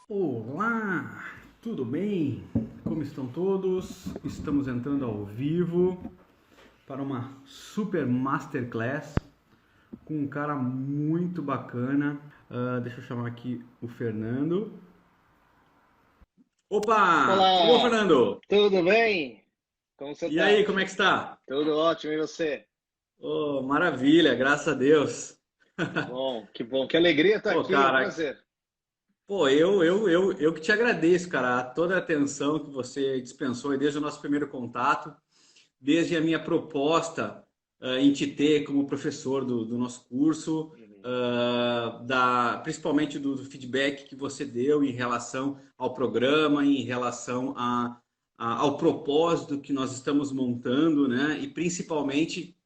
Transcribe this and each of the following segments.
Olá, tudo bem? Como estão todos? Estamos entrando ao vivo para uma super masterclass com um cara muito bacana. Deixa eu chamar aqui o Fernando. Opa, tudo bom, Olá, Fernando? tudo bem? Como você E aí, tá? como é que está? Tudo ótimo, e você? Oh, maravilha, graças a Deus. Que bom, que alegria estar Pô, aqui, é um cara, prazer. eu que te agradeço, cara, toda a atenção que você dispensou aí desde o nosso primeiro contato. Desde a minha proposta em te ter como professor do nosso curso, Uhum. principalmente do feedback que você deu em relação ao programa, em relação ao propósito que nós estamos montando, né? E principalmente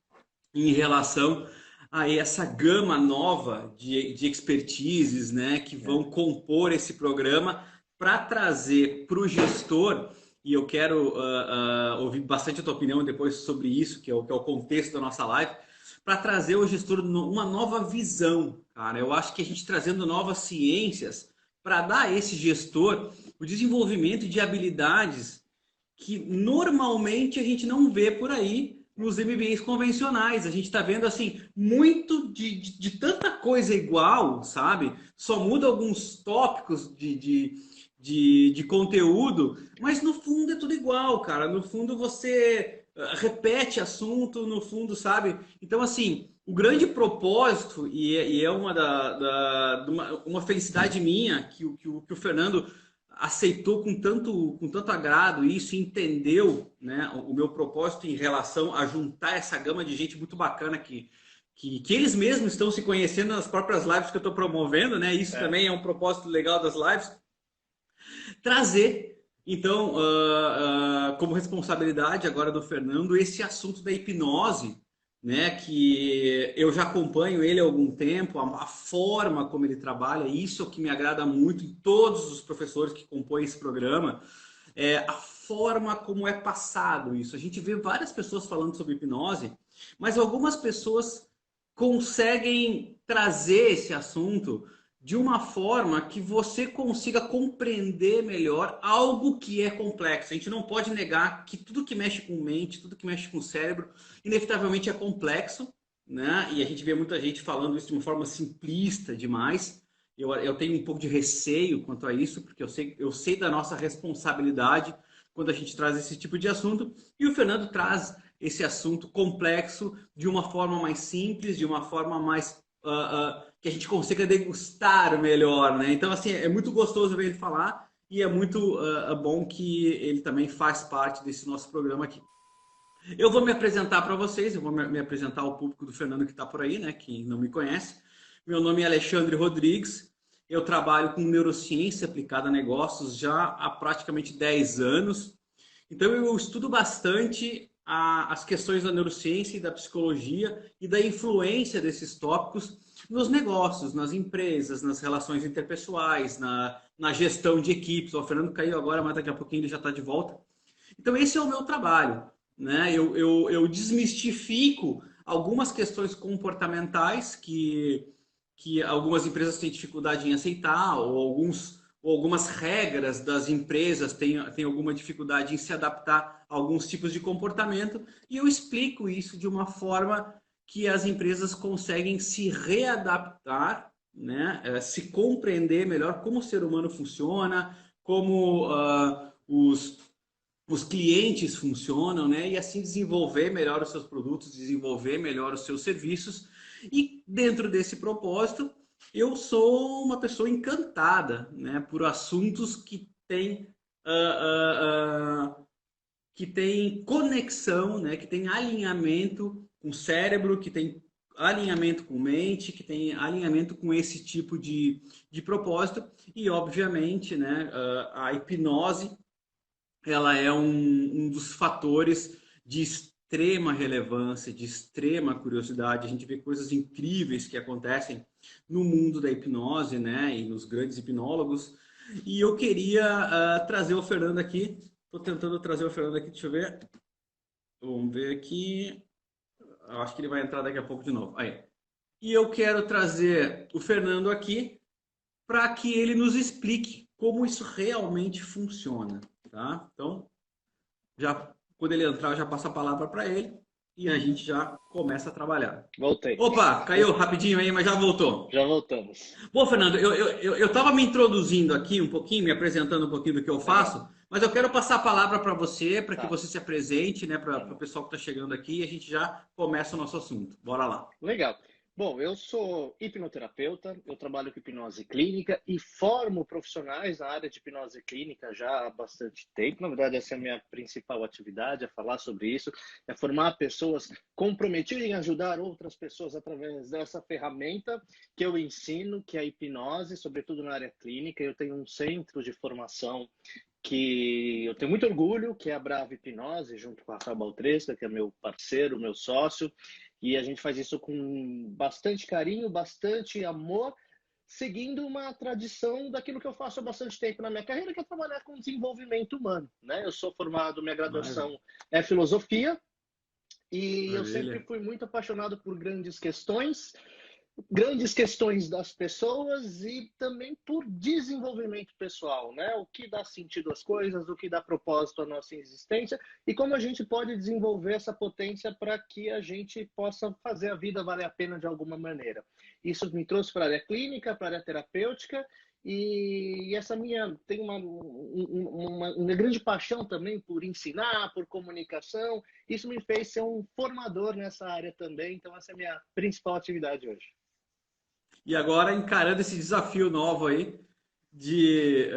em relação a essa gama nova de expertises, né, que vão É, compor esse programa para trazer para o gestor, e eu quero ouvir bastante a tua opinião depois sobre isso, que é o contexto da nossa live, para trazer ao gestor uma nova visão, cara. Eu acho que a gente trazendo novas ciências para dar a esse gestor o desenvolvimento de habilidades que normalmente a gente não vê por aí nos MBAs convencionais. A gente está vendo assim muito de tanta coisa igual, sabe? Só muda alguns tópicos de conteúdo, mas no fundo é tudo igual, cara. No fundo você repete assunto, no fundo, sabe? Então, assim, o grande propósito, e é uma felicidade minha que o Fernando aceitou com tanto agrado isso, e entendeu, né, o meu propósito em relação a juntar essa gama de gente muito bacana que eles mesmos estão se conhecendo nas próprias lives que eu estou promovendo, né? Isso é. também é um propósito legal das lives, trazer, então, como responsabilidade agora do Fernando, esse assunto da hipnose, né, que eu já acompanho ele há algum tempo, a forma como ele trabalha, isso é o que me agrada muito em todos os professores que compõem esse programa, a forma como é passado isso. A gente vê várias pessoas falando sobre hipnose, mas algumas pessoas conseguem trazer esse assunto de uma forma que você consiga compreender melhor algo que é complexo. A gente não pode negar que tudo que mexe com mente, tudo que mexe com o cérebro, inevitavelmente é complexo, né? E a gente vê muita gente falando isso de uma forma simplista demais. Eu tenho um pouco de receio quanto a isso, porque eu sei da nossa responsabilidade quando a gente traz esse tipo de assunto, e o Fernando traz esse assunto complexo de uma forma mais simples, de uma forma mais que a gente consiga degustar melhor, né? Então, assim, é muito gostoso ver ele falar e é muito bom que ele também faz parte desse nosso programa aqui. Eu vou me apresentar para vocês, eu vou me apresentar ao público do Fernando que está por aí, né? Que não me conhece. Meu nome é Alexandre Rodrigues, eu trabalho com neurociência aplicada a negócios já há praticamente 10 anos. Então eu estudo bastante as questões da neurociência e da psicologia e da influência desses tópicos nos negócios, nas empresas, nas relações interpessoais, na gestão de equipes. O Fernando caiu agora, mas daqui a pouquinho ele já está de volta. Então, esse é o meu trabalho. Né? Eu desmistifico algumas questões comportamentais que algumas empresas têm dificuldade em aceitar, ou algumas regras das empresas têm alguma dificuldade em se adaptar a alguns tipos de comportamento, e eu explico isso de uma forma que as empresas conseguem se readaptar, né? Se compreender melhor como o ser humano funciona, como os clientes funcionam, né? E assim desenvolver melhor os seus produtos, desenvolver melhor os seus serviços. E dentro desse propósito, eu sou uma pessoa encantada, né? Por assuntos que tem conexão, né? Que tem alinhamento com o cérebro, que tem alinhamento com mente, que tem alinhamento com esse tipo de propósito. E, obviamente, né? A hipnose ela é um dos fatores de extrema relevância, de extrema curiosidade. A gente vê coisas incríveis que acontecem no mundo da hipnose, né, e nos grandes hipnólogos. E eu queria trazer o Fernando aqui. Estou tentando trazer o Fernando aqui, deixa eu ver. Vamos ver aqui. Eu acho que ele vai entrar daqui a pouco de novo. Aí. E eu quero trazer o Fernando aqui para que ele nos explique como isso realmente funciona, tá? Então, já quando ele entrar, eu já passo a palavra para ele e a gente já começa a trabalhar. Voltei. Opa, caiu rapidinho aí, mas já voltou. Já voltamos. Bom, Fernando, eu estava me introduzindo aqui um pouquinho, me apresentando um pouquinho do que eu Legal. faço, mas eu quero passar a palavra para você, para que Tá. você se apresente, né, para o Vamos. pessoal que está chegando aqui e a gente já começa o nosso assunto. Bora lá. Legal. Bom, eu sou hipnoterapeuta, eu trabalho com hipnose clínica e formo profissionais na área de hipnose clínica já há bastante tempo. Na verdade, essa é a minha principal atividade, é falar sobre isso, é formar pessoas comprometidas em ajudar outras pessoas através dessa ferramenta que eu ensino, que é a hipnose, sobretudo na área clínica. Eu tenho um centro de formação que eu tenho muito orgulho, que é a Brava Hipnose, junto com a Rafael Baltresca, que é meu parceiro, meu sócio, e a gente faz isso com bastante carinho, bastante amor, seguindo uma tradição daquilo que eu faço há bastante tempo na minha carreira, que é trabalhar com desenvolvimento humano, né? Eu sou formado, minha Maravilha. graduação é filosofia, e eu sempre Maravilha. fui muito apaixonado por grandes questões das pessoas e também por desenvolvimento pessoal, né? O que dá sentido às coisas, o que dá propósito à nossa existência e como a gente pode desenvolver essa potência para que a gente possa fazer a vida valer a pena de alguma maneira. Isso me trouxe para a área clínica, para a área terapêutica e essa minha tem uma grande paixão também por ensinar, por comunicação. Isso me fez ser um formador nessa área também. Então essa é a minha principal atividade hoje. E agora encarando esse desafio novo aí de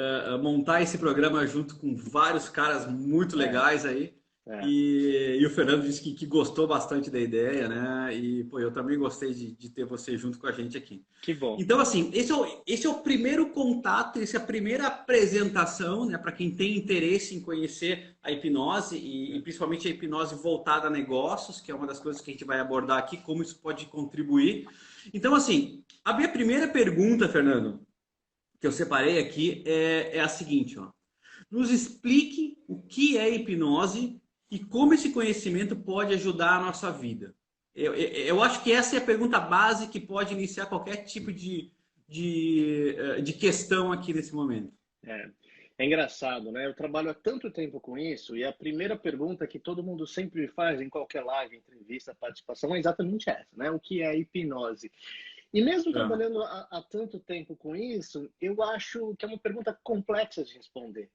montar esse programa junto com vários caras muito É, legais aí. é. E o Fernando disse que gostou bastante da ideia, né? E pô, eu também gostei de ter você junto com a gente aqui. Que bom. Então, assim, esse é o primeiro contato, essa é a primeira apresentação, né, para quem tem interesse em conhecer a hipnose e principalmente a hipnose voltada a negócios, que é uma das coisas que a gente vai abordar aqui, como isso pode contribuir. Então, assim, a minha primeira pergunta, Fernando, que eu separei aqui, é a seguinte, ó. Nos explique o que é hipnose e como esse conhecimento pode ajudar a nossa vida. Eu acho que essa é a pergunta base que pode iniciar qualquer tipo de questão aqui nesse momento. É. É engraçado, né? Eu trabalho há tanto tempo com isso e a primeira pergunta que todo mundo sempre me faz em qualquer live, entrevista, participação é exatamente essa, né? O que é hipnose? E mesmo Ah, trabalhando há tanto tempo com isso, eu acho que é uma pergunta complexa de responder.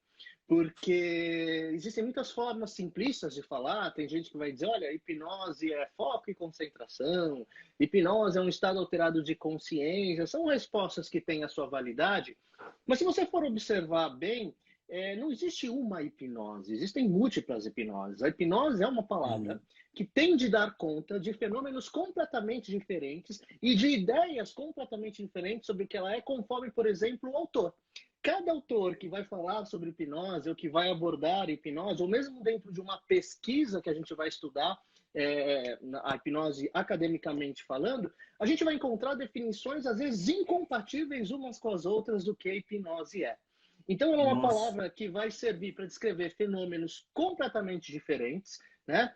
Porque existem muitas formas simplistas de falar. Tem gente que vai dizer, olha, hipnose é foco e concentração, hipnose é um estado alterado de consciência. São respostas que têm a sua validade. Mas se você for observar bem, não existe uma hipnose, existem múltiplas hipnoses. A hipnose é uma palavra uhum. que tem de dar conta de fenômenos completamente diferentes e de ideias completamente diferentes sobre o que ela é, conforme, por exemplo, o autor. Cada autor que vai falar sobre hipnose ou que vai abordar hipnose, ou mesmo dentro de uma pesquisa que a gente vai estudar, a hipnose academicamente falando, a gente vai encontrar definições, às vezes, incompatíveis umas com as outras do que a hipnose é. Então, ela é uma Nossa. palavra que vai servir para descrever fenômenos completamente diferentes, né?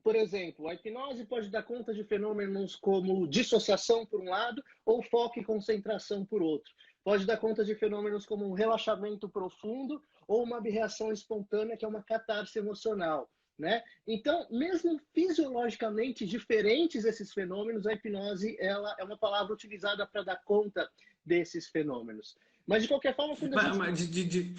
Por exemplo, a hipnose pode dar conta de fenômenos como dissociação por um lado ou foco e concentração por outro. Pode dar conta de fenômenos como um relaxamento profundo ou uma abreação espontânea, que é uma catarse emocional. Né? Então, mesmo fisiologicamente diferentes esses fenômenos, a hipnose ela é uma palavra utilizada para dar conta desses fenômenos. Mas, de qualquer forma, quando a Mas, gente... mas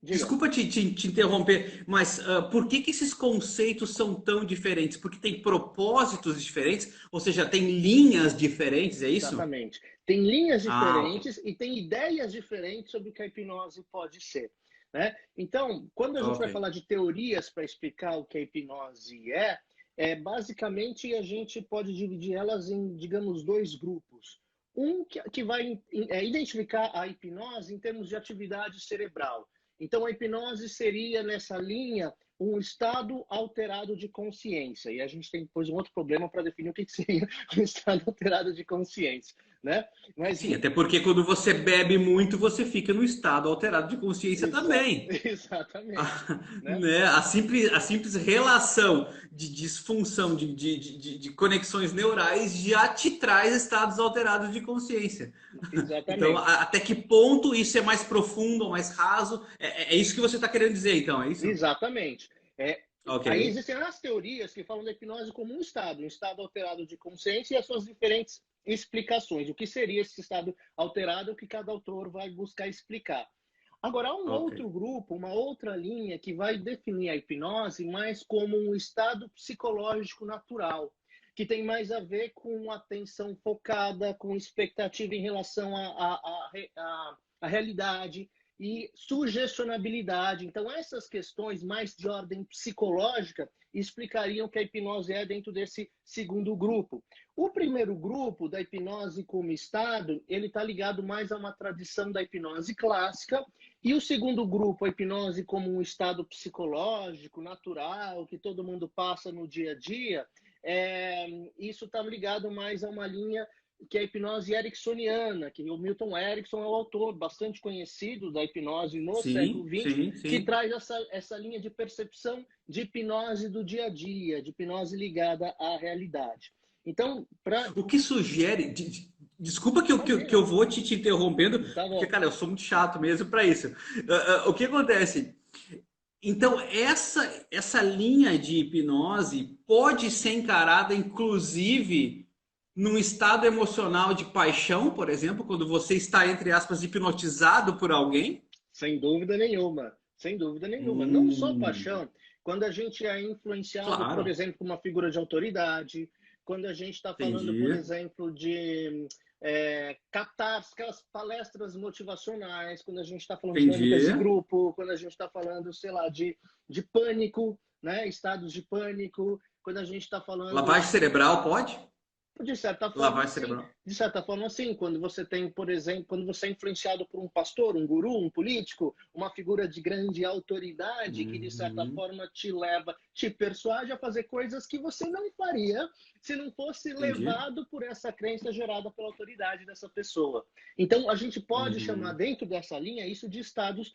Diga. desculpa te interromper, mas por que esses conceitos são tão diferentes? Porque tem propósitos diferentes, ou seja, tem linhas diferentes, é isso? Exatamente. Tem linhas Ah, ok. diferentes e tem ideias diferentes sobre o que a hipnose pode ser. Né? Então, quando a gente vai Ok. falar de teorias para explicar o que a hipnose basicamente a gente pode dividir elas em, digamos, dois grupos. Um que vai identificar a hipnose em termos de atividade cerebral. Então, a hipnose seria nessa linha um estado alterado de consciência. E a gente tem depois um outro problema para definir o que seria um estado alterado de consciência, né? Mas Sim, até porque quando você bebe muito, você fica no estado alterado de consciência também. exatamente, né? Né? A simples relação de disfunção de conexões neurais já te traz estados alterados de consciência. Então, Exatamente. até que ponto isso é mais profundo ou mais raso? É isso que você está querendo dizer, então, é isso? Exatamente. É, Ok. aí existem as teorias que falam da hipnose como um estado alterado de consciência e as suas diferentes explicações. O que seria esse estado alterado que cada autor vai buscar explicar. Agora, há um Ok. outro grupo, uma outra linha que vai definir a hipnose mais como um estado psicológico natural, que tem mais a ver com atenção focada, com expectativa em relação à realidade e sugestionabilidade. Então, essas questões mais de ordem psicológica explicariam que a hipnose é dentro desse segundo grupo. O primeiro grupo, da hipnose como estado, ele está ligado mais a uma tradição da hipnose clássica, e o segundo grupo, a hipnose como um estado psicológico, natural, que todo mundo passa no dia a dia, isso está ligado mais a uma linha que é a hipnose ericksoniana, que o Milton Erickson é o autor bastante conhecido da hipnose no século Sim, XX, sim, que sim. traz essa linha de percepção de hipnose do dia a dia, de hipnose ligada à realidade. Então, O que sugere. Desculpa que imagina, eu vou te interrompendo, tá porque, bom. cara, eu sou muito chato mesmo para isso. O que acontece? Então, essa linha de hipnose pode ser encarada, inclusive, num estado emocional de paixão, por exemplo, quando você está, entre aspas, hipnotizado por alguém? Sem dúvida nenhuma, sem dúvida nenhuma. Não só Hum, paixão, quando a gente é influenciado, por claro, exemplo, por uma figura de autoridade, quando a gente está falando, por entendi, exemplo, de captar aquelas palestras motivacionais, quando a gente está falando de dinâmicas de entendi. grupo, quando a gente está falando, sei lá, de pânico, né? Estados de pânico, quando a gente está falando Lavagem cerebral pode? de certa forma, Lavagem sim. cerebral. De certa forma, sim. Quando você tem, por exemplo, quando você é influenciado por um pastor, um guru, um político, uma figura de grande autoridade que, de certa Uhum, forma, te leva, te persuade a fazer coisas que você não faria se não fosse entendi. levado por essa crença gerada pela autoridade dessa pessoa. Então, a gente pode chamar Uhum. dentro dessa linha isso de estados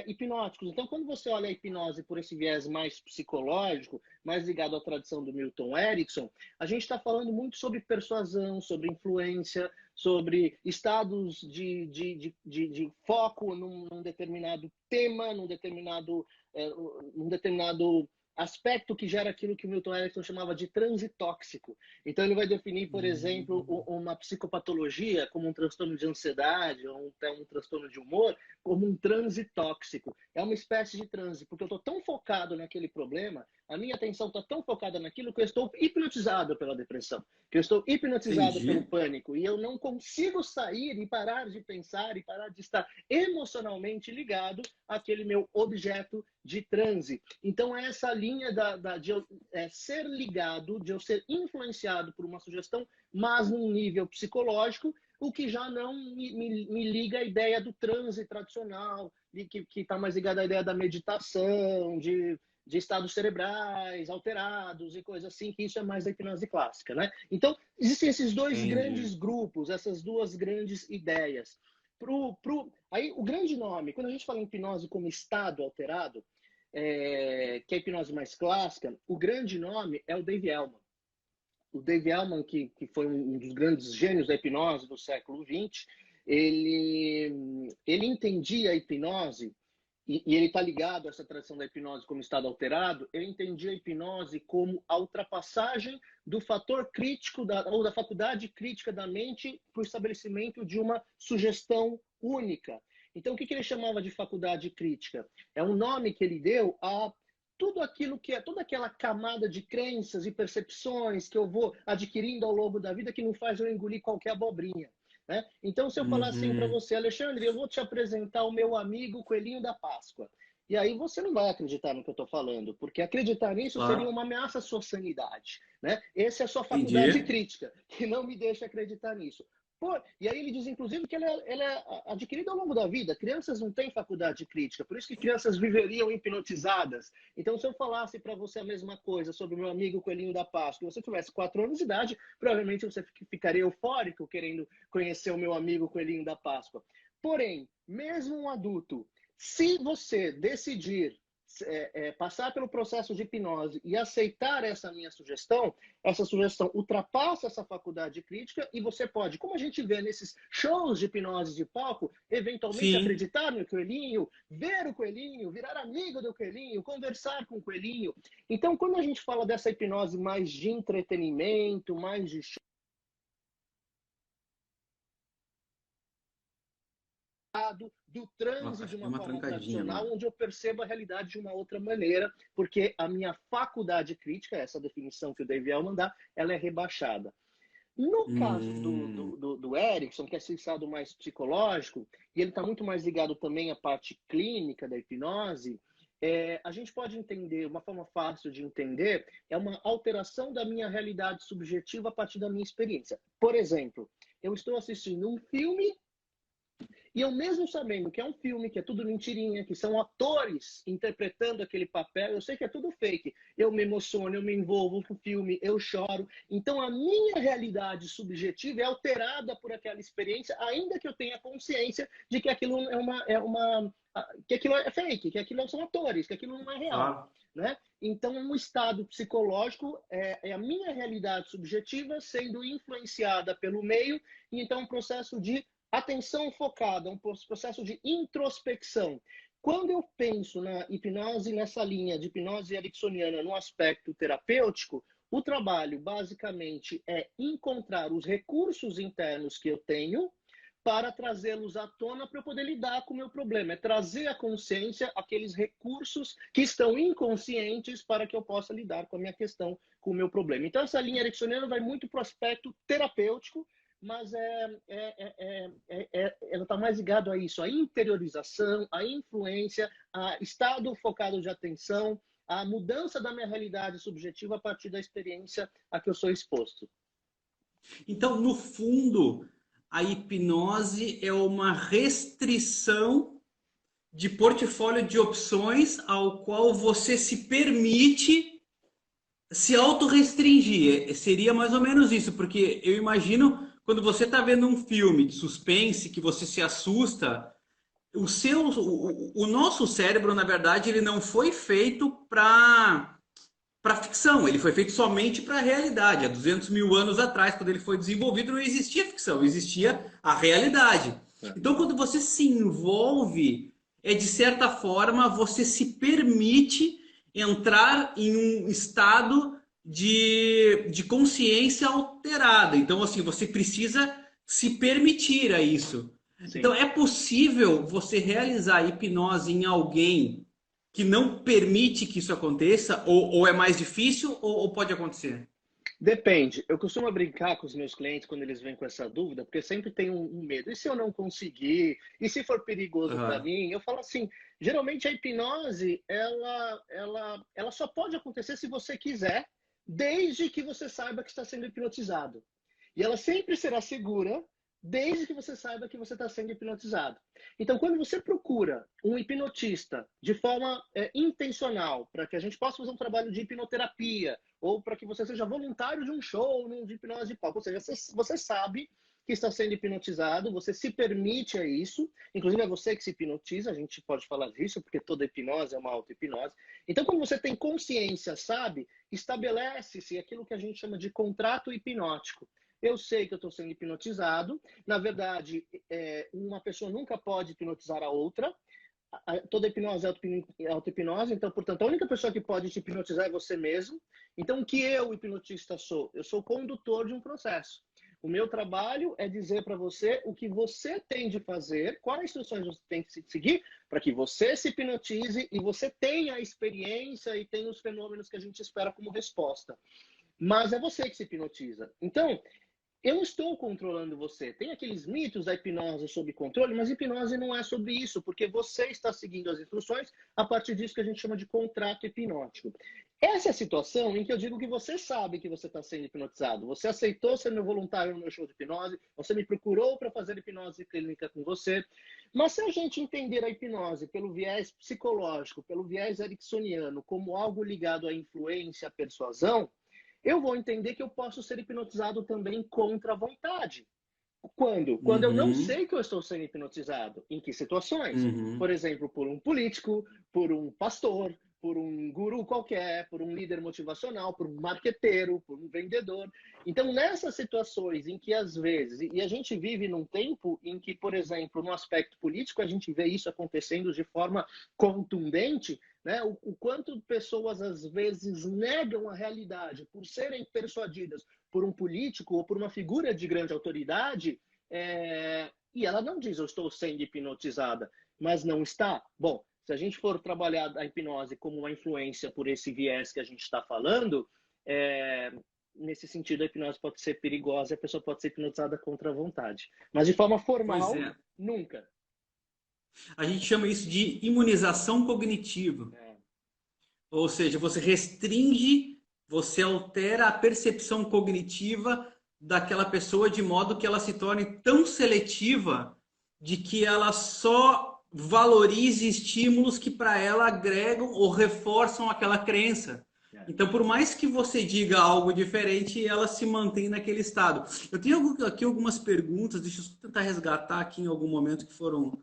hipnóticos. Então, quando você olha a hipnose por esse viés mais psicológico, mais ligado à tradição do Milton Erickson, a gente está falando muito sobre persuasão, sobre influência, sobre estados de foco num determinado tema, num determinado aspecto que gera aquilo que o Milton Erickson chamava de transe tóxico. Então, ele vai definir, por exemplo, Uhum. uma psicopatologia como um transtorno de ansiedade ou um transtorno de humor, como um transe tóxico. É uma espécie de transe, porque eu estou tão focado naquele problema, a minha atenção está tão focada naquilo que eu estou hipnotizado pela depressão, que eu estou hipnotizado pelo Entendi. pânico, e eu não consigo sair e parar de pensar e parar de estar emocionalmente ligado àquele meu objeto de transe. Então, é essa linha de eu ser ligado, de eu ser influenciado por uma sugestão, mas num nível psicológico, o que já não me liga à ideia do transe tradicional, que está mais ligado à ideia da meditação, de estados cerebrais alterados e coisas assim, que isso é mais da hipnose clássica, né? Então, existem esses dois Entendi. grandes grupos, essas duas grandes ideias. Aí, o grande nome, quando a gente fala em hipnose como estado alterado, que é a hipnose mais clássica, o grande nome é o Dave Elman. O Dave Elman, que foi um dos grandes gênios da hipnose do século XX, ele entendia a hipnose, e ele está ligado a essa tradição da hipnose como estado alterado, ele entendia a hipnose como a ultrapassagem do fator crítico, ou da faculdade crítica da mente para o estabelecimento de uma sugestão única. Então, o que ele chamava de faculdade crítica? É um nome que ele deu a tudo aquilo que é toda aquela camada de crenças e percepções que eu vou adquirindo ao longo da vida que não faz eu engolir qualquer abobrinha. Né? Então, se eu falar assim para Uhum. você, Alexandre, eu vou te apresentar o meu amigo Coelhinho da Páscoa. E aí você não vai acreditar no que eu estou falando, porque acreditar nisso seria Claro. uma ameaça à sua sanidade. Né? Essa é a sua faculdade Entendi. crítica, que não me deixa acreditar nisso. E aí ele diz, inclusive, que ela é adquirida ao longo da vida. Crianças não têm faculdade crítica, por isso que crianças viveriam hipnotizadas. Então, se eu falasse para você a mesma coisa sobre o meu amigo Coelhinho da Páscoa, se você tivesse 4 anos de idade, provavelmente você ficaria eufórico querendo conhecer o meu amigo Coelhinho da Páscoa. Porém, mesmo um adulto, se você decidir passar pelo processo de hipnose e aceitar essa minha sugestão, essa sugestão ultrapassa essa faculdade crítica e você pode, como a gente vê nesses shows de hipnose de palco, eventualmente Sim. acreditar no coelhinho, ver o coelhinho, virar amigo do coelhinho, conversar com o coelhinho. Então, quando a gente fala dessa hipnose mais de entretenimento, mais de do transe Opa, de acho que deu uma uma forma trancadinha tradicional, agora. onde eu percebo a realidade de uma outra maneira, porque a minha faculdade crítica, essa definição que o Dave Ellman dá, ela é rebaixada. No caso Hum, do Erickson, que é esse estado mais psicológico, e ele está muito mais ligado também à parte clínica da hipnose, a gente pode entender, uma forma fácil de entender, é uma alteração da minha realidade subjetiva a partir da minha experiência. Por exemplo, eu estou assistindo um filme e eu mesmo sabendo que é um filme, que é tudo mentirinha, que são atores interpretando aquele papel, eu sei que é tudo fake. Eu me emociono, eu me envolvo com o filme, eu choro. Então a minha realidade subjetiva é alterada por aquela experiência, ainda que eu tenha consciência de que aquilo que aquilo é fake, que aquilo são atores, que aquilo não é real. claro. Né? Então, um estado psicológico é a minha realidade subjetiva sendo influenciada pelo meio, e então um processo de atenção focada, um processo de introspecção. Quando eu penso na hipnose, nessa linha de hipnose ericksoniana no aspecto terapêutico, o trabalho basicamente é encontrar os recursos internos que eu tenho para trazê-los à tona para eu poder lidar com o meu problema. É trazer à consciência aqueles recursos que estão inconscientes para que eu possa lidar com a minha questão, com o meu problema. Então, essa linha ericksoniana vai muito para o aspecto terapêutico, mas ela está mais ligada a isso, a interiorização, a influência, a estado focado de atenção, a mudança da minha realidade subjetiva a partir da experiência a que eu sou exposto. Então, no fundo, a hipnose é uma restrição de portfólio de opções ao qual você se permite se autorrestringir. Seria mais ou menos isso, porque eu imagino quando você está vendo um filme de suspense, que você se assusta, o nosso cérebro, na verdade, ele não foi feito para ficção, ele foi feito somente para a realidade. Há 200 mil anos atrás, quando ele foi desenvolvido, não existia ficção, existia a realidade. É. Então, quando você se envolve, de certa forma, você se permite entrar em um estado de consciência alterada. Então, assim, você precisa se permitir a isso. Então, Sim. é possível você realizar hipnose em alguém que não permite que isso aconteça? Ou é mais difícil ou pode acontecer? Depende. Eu costumo brincar com os meus clientes quando eles vêm com essa dúvida, porque sempre tem um medo. E se eu não conseguir? E se for perigoso para Uhum. mim? Eu falo assim, geralmente a hipnose, ela só pode acontecer se você quiser, desde que você saiba que está sendo hipnotizado. E ela sempre será segura, desde que você saiba que você está sendo hipnotizado. Então, quando você procura um hipnotista de forma intencional, para que a gente possa fazer um trabalho de hipnoterapia, ou para que você seja voluntário de um show de hipnose de palco, ou seja, você sabe que está sendo hipnotizado, você se permite a isso, inclusive é você que se hipnotiza, a gente pode falar disso, porque toda hipnose é uma auto-hipnose. Então, quando você tem consciência, sabe, estabelece-se aquilo que a gente chama de contrato hipnótico. Eu sei que eu estou sendo hipnotizado. Na verdade, uma pessoa nunca pode hipnotizar a outra. Toda hipnose é auto-hipnose, então, portanto, a única pessoa que pode te hipnotizar é você mesmo. Então, o que eu, hipnotista, sou? Eu sou condutor de um processo. O meu trabalho é dizer para você o que você tem de fazer, quais instruções você tem que seguir, para que você se hipnotize e você tenha a experiência e tenha os fenômenos que a gente espera como resposta. Mas é você que se hipnotiza. Então, eu estou controlando você. Tem aqueles mitos da hipnose sob controle, mas hipnose não é sobre isso, porque você está seguindo as instruções a partir disso que a gente chama de contrato hipnótico. Essa é a situação em que eu digo que você sabe que você está sendo hipnotizado. Você aceitou ser meu voluntário no meu show de hipnose, você me procurou para fazer hipnose clínica com você. Mas se a gente entender a hipnose pelo viés psicológico, pelo viés ericksoniano, como algo ligado à influência, à persuasão, eu vou entender que eu posso ser hipnotizado também contra a vontade. Quando? Quando eu não Uhum, sei que eu estou sendo hipnotizado. Em que situações? Por uhum. exemplo, por um político, por um pastor, por um guru qualquer, por um líder motivacional, por um marqueteiro, por um vendedor. Então, nessas situações em que às vezes, e a gente vive num tempo em que, por exemplo, no aspecto político, a gente vê isso acontecendo de forma contundente, né? O quanto pessoas às vezes negam a realidade por serem persuadidas por um político ou por uma figura de grande autoridade, e ela não diz eu estou sendo hipnotizada, mas não está. Bom, se a gente for trabalhar a hipnose como uma influência por esse viés que a gente está falando, nesse sentido a hipnose pode ser perigosa e a pessoa pode ser hipnotizada contra a vontade. Mas de forma Pois formal, é. nunca. A gente chama isso de imunização cognitiva. É, Ou seja, você restringe, você altera a percepção cognitiva daquela pessoa de modo que ela se torne tão seletiva de que ela só valorize estímulos que para ela agregam ou reforçam aquela crença. é. Então, por mais que você diga algo diferente, ela se mantém naquele estado. Eu tenho aqui algumas perguntas, deixa eu tentar resgatar aqui em algum momento que foram.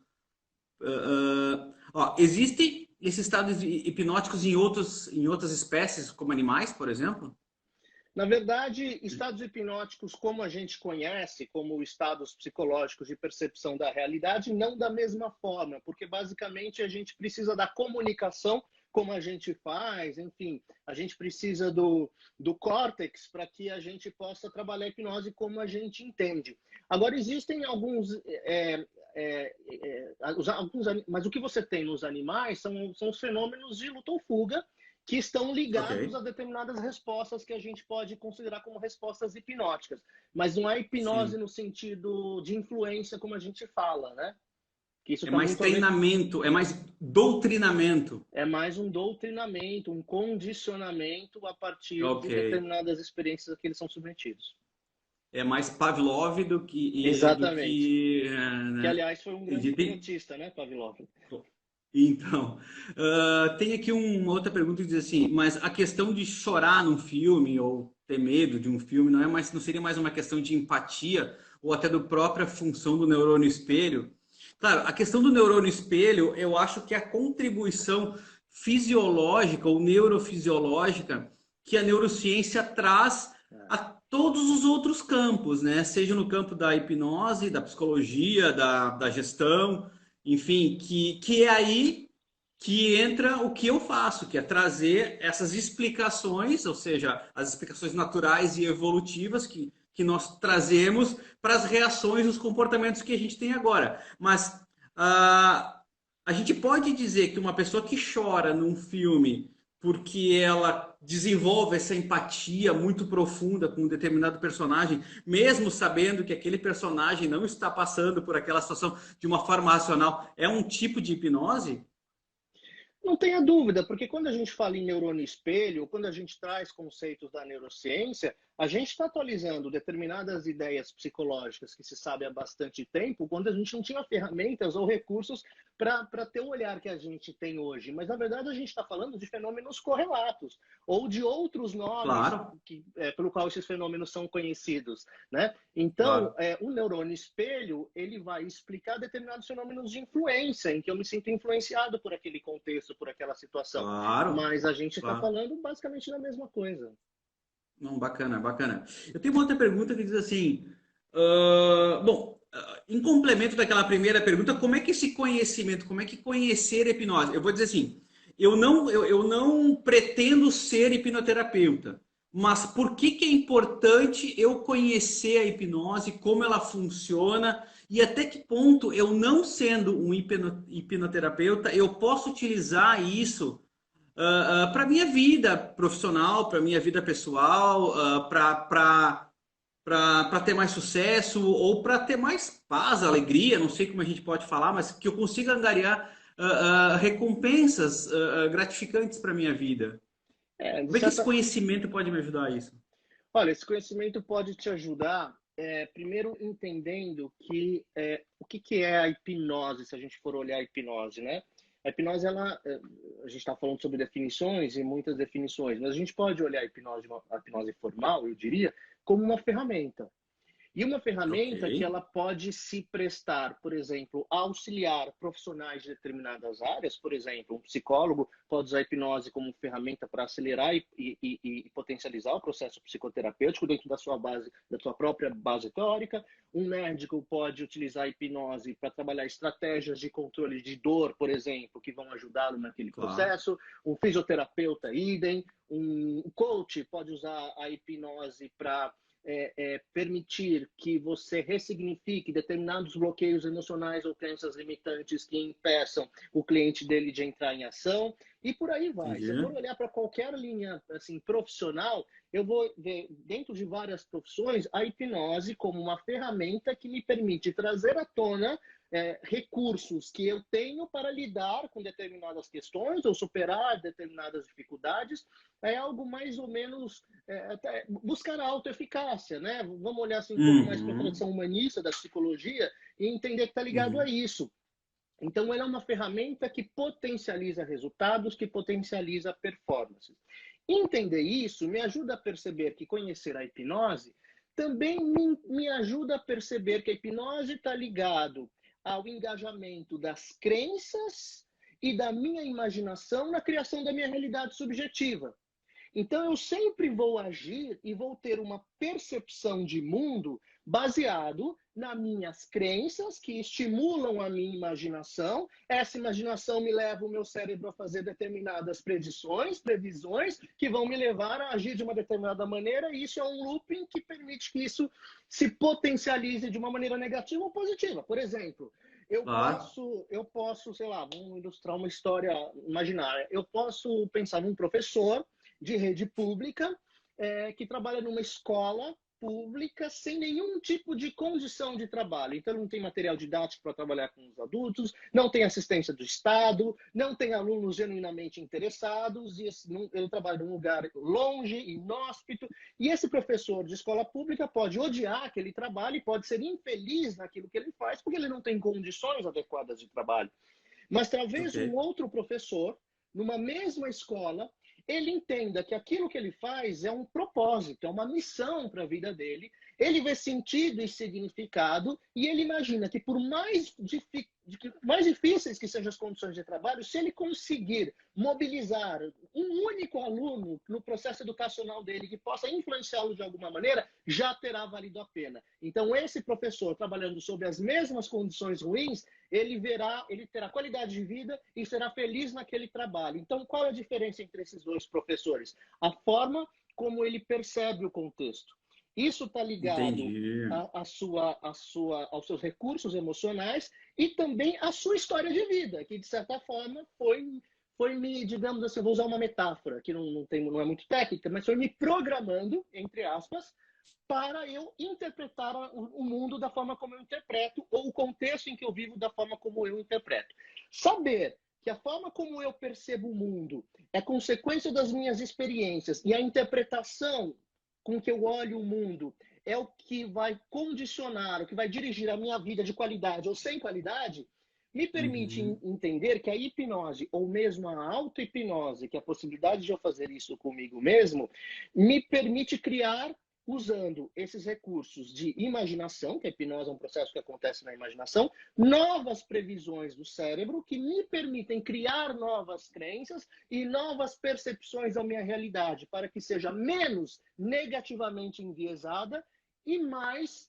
Existem esses estados hipnóticos em outras espécies, como animais, por exemplo? Na verdade, estados hipnóticos, como a gente conhece, como estados psicológicos de percepção da realidade, não da mesma forma, porque basicamente a gente precisa da comunicação, como a gente faz, enfim, a gente precisa do córtex para que a gente possa trabalhar a hipnose como a gente entende. Agora, existem mas o que você tem nos animais são os fenômenos de luta ou fuga, que estão Ok. ligados a determinadas respostas que a gente pode considerar como respostas hipnóticas. Mas não é hipnose Sim. no sentido de influência como a gente fala, né? Que isso É está mais muito a ver. treinamento, é mais doutrinamento. É mais um doutrinamento, um condicionamento a partir Ok. de determinadas experiências a que eles são submetidos. É mais Pavlov do Exatamente. que, Que, né? aliás, foi um grande Entendi. hipnotista, né, Pavlov? Então, tem aqui uma outra pergunta que diz assim, mas a questão de chorar num filme ou ter medo de um filme não seria mais uma questão de empatia ou até da própria função do neurônio espelho? Claro, a questão do neurônio espelho, eu acho que é a contribuição fisiológica ou neurofisiológica que a neurociência traz a todos os outros campos, né? Seja no campo da hipnose, da psicologia, da gestão, enfim, que é aí que entra o que eu faço, que é trazer essas explicações, ou seja, as explicações naturais e evolutivas que nós trazemos para as reações e os comportamentos que a gente tem agora. Mas a gente pode dizer que uma pessoa que chora num filme porque ela desenvolve essa empatia muito profunda com um determinado personagem, mesmo sabendo que aquele personagem não está passando por aquela situação de uma forma racional, é um tipo de hipnose? Não tenha dúvida, porque quando a gente fala em neurônio espelho, quando a gente traz conceitos da neurociência, a gente está atualizando determinadas ideias psicológicas que se sabe há bastante tempo, quando a gente não tinha ferramentas ou recursos para ter o olhar que a gente tem hoje. Mas, na verdade, a gente está falando de fenômenos correlatos, ou de outros nomes Claro, pelo qual esses fenômenos são conhecidos, né? Então, claro, o neurônio espelho, ele vai explicar determinados fenômenos de influência, em que eu me sinto influenciado por aquele contexto, por aquela situação. claro, Mas a gente está claro. falando basicamente da mesma coisa. Não, bacana, bacana. Eu tenho uma outra pergunta que diz assim, bom, em complemento daquela primeira pergunta, como é que esse conhecimento, como é que conhecer a hipnose? Eu vou dizer assim, eu não pretendo ser hipnoterapeuta, mas por que é importante eu conhecer a hipnose, como ela funciona e até que ponto eu não sendo um hipnoterapeuta, eu posso utilizar isso para minha vida profissional, para minha vida pessoal, para para ter mais sucesso ou para ter mais paz, alegria, não sei como a gente pode falar, mas que eu consiga angariar recompensas gratificantes para minha vida. De Como é que esse certa... conhecimento pode me ajudar a isso? Olha, esse conhecimento pode te ajudar, primeiro entendendo o que é a hipnose, se a gente for olhar a hipnose, né? A hipnose, a gente está falando sobre definições e muitas definições, mas a gente pode olhar a hipnose formal, eu diria, como uma ferramenta. E uma Ok. ferramenta que ela pode se prestar, por exemplo, a auxiliar profissionais de determinadas áreas, por exemplo, um psicólogo pode usar a hipnose como ferramenta para acelerar e potencializar o processo psicoterapêutico dentro da sua base, da sua própria base teórica. Um médico pode utilizar a hipnose para trabalhar estratégias de controle de dor, por exemplo, que vão ajudá-lo naquele Claro. processo. Um fisioterapeuta, idem. Um coach pode usar a hipnose para permitir que você ressignifique determinados bloqueios emocionais ou crenças limitantes que impeçam o cliente dele de entrar em ação, e por aí vai. Se eu for Entendi. olhar para qualquer linha assim, profissional, eu vou ver, dentro de várias profissões, a hipnose como uma ferramenta que me permite trazer à tona recursos que eu tenho para lidar com determinadas questões ou superar determinadas dificuldades. É algo mais ou menos buscar a autoeficácia, né? Vamos olhar assim um pouco mais para a Uhum, tradição humanista da psicologia e entender que está ligado a uhum. isso. Então, ela é uma ferramenta que potencializa resultados, que potencializa performances. Entender isso me ajuda a perceber que conhecer a hipnose também me ajuda a perceber que a hipnose está ligado ao engajamento das crenças e da minha imaginação na criação da minha realidade subjetiva. Então, eu sempre vou agir e vou ter uma percepção de mundo baseado nas minhas crenças, que estimulam a minha imaginação. Essa imaginação me leva o meu cérebro a fazer determinadas predições, previsões, que vão me levar a agir de uma determinada maneira, e isso é um looping que permite que isso se potencialize de uma maneira negativa ou positiva. Por exemplo, Claro. eu posso, sei lá, vamos ilustrar uma história imaginária. Eu posso pensar num professor de rede pública que trabalha numa escola pública sem nenhum tipo de condição de trabalho. Então, não tem material didático para trabalhar com os adultos, não tem assistência do Estado, não tem alunos genuinamente interessados, e ele trabalha num lugar longe, inóspito, e esse professor de escola pública pode odiar aquele trabalho e pode ser infeliz naquilo que ele faz, porque ele não tem condições adequadas de trabalho. Mas talvez um Ok. outro professor, numa mesma escola, ele entenda que aquilo que ele faz é um propósito, é uma missão para a vida dele. Ele vê sentido e significado e ele imagina que por mais difíceis que sejam as condições de trabalho, se ele conseguir mobilizar um único aluno no processo educacional dele que possa influenciá-lo de alguma maneira, já terá valido a pena. Então, esse professor, trabalhando sob as mesmas condições ruins, ele terá qualidade de vida e será feliz naquele trabalho. Então, qual é a diferença entre esses dois professores? A forma como ele percebe o contexto. Isso está ligado Entendi. aos seus recursos emocionais e também à sua história de vida, que de certa forma foi me, digamos assim, vou usar uma metáfora que não é muito técnica, mas foi me programando, entre aspas, para eu interpretar o mundo da forma como eu interpreto, ou o contexto em que eu vivo da forma como eu interpreto. Saber que a forma como eu percebo o mundo é consequência das minhas experiências e a interpretação com que eu olho o mundo é o que vai condicionar, o que vai dirigir a minha vida de qualidade ou sem qualidade, me permite Uhum. entender que a hipnose, ou mesmo a auto-hipnose, que é a possibilidade de eu fazer isso comigo mesmo, me permite criar usando esses recursos de imaginação, que a hipnose é um processo que acontece na imaginação, novas previsões do cérebro que me permitem criar novas crenças e novas percepções da minha realidade, para que seja menos negativamente enviesada e mais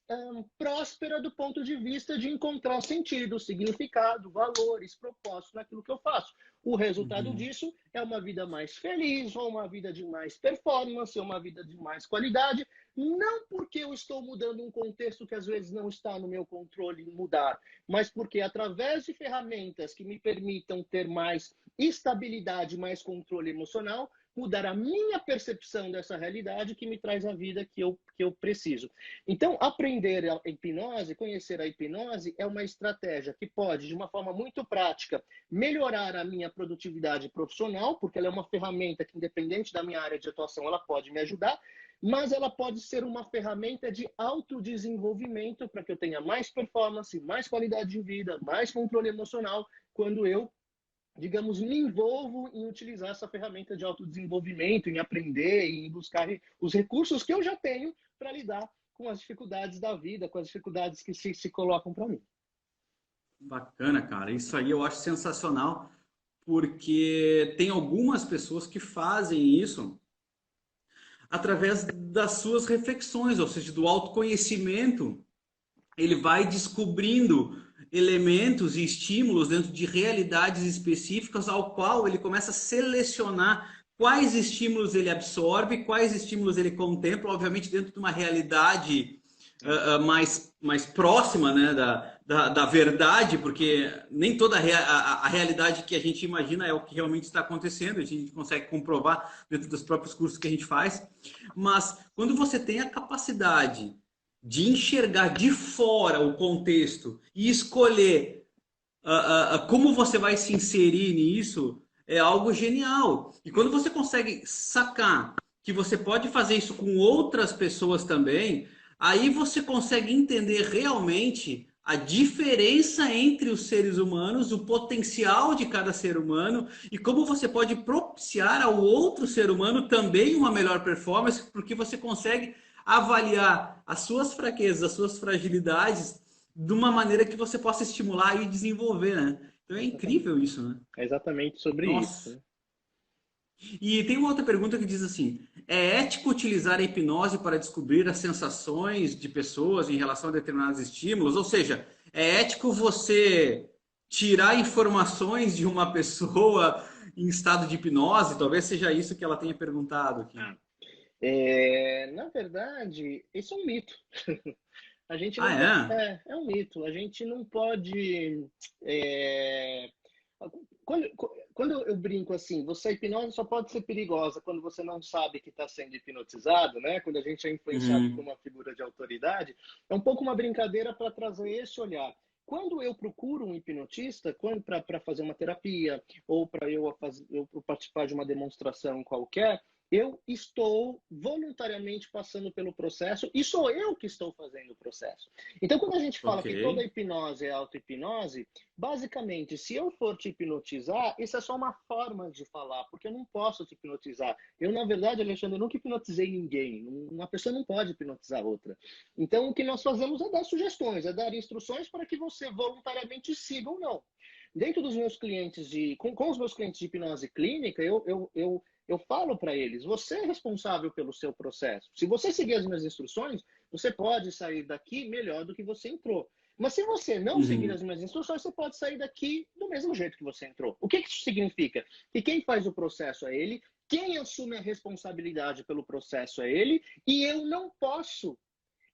próspera do ponto de vista de encontrar sentido, significado, valores, propósito naquilo que eu faço. O resultado Uhum. disso é uma vida mais feliz, ou uma vida de mais performance, ou uma vida de mais qualidade, não porque eu estou mudando um contexto que às vezes não está no meu controle mudar, mas porque através de ferramentas que me permitam ter mais estabilidade, mais controle emocional, mudar a minha percepção dessa realidade que me traz a vida que eu preciso. Então, aprender a hipnose, conhecer a hipnose é uma estratégia que pode, de uma forma muito prática, melhorar a minha produtividade profissional, porque ela é uma ferramenta que, independente da minha área de atuação, ela pode me ajudar, mas ela pode ser uma ferramenta de autodesenvolvimento para que eu tenha mais performance, mais qualidade de vida, mais controle emocional, quando eu, digamos, me envolvo em utilizar essa ferramenta de autodesenvolvimento, em aprender, em buscar os recursos que eu já tenho para lidar com as dificuldades da vida, com as dificuldades que se colocam para mim. Bacana, cara. Isso aí eu acho sensacional, porque tem algumas pessoas que fazem isso através das suas reflexões, ou seja, do autoconhecimento. Ele vai descobrindo elementos e estímulos dentro de realidades específicas, ao qual ele começa a selecionar quais estímulos ele absorve, quais estímulos ele contempla, obviamente dentro de uma realidade mais próxima, né, da verdade, porque nem toda a realidade que a gente imagina é o que realmente está acontecendo, a gente consegue comprovar dentro dos próprios cursos que a gente faz, mas quando você tem a capacidade de enxergar de fora o contexto e escolher como você vai se inserir nisso, é algo genial. E quando você consegue sacar que você pode fazer isso com outras pessoas também, aí você consegue entender realmente a diferença entre os seres humanos, o potencial de cada ser humano e como você pode propiciar ao outro ser humano também uma melhor performance, porque você consegue avaliar as suas fraquezas, as suas fragilidades de uma maneira que você possa estimular e desenvolver, né? Então é incrível Exatamente. isso, né? É exatamente sobre isso, Nossa. né? E tem uma outra pergunta que diz assim: é ético utilizar a hipnose para descobrir as sensações de pessoas em relação a determinados estímulos? Ou seja, é ético você tirar informações de uma pessoa em estado de hipnose? Talvez seja isso que ela tenha perguntado aqui. Ah. Na verdade, isso é um mito. A gente Ah, não pode. é? É um mito. A gente não pode. é, quando eu brinco assim, a hipnose só pode ser perigosa quando você não sabe que está sendo hipnotizado, né? Quando a gente é influenciado por Uhum. uma figura de autoridade, é um pouco uma brincadeira para trazer esse olhar. Quando eu procuro um hipnotista, quando para fazer uma terapia ou para eu participar de uma demonstração qualquer, eu estou voluntariamente passando pelo processo e sou eu que estou fazendo o processo. Então, quando a gente fala Ok. que toda hipnose é auto-hipnose, basicamente, se eu for te hipnotizar, isso é só uma forma de falar, porque eu não posso te hipnotizar. Eu, na verdade, Alexandre, eu nunca hipnotizei ninguém. Uma pessoa não pode hipnotizar outra. Então, o que nós fazemos é dar sugestões, é dar instruções para que você voluntariamente siga ou não. Dentro dos meus clientes com os meus clientes de hipnose clínica, eu falo para eles, você é responsável pelo seu processo. Se você seguir as minhas instruções, você pode sair daqui melhor do que você entrou. Mas se você não seguir as Uhum. minhas instruções, você pode sair daqui do mesmo jeito que você entrou. O que isso significa? Que quem faz o processo é ele, quem assume a responsabilidade pelo processo é ele, e eu não posso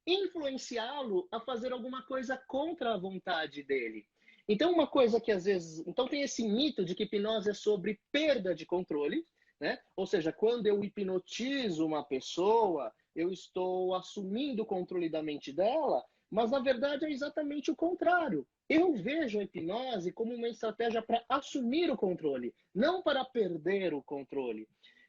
influenciá-lo a fazer alguma coisa contra a vontade dele. Então, uma coisa que às vezes. Então, tem esse mito de que hipnose é sobre perda de controle, né? Ou seja, quando eu hipnotizo uma pessoa, eu estou assumindo o controle da mente dela, mas na verdade é exatamente o contrário. Eu vejo a hipnose como uma estratégia para assumir o controle, não para perder o controle.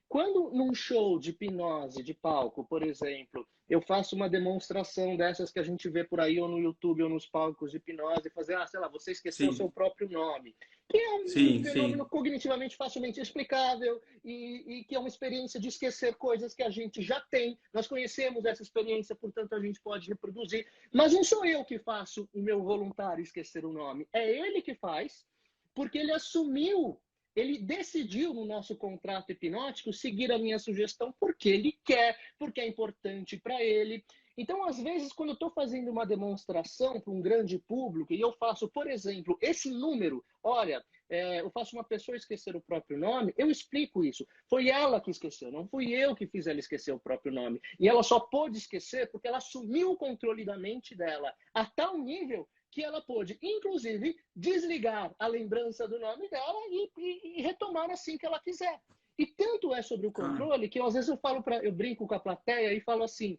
Quando num show de hipnose de palco, por exemplo, eu faço uma demonstração dessas que a gente vê por aí, ou no YouTube, ou nos palcos de hipnose, fazer, sei lá, você esqueceu o seu Sim, próprio nome, que é um sim, fenômeno sim. cognitivamente facilmente explicável e que é uma experiência de esquecer coisas que a gente já tem. Nós conhecemos essa experiência, portanto, a gente pode reproduzir. Mas não sou eu que faço o meu voluntário esquecer o nome, é ele que faz, porque ele assumiu, ele decidiu no nosso contrato hipnótico seguir a minha sugestão porque ele quer, porque é importante para ele. Então, às vezes, quando eu estou fazendo uma demonstração para um grande público e eu faço, por exemplo, esse número, olha, eu faço uma pessoa esquecer o próprio nome, eu explico isso. Foi ela que esqueceu, não fui eu que fiz ela esquecer o próprio nome. E ela só pôde esquecer porque ela assumiu o controle da mente dela a tal nível que ela pôde, inclusive, desligar a lembrança do nome dela e retomar assim que ela quiser. E tanto é sobre o Cara, controle que às vezes eu brinco com a plateia e falo assim,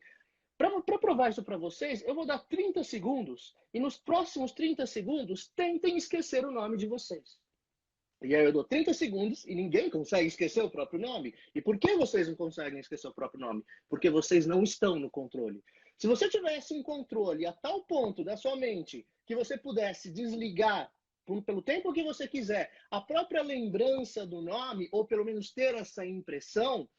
para provar isso para vocês, eu vou dar 30 segundos e nos próximos 30 segundos tentem esquecer o nome de vocês. E aí eu dou 30 segundos e ninguém consegue esquecer o próprio nome. E por que vocês não conseguem esquecer o próprio nome? Porque vocês não estão no controle. Se você tivesse um controle a tal ponto da sua mente que você pudesse desligar pelo tempo que você quiser a própria lembrança do nome, ou pelo menos ter essa impressão,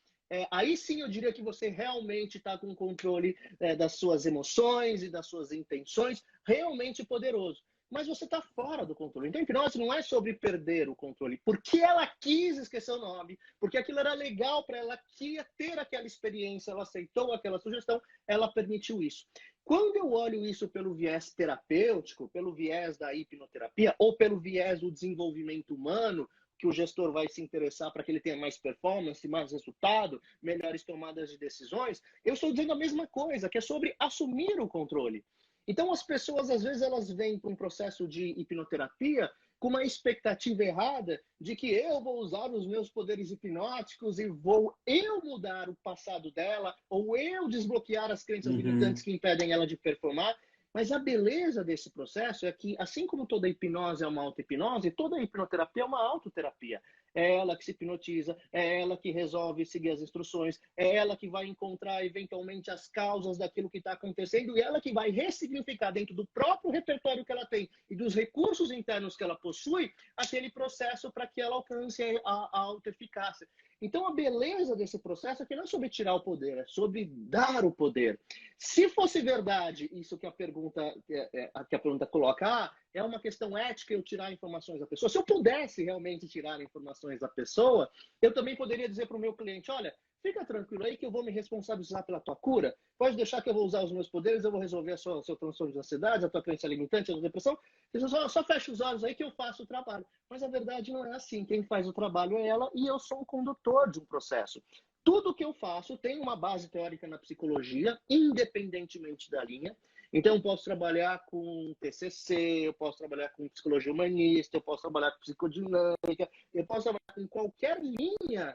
aí sim eu diria que você realmente está com controle das suas emoções e das suas intenções, realmente poderoso. Mas você está fora do controle. Então, a hipnose não é sobre perder o controle. Porque ela quis esquecer o nome, porque aquilo era legal para ela, queria ter aquela experiência, ela aceitou aquela sugestão, ela permitiu isso. Quando eu olho isso pelo viés terapêutico, pelo viés da hipnoterapia, ou pelo viés do desenvolvimento humano, que o gestor vai se interessar para que ele tenha mais performance, mais resultado, melhores tomadas de decisões, eu estou dizendo a mesma coisa, que é sobre assumir o controle. Então, as pessoas, às vezes, elas vêm para um processo de hipnoterapia com uma expectativa errada de que eu vou usar os meus poderes hipnóticos e vou eu mudar o passado dela, ou eu desbloquear as crenças limitantes uhum, que impedem ela de performar. Mas a beleza desse processo é que, assim como toda hipnose é uma auto-hipnose, toda hipnoterapia é uma autoterapia. É ela que se hipnotiza, é ela que resolve seguir as instruções, é ela que vai encontrar eventualmente as causas daquilo que está acontecendo e ela que vai ressignificar dentro do próprio repertório que ela tem e dos recursos internos que ela possui aquele processo para que ela alcance a autoeficácia. Então, a beleza desse processo é que não é sobre tirar o poder, é sobre dar o poder. Se fosse verdade isso que a pergunta coloca, é uma questão ética eu tirar informações da pessoa. Se eu pudesse realmente tirar informações da pessoa, eu também poderia dizer para o meu cliente, olha, fica tranquilo aí que eu vou me responsabilizar pela tua cura. Pode deixar que eu vou usar os meus poderes, eu vou resolver seu transtorno de ansiedade, a tua crença limitante, a tua depressão. Você só fecha os olhos aí que eu faço o trabalho. Mas a verdade não é assim. Quem faz o trabalho é ela e eu sou o condutor de um processo. Tudo que eu faço tem uma base teórica na psicologia, independentemente da linha. Então, eu posso trabalhar com TCC, eu posso trabalhar com psicologia humanista, eu posso trabalhar com psicodinâmica, eu posso trabalhar com qualquer linha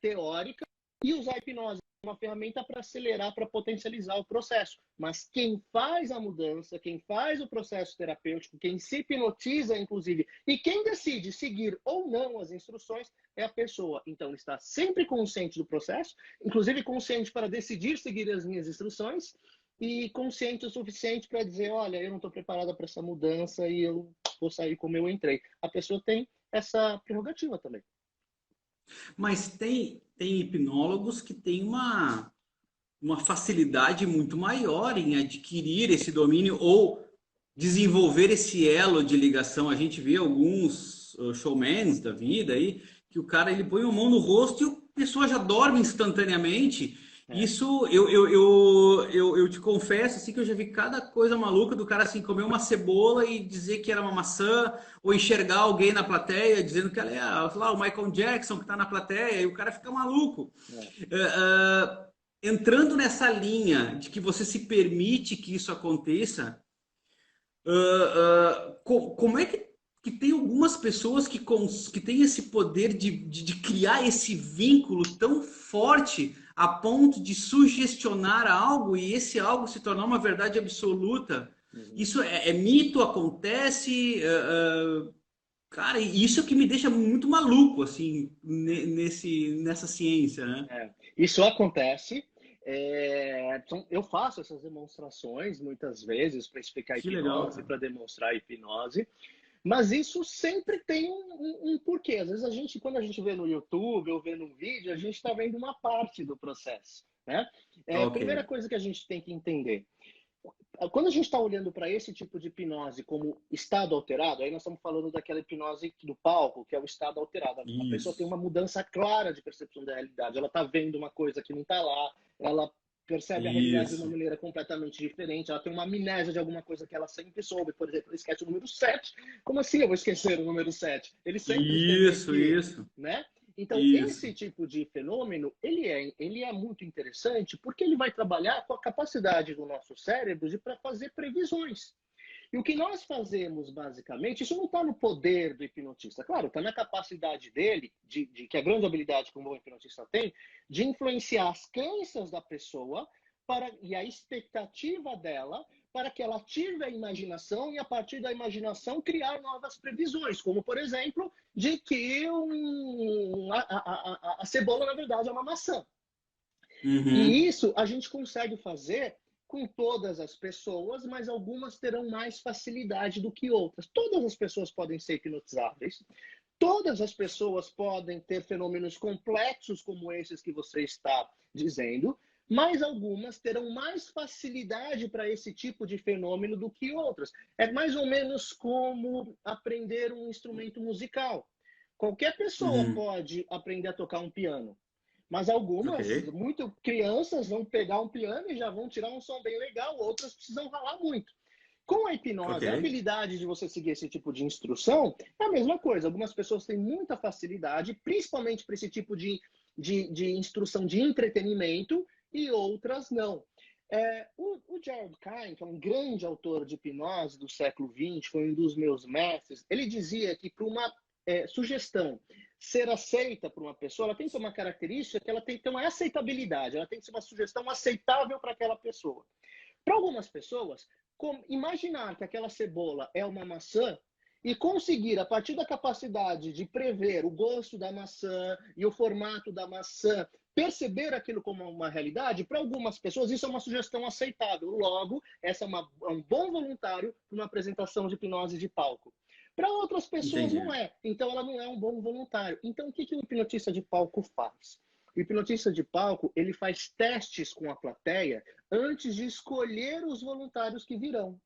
teórica e usar a hipnose como uma ferramenta para acelerar, para potencializar o processo. Mas quem faz a mudança, quem faz o processo terapêutico, quem se hipnotiza, inclusive, e quem decide seguir ou não as instruções é a pessoa. Então, ele está sempre consciente do processo, inclusive consciente para decidir seguir as minhas instruções, e consciente o suficiente para dizer, olha, eu não estou preparada para essa mudança e eu vou sair como eu entrei. A pessoa tem essa prerrogativa também. mas tem hipnólogos que têm uma facilidade muito maior em adquirir esse domínio ou desenvolver esse elo de ligação. A gente vê alguns showmans da vida aí, que o cara ele põe a mão no rosto e a pessoa já dorme instantaneamente. É. Isso eu te confesso assim que eu já vi cada coisa maluca do cara assim comer uma cebola e dizer que era uma maçã, ou enxergar alguém na plateia dizendo que ela é, sei lá, o Michael Jackson que está na plateia, e o cara fica maluco. É. Entrando nessa linha de que você se permite que isso aconteça, como é que tem algumas pessoas que têm esse poder de criar esse vínculo tão forte a ponto de sugestionar algo e esse algo se tornar uma verdade absoluta? Uhum. Isso é mito? Acontece? Cara, e isso é o que me deixa muito maluco, assim, nessa ciência, né? Isso acontece. Eu faço essas demonstrações muitas vezes para explicar Que legal, hipnose, cara. para demonstrar hipnose, mas isso sempre tem um porquê. Às vezes quando a gente vê no YouTube ou vê no vídeo, a gente está vendo uma parte do processo, né? Ok. Primeira coisa que a gente tem que entender. Quando a gente está olhando para esse tipo de hipnose como estado alterado, aí nós estamos falando daquela hipnose do palco, que é o estado alterado. A pessoa tem Isso. uma mudança clara de percepção da realidade. Ela está vendo uma coisa que não está lá, ela percebe a realidade de uma Isso. maneira completamente diferente, ela tem uma amnésia de alguma coisa que ela sempre soube. Por exemplo, ele esquece o número 7. Como assim eu vou esquecer o número 7? Ele sempre esteve Isso, aqui, isso, né? Então, isso. esse tipo de fenômeno, ele é muito interessante porque ele vai trabalhar com a capacidade do nosso cérebro para fazer previsões. E o que nós fazemos, basicamente, isso não está no poder do hipnotista. Claro, está na capacidade dele, que a grande habilidade que um bom hipnotista tem, de influenciar as crenças da pessoa e a expectativa dela para que ela ative a imaginação e, a partir da imaginação, criar novas previsões, como, por exemplo, de que a cebola, na verdade, é uma maçã. E isso a gente consegue fazer com todas as pessoas, mas algumas terão mais facilidade do que outras. Todas as pessoas podem ser hipnotizáveis, todas as pessoas podem ter fenômenos complexos como esses que você está dizendo, mas algumas terão mais facilidade para esse tipo de fenômeno do que outras. É mais ou menos como aprender um instrumento musical. Qualquer pessoa pode aprender a tocar um piano, mas algumas, muito crianças, vão pegar um piano e já vão tirar um som bem legal, outras precisam ralar muito. Com a hipnose, a habilidade de você seguir esse tipo de instrução é a mesma coisa. Algumas pessoas têm muita facilidade, principalmente para esse tipo de instrução de entretenimento, e outras não. O Gerald Kine, que é um grande autor de hipnose do século XX, foi um dos meus mestres, ele dizia que para uma sugestão ser aceita por uma pessoa, ela tem que ter uma característica que ela tem que ter uma aceitabilidade, ela tem que ser uma sugestão aceitável para aquela pessoa. Para algumas pessoas, imaginar que aquela cebola é uma maçã e conseguir, a partir da capacidade de prever o gosto da maçã e o formato da maçã, perceber aquilo como uma realidade, para algumas pessoas isso é uma sugestão aceitável. Logo, essa é um bom voluntário para uma apresentação de hipnose de palco. Para outras pessoas não é. Então ela não é um bom voluntário. Então o que o hipnotista de palco faz? O hipnotista de palco, ele faz testes com a plateia antes de escolher os voluntários que virão.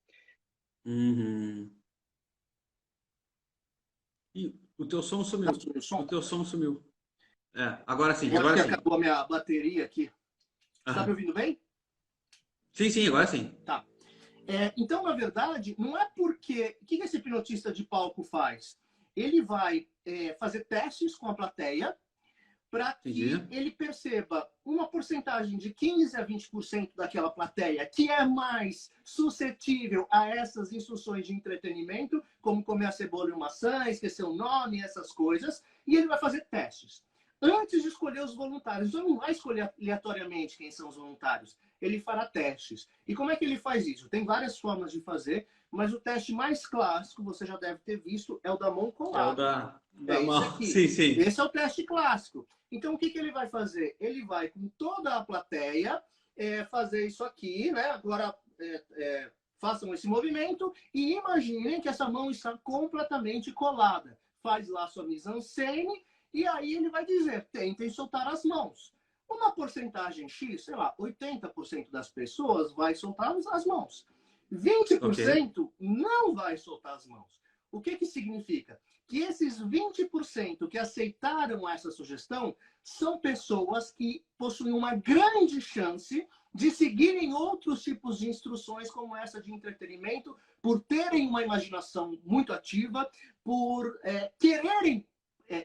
E o teu som sumiu. O teu som sumiu. Agora sim, Agora sim. Acabou a minha bateria aqui. Está me ouvindo bem? Sim, agora sim. Tá. Então, na verdade, não é porque... O que esse hipnotista de palco faz? Ele vai fazer testes com a plateia para que ele perceba uma porcentagem de 15% a 20% daquela plateia que é mais suscetível a essas instruções de entretenimento, como comer a cebola e uma maçã, esquecer o nome, essas coisas, e ele vai fazer testes. Antes de escolher os voluntários, ele não vai escolher aleatoriamente quem são os voluntários. Ele fará testes. E como é que ele faz isso? Tem várias formas de fazer, mas o teste mais clássico, você já deve ter visto, é o da mão colada. Da mão. Esse aqui. Sim. Esse é o teste clássico. Então, o que ele vai fazer? Ele vai, com toda a plateia, fazer isso aqui, né? Agora, façam esse movimento e imaginem que essa mão está completamente colada. Faz lá sua mise-en-scène e aí ele vai dizer, tentem soltar as mãos. Uma porcentagem X, sei lá, 80% das pessoas vai soltar as mãos. 20% não vai soltar as mãos. O que significa? Que esses 20% que aceitaram essa sugestão são pessoas que possuem uma grande chance de seguirem outros tipos de instruções como essa de entretenimento, por terem uma imaginação muito ativa, por quererem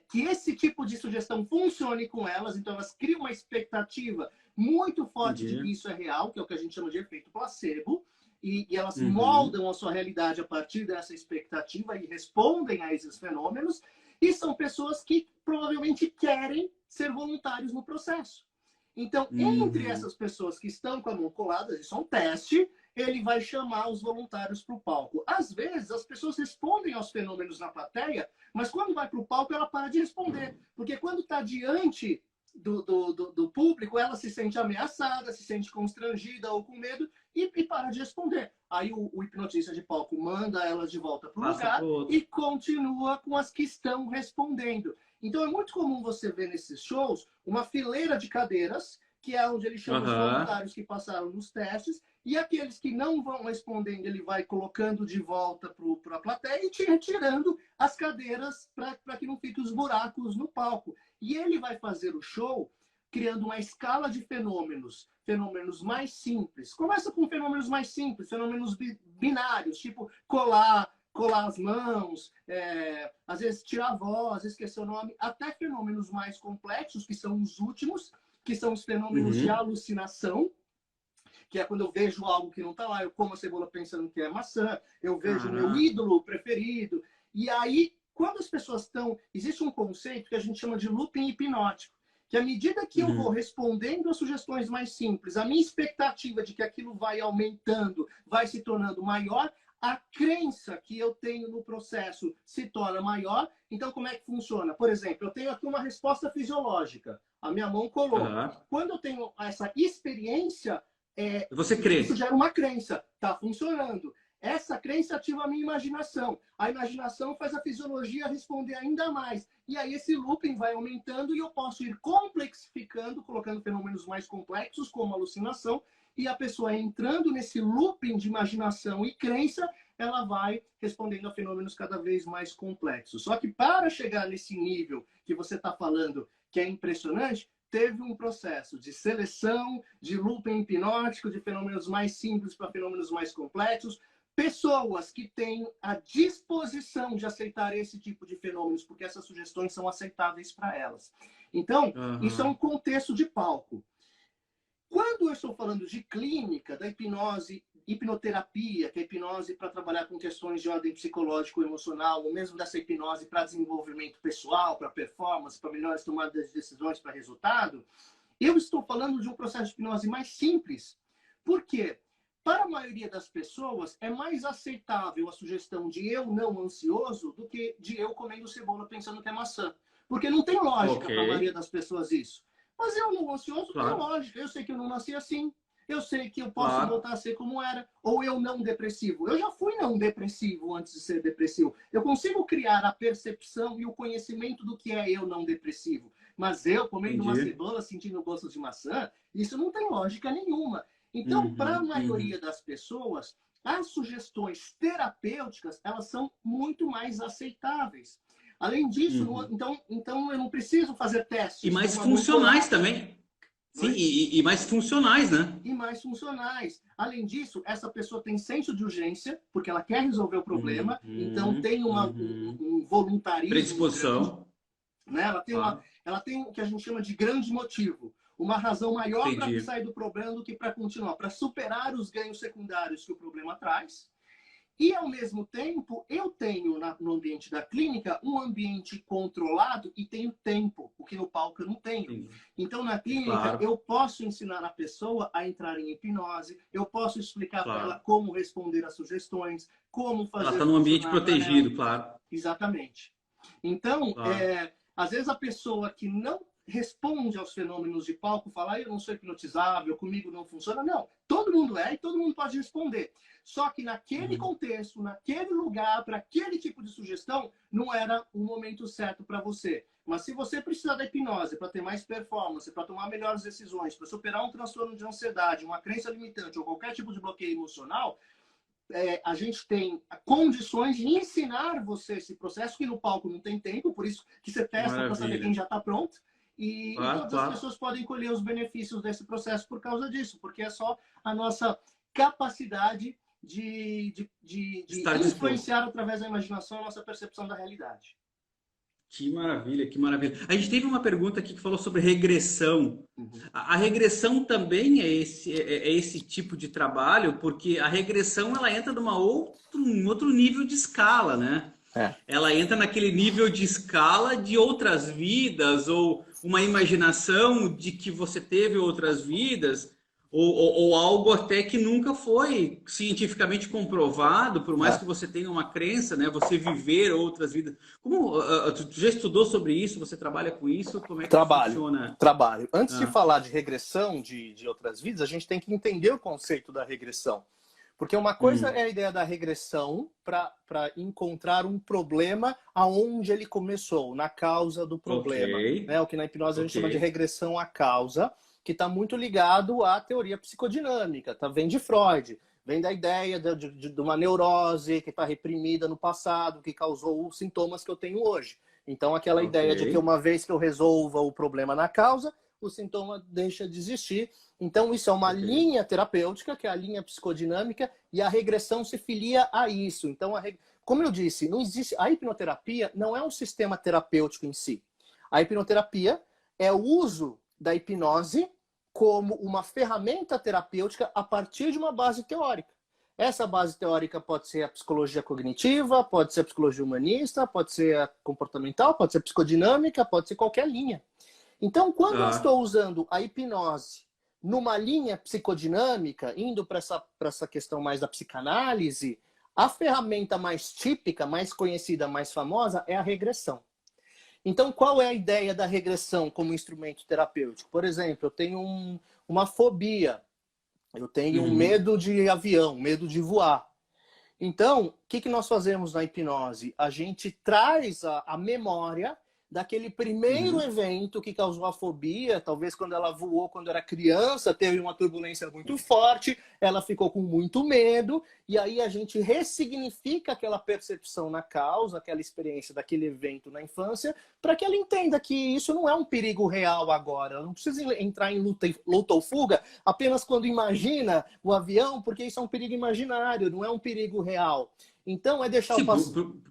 que esse tipo de sugestão funcione com elas, então elas criam uma expectativa muito forte de que isso é real, que é o que a gente chama de efeito placebo, e elas moldam a sua realidade a partir dessa expectativa e respondem a esses fenômenos, e são pessoas que provavelmente querem ser voluntários no processo. Então, entre essas pessoas que estão com a mão colada, isso é um teste, ele vai chamar os voluntários para o palco. Às vezes, as pessoas respondem aos fenômenos na plateia, mas quando vai para o palco, ela para de responder. Porque quando está diante do público, ela se sente ameaçada, se sente constrangida ou com medo e para de responder. Aí o hipnotista de palco manda elas de volta para o lugar e continua com as que estão respondendo. Então, é muito comum você ver nesses shows uma fileira de cadeiras, que é onde ele chama os voluntários que passaram nos testes, e aqueles que não vão respondendo, ele vai colocando de volta para a plateia e retirando as cadeiras para que não fiquem os buracos no palco. E ele vai fazer o show criando uma escala de fenômenos mais simples. Começa com fenômenos mais simples, fenômenos binários, tipo colar as mãos, às vezes tirar a voz, esquecer o nome, até fenômenos mais complexos, que são os últimos, que são os fenômenos de alucinação, que é quando eu vejo algo que não está lá, eu como a cebola pensando que é maçã, eu vejo o meu Caraca. ídolo preferido. E aí, quando as pessoas estão... Existe um conceito que a gente chama de looping hipnótico, que à medida que eu vou respondendo a sugestões mais simples, a minha expectativa de que aquilo vai aumentando, vai se tornando maior, a crença que eu tenho no processo se torna maior. Então, como é que funciona? Por exemplo, eu tenho aqui uma resposta fisiológica. A minha mão colou. Quando eu tenho essa experiência, Você crê. isso gera uma crença. Está funcionando. Essa crença ativa a minha imaginação. A imaginação faz a fisiologia responder ainda mais. E aí esse looping vai aumentando e eu posso ir complexificando, colocando fenômenos mais complexos, como alucinação, e a pessoa entrando nesse looping de imaginação e crença, ela vai respondendo a fenômenos cada vez mais complexos. Só que para chegar nesse nível que você está falando, que é impressionante, teve um processo de seleção, de looping hipnótico, de fenômenos mais simples para fenômenos mais complexos, pessoas que têm a disposição de aceitar esse tipo de fenômenos, porque essas sugestões são aceitáveis para elas. Então, isso é um contexto de palco. Quando eu estou falando de clínica, da hipnose, hipnoterapia, que é hipnose para trabalhar com questões de ordem psicológico-emocional, ou mesmo dessa hipnose para desenvolvimento pessoal, para performance, para melhores tomadas de decisões, para resultado, eu estou falando de um processo de hipnose mais simples. Por quê? Para a maioria das pessoas, é mais aceitável a sugestão de eu não ansioso do que de eu comendo cebola pensando que é maçã. Porque não tem lógica para a maioria das pessoas isso. Mas eu não ansioso tem lógica. Eu sei que eu não nasci assim. Eu sei que eu posso voltar a ser como era. Ou eu não depressivo. Eu já fui não depressivo antes de ser depressivo. Eu consigo criar a percepção e o conhecimento do que é eu não depressivo. Mas eu comendo uma cebola, sentindo o gosto de maçã, isso não tem lógica nenhuma. Então, para a maioria das pessoas, as sugestões terapêuticas, elas são muito mais aceitáveis. Além disso, então eu não preciso fazer testes. E mais funcionais também. Sim, e mais funcionais, né? E mais funcionais. Além disso, essa pessoa tem senso de urgência, porque ela quer resolver o problema, então tem um voluntarismo. Predisposição. Né? Ela tem o que a gente chama de grande motivo. Uma razão maior para sair do problema do que para continuar, para superar os ganhos secundários que o problema traz. E, ao mesmo tempo, eu tenho no ambiente da clínica um ambiente controlado e tenho tempo, o que no palco eu não tenho. Então, na clínica, eu posso ensinar a pessoa a entrar em hipnose, eu posso explicar para ela como responder às sugestões, como fazer... Ela está num ambiente protegido, claro. Exatamente. Então, às vezes a pessoa que não responde aos fenômenos de palco, fala, eu não sou hipnotizável, comigo não funciona. Não, todo mundo é e todo mundo pode responder. Só que naquele contexto, naquele lugar, para aquele tipo de sugestão, não era o momento certo para você. Mas se você precisar da hipnose para ter mais performance, para tomar melhores decisões, para superar um transtorno de ansiedade, uma crença limitante ou qualquer tipo de bloqueio emocional, a gente tem condições de ensinar você esse processo, que no palco não tem tempo, por isso que você testa para saber quem já está pronto. E todas as pessoas podem colher os benefícios desse processo por causa disso, porque é só a nossa capacidade de influenciar através da imaginação a nossa percepção da realidade. Que maravilha, que maravilha. A gente teve uma pergunta aqui que falou sobre regressão. A regressão também é esse tipo de trabalho, porque a regressão ela entra num outro nível de escala, né? Ela entra naquele nível de escala de outras vidas, ou uma imaginação de que você teve outras vidas, ou algo até que nunca foi cientificamente comprovado, por mais que você tenha uma crença, né? Você viver outras vidas. Tu já estudou sobre isso? Você trabalha com isso? Como é que funciona? Trabalho. Antes de falar de regressão de outras vidas, a gente tem que entender o conceito da regressão. Porque uma coisa é a ideia da regressão para encontrar um problema aonde ele começou, na causa do problema. Né? O que na hipnose a gente chama de regressão à causa, que está muito ligado à teoria psicodinâmica. Vem de Freud, vem da ideia de uma neurose que está reprimida no passado, que causou os sintomas que eu tenho hoje. Então, aquela ideia de que uma vez que eu resolva o problema na causa, o sintoma deixa de existir. Então, isso é uma linha terapêutica, que é a linha psicodinâmica, e a regressão se filia a isso. Então, como eu disse, não existe... a hipnoterapia não é um sistema terapêutico em si. A hipnoterapia é o uso da hipnose como uma ferramenta terapêutica a partir de uma base teórica. Essa base teórica pode ser a psicologia cognitiva, pode ser a psicologia humanista, pode ser a comportamental, pode ser a psicodinâmica, pode ser qualquer linha. Então, quando eu estou usando a hipnose numa linha psicodinâmica, indo para essa questão mais da psicanálise, a ferramenta mais típica, mais conhecida, mais famosa é a regressão. Então, qual é a ideia da regressão como instrumento terapêutico? Por exemplo, eu tenho uma fobia, eu tenho medo de avião, medo de voar. Então, o que nós fazemos na hipnose? A gente traz a memória daquele primeiro evento que causou a fobia, talvez quando ela voou, quando era criança, teve uma turbulência muito forte, ela ficou com muito medo, e aí a gente ressignifica aquela percepção na causa, aquela experiência daquele evento na infância, para que ela entenda que isso não é um perigo real agora, ela não precisa entrar em luta ou fuga apenas quando imagina o avião, porque isso é um perigo imaginário, não é um perigo real. Então é deixar o paciente...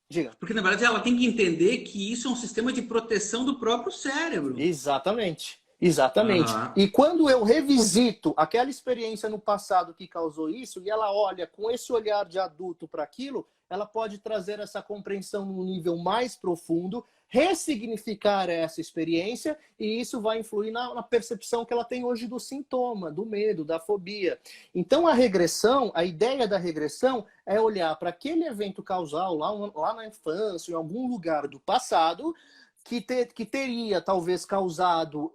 Diga. Porque, na verdade, ela tem que entender que isso é um sistema de proteção do próprio cérebro. Exatamente. Exatamente. E quando eu revisito aquela experiência no passado que causou isso, e ela olha com esse olhar de adulto para aquilo, ela pode trazer essa compreensão num nível mais profundo, ressignificar essa experiência, e isso vai influir na percepção que ela tem hoje do sintoma, do medo, da fobia. Então, a regressão, a ideia da regressão é olhar para aquele evento causal lá na infância, em algum lugar do passado, que teria talvez causado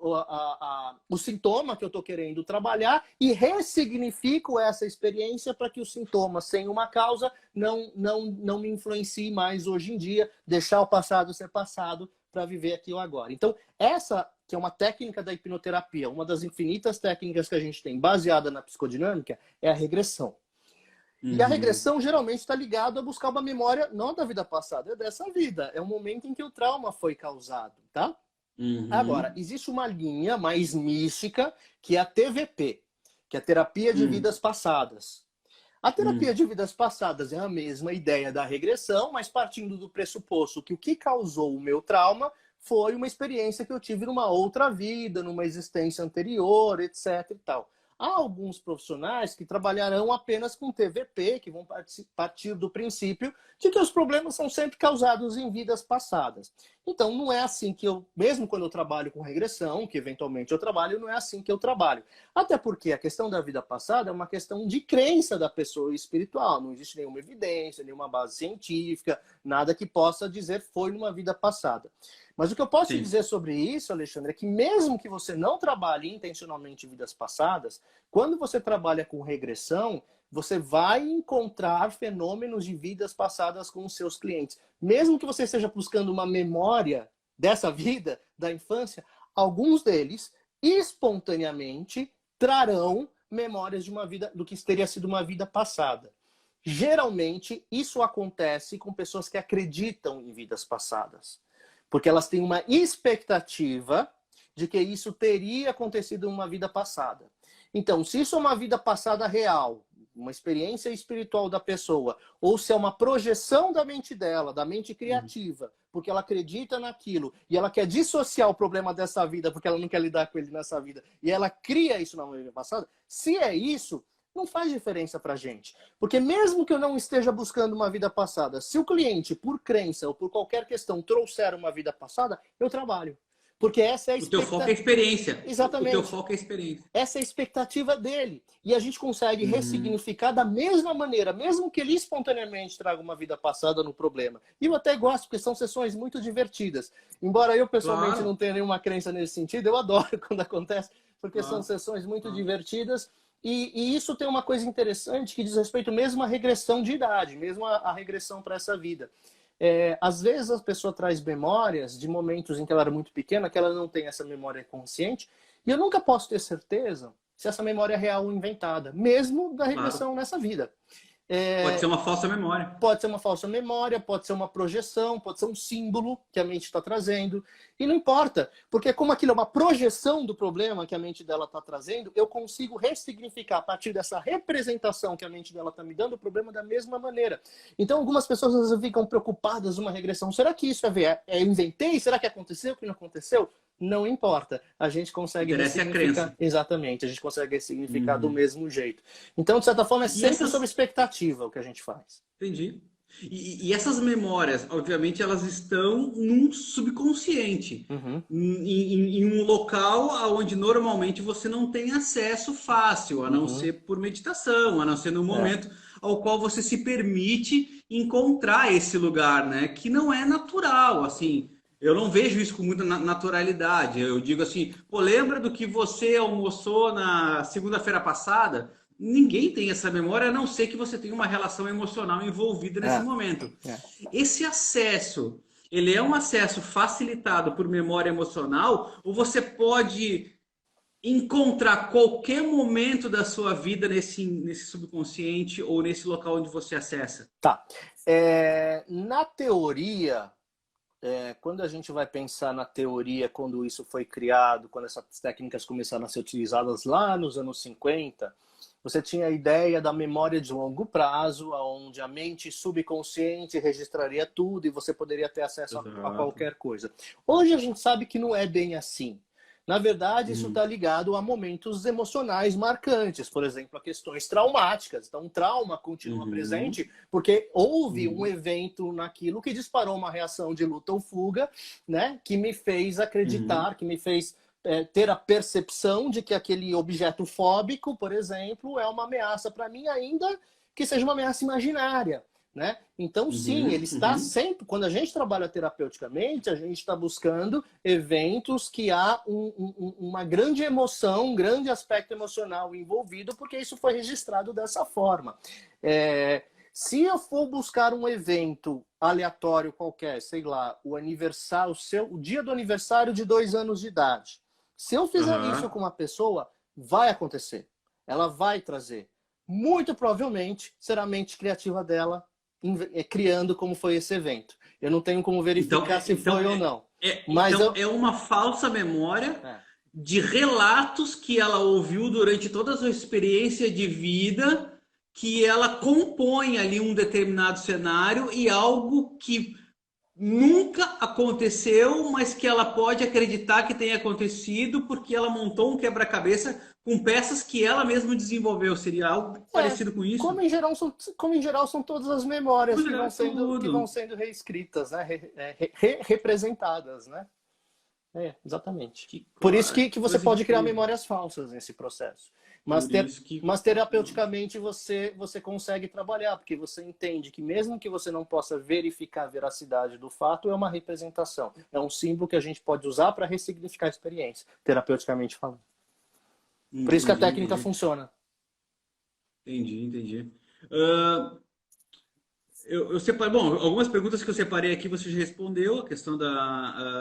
o sintoma que eu estou querendo trabalhar, e ressignifico essa experiência para que o sintoma, sem uma causa, não me influencie mais hoje em dia, deixar o passado ser passado para viver aqui o agora. Então, essa que é uma técnica da hipnoterapia, uma das infinitas técnicas que a gente tem baseada na psicodinâmica, é a regressão. E a regressão geralmente está ligada a buscar uma memória não da vida passada, é dessa vida. É o momento em que o trauma foi causado, tá? Agora, existe uma linha mais mística, que é a TVP, que é a terapia de vidas passadas. A terapia de vidas passadas é a mesma ideia da regressão, mas partindo do pressuposto que o que causou o meu trauma foi uma experiência que eu tive numa outra vida, numa existência anterior, etc. e tal. Há alguns profissionais que trabalharão apenas com TVP, que vão partir do princípio de que os problemas são sempre causados em vidas passadas. Então, não é assim que eu, mesmo quando eu trabalho com regressão, que eventualmente eu trabalho, não é assim que eu trabalho. Até porque a questão da vida passada é uma questão de crença da pessoa espiritual. Não existe nenhuma evidência, nenhuma base científica, nada que possa dizer foi numa vida passada. Mas o que eu posso dizer sobre isso, Alexandre, é que mesmo que você não trabalhe intencionalmente em vidas passadas, quando você trabalha com regressão, você vai encontrar fenômenos de vidas passadas com os seus clientes. Mesmo que você esteja buscando uma memória dessa vida, da infância, alguns deles, espontaneamente, trarão memórias de uma vida, do que teria sido uma vida passada. Geralmente, isso acontece com pessoas que acreditam em vidas passadas. Porque elas têm uma expectativa de que isso teria acontecido em uma vida passada. Então, se isso é uma vida passada real, uma experiência espiritual da pessoa, ou se é uma projeção da mente dela, da mente criativa, porque ela acredita naquilo, e ela quer dissociar o problema dessa vida, porque ela não quer lidar com ele nessa vida, e ela cria isso na vida passada, se é isso, não faz diferença pra gente. Porque mesmo que eu não esteja buscando uma vida passada, se o cliente, por crença ou por qualquer questão, trouxer uma vida passada, eu trabalho. Porque essa é a expectativa. O teu foco é a experiência. Exatamente. O teu foco é a experiência. Essa é a expectativa dele. E a gente consegue ressignificar da mesma maneira, mesmo que ele espontaneamente traga uma vida passada no problema. E eu até gosto, porque são sessões muito divertidas. Embora eu, pessoalmente, não tenha nenhuma crença nesse sentido, eu adoro quando acontece, porque são sessões muito divertidas. E isso tem uma coisa interessante que diz respeito mesmo à regressão de idade, mesmo à regressão para essa vida. Às vezes a pessoa traz memórias de momentos em que ela era muito pequena, que ela não tem essa memória consciente, e eu nunca posso ter certeza se essa memória é real ou inventada, mesmo da regressão nessa vida. Pode ser uma falsa memória. Pode ser uma falsa memória, pode ser uma projeção, pode ser um símbolo que a mente está trazendo. E não importa, porque como aquilo é uma projeção do problema que a mente dela está trazendo, eu consigo ressignificar a partir dessa representação que a mente dela está me dando o problema da mesma maneira. Então algumas pessoas às vezes ficam preocupadas numa regressão. Será que isso eu inventei? Será que aconteceu? Que não aconteceu? não importa. A gente consegue Interessa é a crença. Exatamente, a gente consegue ressignificar do mesmo jeito. Então, de certa forma, é sempre sobre expectativa o que a gente faz. Entendi. E essas memórias, obviamente, elas estão num subconsciente, em um local onde normalmente você não tem acesso fácil, a não ser por meditação, a não ser no momento ao qual você se permite encontrar esse lugar, né? Que não é natural, assim. Eu não vejo isso com muita naturalidade. Eu digo assim, pô, lembra do que você almoçou na segunda-feira passada? Ninguém tem essa memória, a não ser que você tenha uma relação emocional envolvida nesse momento. Esse acesso, ele é um acesso facilitado por memória emocional, ou você pode encontrar qualquer momento da sua vida nesse subconsciente ou nesse local onde você acessa? Tá. Na teoria, quando a gente vai pensar na teoria, quando isso foi criado, quando essas técnicas começaram a ser utilizadas lá nos anos 50, você tinha a ideia da memória de longo prazo, onde a mente subconsciente registraria tudo e você poderia ter acesso a qualquer coisa. Hoje a gente sabe que não é bem assim. Na verdade, isso está ligado a momentos emocionais marcantes, por exemplo, a questões traumáticas. Então, o trauma continua presente porque houve um evento naquilo que disparou uma reação de luta ou fuga, né, que me fez acreditar, que me fez ter a percepção de que aquele objeto fóbico, por exemplo, é uma ameaça para mim, ainda que seja uma ameaça imaginária. Né? Então, sim, ele está sempre... Quando a gente trabalha terapeuticamente, a gente está buscando eventos que há uma grande emoção, um grande aspecto emocional envolvido, porque isso foi registrado dessa forma. Se eu for buscar um evento aleatório qualquer, sei lá, o dia do aniversário de 2 anos de idade, se eu fizer isso com uma pessoa, vai acontecer. Ela vai trazer. Muito provavelmente será a mente criativa dela criando como foi esse evento. Eu não tenho como verificar se foi ou não. Mas é uma falsa memória de relatos que ela ouviu durante toda a sua experiência de vida, que ela compõe ali um determinado cenário e algo que nunca aconteceu, mas que ela pode acreditar que tenha acontecido porque ela montou um quebra-cabeça com peças que ela mesma desenvolveu. Seria algo parecido com isso? Como em geral são todas as memórias que vão sendo reescritas, né? Representadas, né? Exatamente. Por isso que você pode criar memórias falsas nesse processo. Mas terapeuticamente você consegue trabalhar, porque você entende que mesmo que você não possa verificar a veracidade do fato, é uma representação. É um símbolo que a gente pode usar para ressignificar a experiência, terapeuticamente falando. Por isso que a técnica funciona. Entendi. Eu separei, bom, algumas perguntas que eu separei aqui você já respondeu, a questão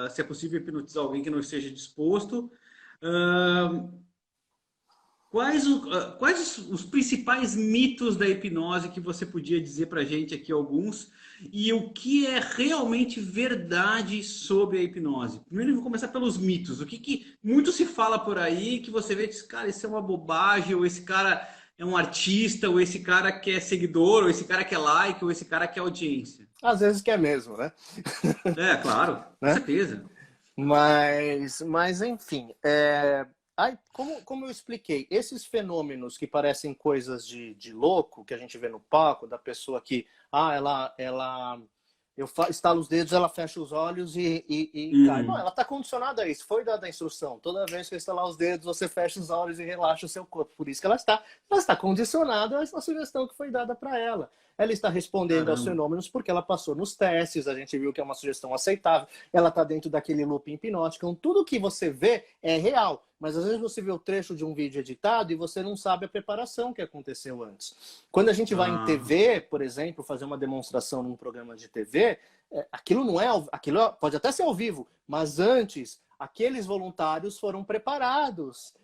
se é possível hipnotizar alguém que não esteja disposto. Quais os principais mitos da hipnose que você podia dizer para a gente aqui alguns? E o que é realmente verdade sobre a hipnose? Primeiro, eu vou começar pelos mitos. O que muito se fala por aí que você vê, diz, cara, isso é uma bobagem, ou esse cara é um artista, ou esse cara quer seguidor, ou esse cara quer like, ou esse cara quer audiência? Às vezes quer mesmo, né? Claro, com certeza. Mas enfim... Como eu expliquei, esses fenômenos que parecem coisas de louco, que a gente vê no palco, da pessoa que, eu estalo os dedos, ela fecha os olhos e cai. Não, ela está condicionada a isso, foi dada a instrução. Toda vez que eu estalar os dedos, você fecha os olhos e relaxa o seu corpo. Por isso que ela está condicionada a essa sugestão que foi dada para ela. Ela está respondendo aos fenômenos porque ela passou nos testes, a gente viu que é uma sugestão aceitável, ela está dentro daquele loop hipnótico. Então, tudo que você vê é real, mas às vezes você vê o trecho de um vídeo editado e você não sabe a preparação que aconteceu antes. Quando a gente vai em TV, por exemplo, fazer uma demonstração num programa de TV, aquilo pode até ser ao vivo, mas antes, aqueles voluntários foram preparados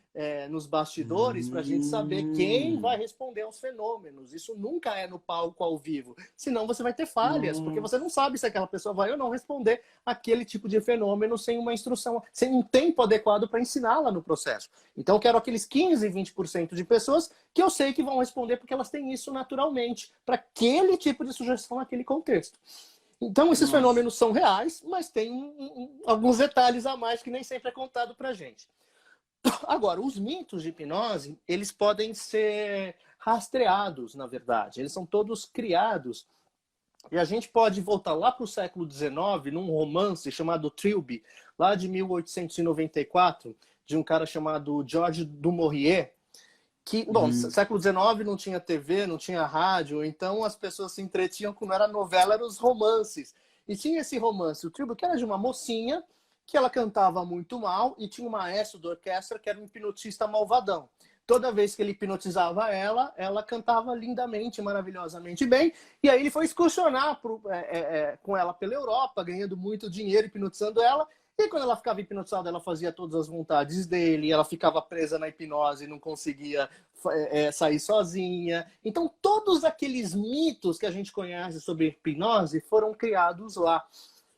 nos bastidores para a gente saber quem vai responder aos fenômenos. Isso nunca é no palco ao vivo. Senão você vai ter falhas, porque você não sabe se aquela pessoa vai ou não responder aquele tipo de fenômeno sem uma instrução, sem um tempo adequado para ensiná-la no processo. Então eu quero aqueles 15, 20% de pessoas que eu sei que vão responder porque elas têm isso naturalmente, para aquele tipo de sugestão naquele contexto. Então, esses Nossa. fenômenos são reais, mas tem alguns detalhes a mais que nem sempre é contado pra gente. Agora, os mitos de hipnose, eles podem ser rastreados, na verdade. Eles são todos criados. E a gente pode voltar lá para o século XIX, num romance chamado Trilby, lá de 1894, de um cara chamado Georges du Maurier, que, bom, no século XIX não tinha TV, não tinha rádio, então as pessoas se entretinham com, não era novela, eram os romances. E tinha esse romance, o Trilby, que era de uma mocinha, que ela cantava muito mal, e tinha um maestro da orquestra que era um hipnotista malvadão. Toda vez que ele hipnotizava ela, ela cantava lindamente, maravilhosamente bem. E aí ele foi excursionar com ela pela Europa, ganhando muito dinheiro, hipnotizando ela. E quando ela ficava hipnotizada, ela fazia todas as vontades dele. Ela ficava presa na hipnose e não conseguia sair sozinha. Então, todos aqueles mitos que a gente conhece sobre hipnose foram criados lá.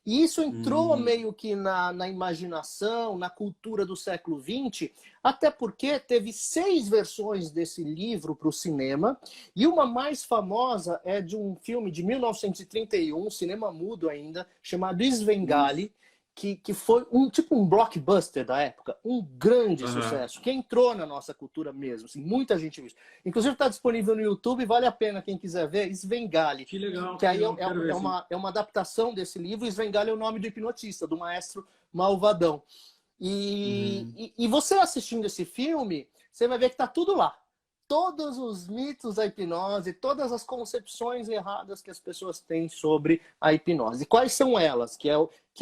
E isso entrou meio que na imaginação, na cultura do século XX, até porque teve 6 versões desse livro para o cinema, e uma mais famosa é de um filme de 1931, cinema mudo ainda, chamado Svengali, que foi tipo um blockbuster da época, um grande sucesso, que entrou na nossa cultura mesmo, assim, muita gente viu isso. Inclusive está disponível no YouTube, vale a pena quem quiser ver, Svengali. Que legal. Que aí é uma adaptação desse livro. Svengali é o nome do hipnotista, do maestro malvadão. E você assistindo esse filme, você vai ver que está tudo lá. Todos os mitos da hipnose, todas as concepções erradas que as pessoas têm sobre a hipnose. Quais são elas? Que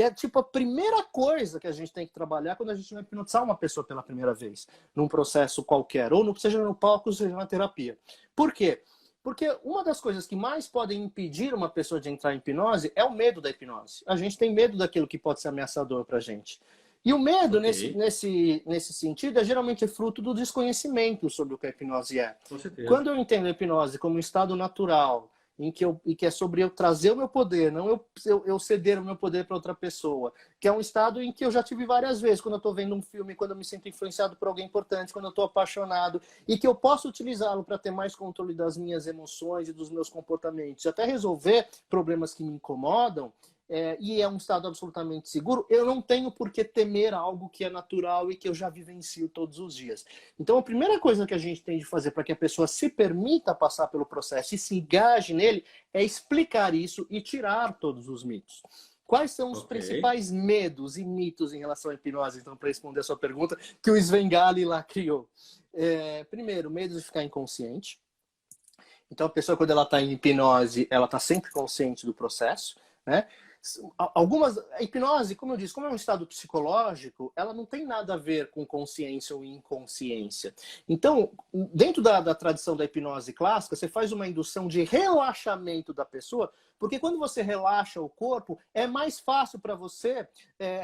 é tipo a primeira coisa que a gente tem que trabalhar quando a gente vai hipnotizar uma pessoa pela primeira vez, num processo qualquer, ou seja no palco, seja na terapia. Por quê? Porque uma das coisas que mais podem impedir uma pessoa de entrar em hipnose é o medo da hipnose. A gente tem medo daquilo que pode ser ameaçador para a gente. E o medo, nesse sentido, é geralmente fruto do desconhecimento sobre o que a hipnose é. Com certeza. Quando eu entendo a hipnose como um estado natural, em que é sobre eu trazer o meu poder, não eu ceder o meu poder para outra pessoa, que é um estado em que eu já tive várias vezes, quando eu estou vendo um filme, quando eu me sinto influenciado por alguém importante, quando eu estou apaixonado, e que eu posso utilizá-lo para ter mais controle das minhas emoções e dos meus comportamentos, até resolver problemas que me incomodam, e é um estado absolutamente seguro, eu não tenho por que temer algo que é natural e que eu já vivencio todos os dias. Então, a primeira coisa que a gente tem de fazer para que a pessoa se permita passar pelo processo e se engaje nele é explicar isso e tirar todos os mitos. Quais são os principais medos e mitos em relação à hipnose? Então, para responder a sua pergunta, que o Svengali lá criou. Primeiro, medo de ficar inconsciente. Então, a pessoa, quando ela está em hipnose, ela está sempre consciente do processo, né? A hipnose, como eu disse, como é um estado psicológico, ela não tem nada a ver com consciência ou inconsciência. Então, dentro da tradição da hipnose clássica, você faz uma indução de relaxamento da pessoa, porque quando você relaxa o corpo, é mais fácil para você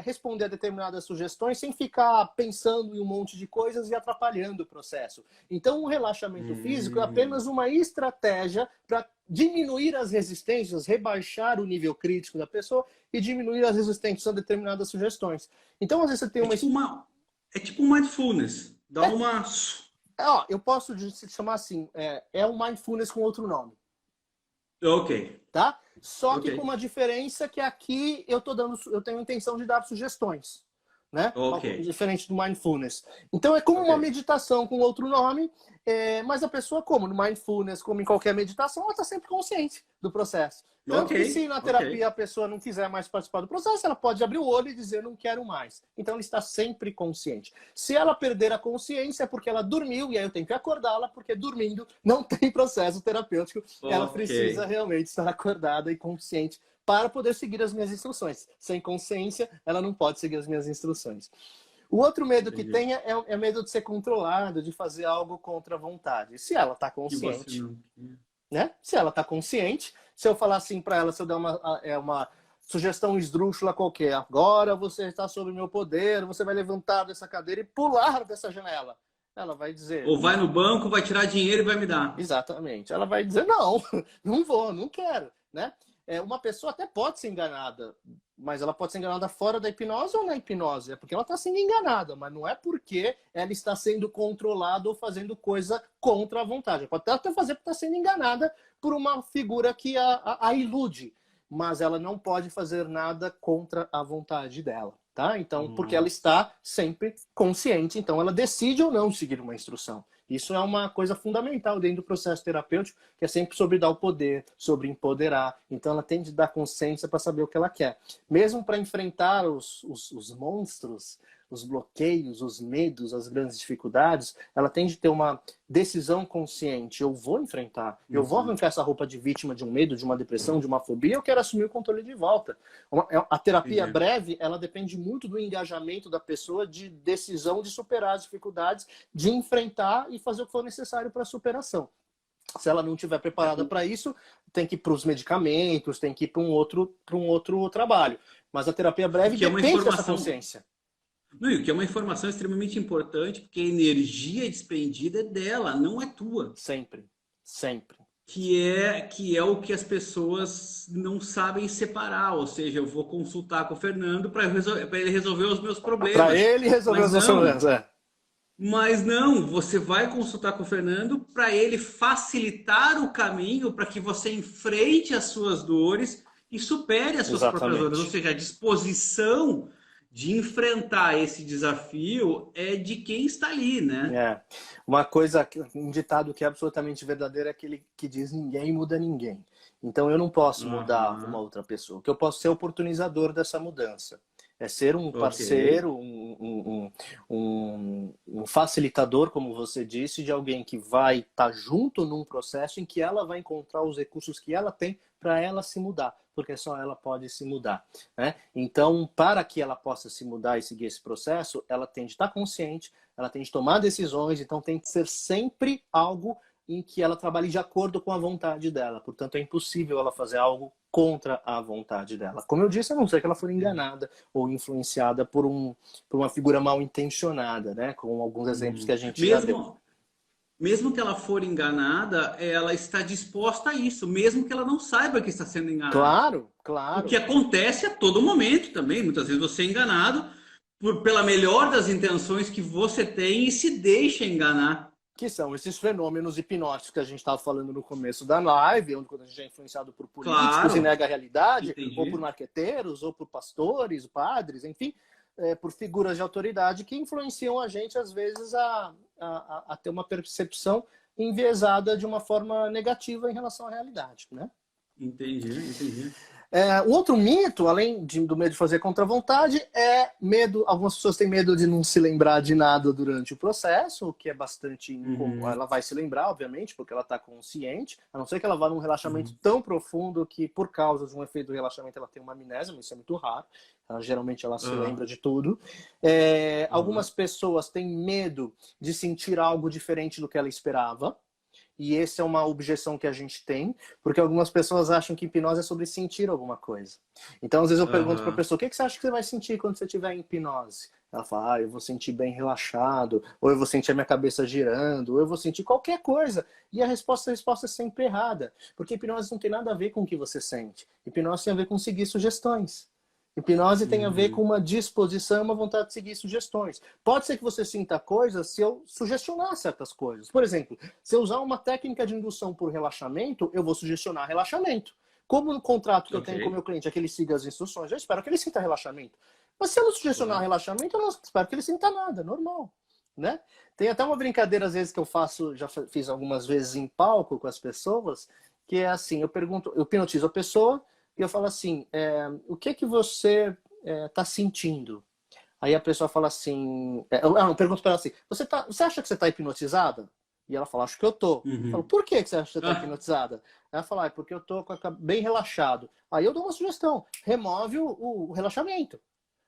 responder a determinadas sugestões sem ficar pensando em um monte de coisas e atrapalhando o processo. Então, o relaxamento físico é apenas uma estratégia para diminuir as resistências, rebaixar o nível crítico da pessoa e diminuir as resistências a determinadas sugestões. Então, às vezes você tem É tipo um mindfulness. Dá uma... eu posso chamar assim, é um mindfulness com outro nome. Ok. Tá? Só que com uma diferença que aqui eu tenho a intenção de dar sugestões. Né? Diferente do mindfulness. Então é como uma meditação com outro nome, mas a pessoa, como no mindfulness, como em qualquer meditação, ela está sempre consciente do processo. Tanto que se na terapia a pessoa não quiser mais participar do processo, ela pode abrir o olho e dizer não quero mais. Então ela está sempre consciente. Se ela perder a consciência é porque ela dormiu, e aí eu tenho que acordá-la, porque dormindo não tem processo terapêutico. Ela precisa realmente estar acordada e consciente para poder seguir as minhas instruções. Sem consciência, ela não pode seguir as minhas instruções. O outro medo que tem é medo de ser controlado, de fazer algo contra a vontade. Se ela está consciente, né? Se ela está consciente, se eu falar assim para ela, se eu der uma sugestão esdrúxula qualquer, agora você está sob meu poder, você vai levantar dessa cadeira e pular dessa janela. Ela vai dizer... Ou vai no banco, vai tirar dinheiro e vai me dar. Exatamente. Ela vai dizer, não, não vou, não quero, né? Uma pessoa até pode ser enganada, mas ela pode ser enganada fora da hipnose ou na hipnose. É porque ela está sendo enganada, mas não é porque ela está sendo controlada ou fazendo coisa contra a vontade. Ela pode até fazer porque está sendo enganada por uma figura que a ilude. mas ela não pode fazer nada contra a vontade dela, tá? Então, porque ela está sempre consciente, então ela decide ou não seguir uma instrução. Isso é uma coisa fundamental dentro do processo terapêutico, que é sempre sobre dar o poder, sobre empoderar. Então, ela tem de dar consciência para saber o que ela quer. Mesmo para enfrentar os monstros, os bloqueios, os medos, as grandes dificuldades, ela tem de ter uma decisão consciente. Eu vou enfrentar, eu vou arrancar essa roupa de vítima de um medo, de uma depressão, de uma fobia, eu quero assumir o controle de volta. A terapia breve, ela depende muito do engajamento da pessoa, de decisão de superar as dificuldades, de enfrentar e fazer o que for necessário para a superação. Se ela não estiver preparada para isso, tem que ir para os medicamentos, tem que ir para um outro trabalho. Mas a terapia breve depende dessa consciência. Não, e o que é uma informação extremamente importante, porque a energia despendida é dela, não é tua. Sempre, sempre. Que é o que as pessoas não sabem separar. Ou seja, eu vou consultar com o Fernando para ele resolver os meus problemas. Para ele resolver os meus problemas, é. Mas não, você vai consultar com o Fernando para ele facilitar o caminho para que você enfrente as suas dores e supere as suas próprias dores. Ou seja, a disposição de enfrentar esse desafio é de quem está ali, né? É. Uma coisa, um ditado que é absolutamente verdadeiro é aquele que diz: ninguém muda ninguém. Então eu não posso mudar uma outra pessoa. O que eu posso ser oportunizador dessa mudança. É ser um parceiro, um facilitador, como você disse, de alguém que vai estar junto num processo em que ela vai encontrar os recursos que ela tem para ela se mudar, porque só ela pode se mudar, né? Então, para que ela possa se mudar e seguir esse processo, ela tem de estar consciente, ela tem de tomar decisões, então tem de ser sempre algo em que ela trabalhe de acordo com a vontade dela. Portanto, é impossível ela fazer algo contra a vontade dela. Como eu disse, a não ser que ela for enganada ou influenciada por uma figura mal intencionada, né? Com alguns exemplos que a gente já deu. Mesmo que ela for enganada, ela está disposta a isso, mesmo que ela não saiba que está sendo enganada. Claro, claro. O que acontece a todo momento também. Muitas vezes você é enganado pela melhor das intenções que você tem e se deixa enganar. Que são esses fenômenos hipnóticos que a gente estava falando no começo da live, onde quando a gente é influenciado por políticos e nega a realidade, ou por marqueteiros, ou por pastores, padres, enfim, por figuras de autoridade que influenciam a gente, às vezes, a ter uma percepção enviesada de uma forma negativa em relação à realidade, né? Entendi. O outro mito, além do medo de fazer contra a vontade, é medo. Algumas pessoas têm medo de não se lembrar de nada durante o processo, o que é bastante incomum. Ela vai se lembrar, obviamente, porque ela está consciente, a não ser que ela vá num relaxamento tão profundo que, por causa de um efeito do relaxamento, ela tem uma amnésia, mas isso é muito raro. Geralmente ela se lembra de tudo. Algumas pessoas têm medo de sentir algo diferente do que ela esperava. E essa é uma objeção que a gente tem, porque algumas pessoas acham que hipnose é sobre sentir alguma coisa. Então, às vezes eu pergunto para a pessoa: o que você acha que você vai sentir quando você estiver em hipnose? Ela fala: eu vou sentir bem relaxado, ou eu vou sentir a minha cabeça girando, ou eu vou sentir qualquer coisa. E a resposta é sempre errada, porque hipnose não tem nada a ver com o que você sente. Hipnose tem a ver com seguir sugestões. Hipnose tem a ver com uma disposição, uma vontade de seguir sugestões. Pode ser que você sinta coisas se eu sugestionar certas coisas. Por exemplo, se eu usar uma técnica de indução por relaxamento, eu vou sugestionar relaxamento. Como no contrato que eu tenho com o meu cliente é que ele siga as instruções, eu espero que ele sinta relaxamento. Mas se eu não sugestionar relaxamento, eu não espero que ele sinta nada, normal, né? Tem até uma brincadeira, às vezes, que eu faço, já fiz algumas vezes em palco com as pessoas, que é assim: eu hipnotizo a pessoa, e eu falo assim: o que você está sentindo? Aí a pessoa fala assim... eu pergunto para ela assim: você acha que você está hipnotizada? E ela fala: acho que eu tô. Eu falo: por que você acha que você está hipnotizada? Ela fala: porque eu tô bem relaxado. Aí eu dou uma sugestão: remove o relaxamento.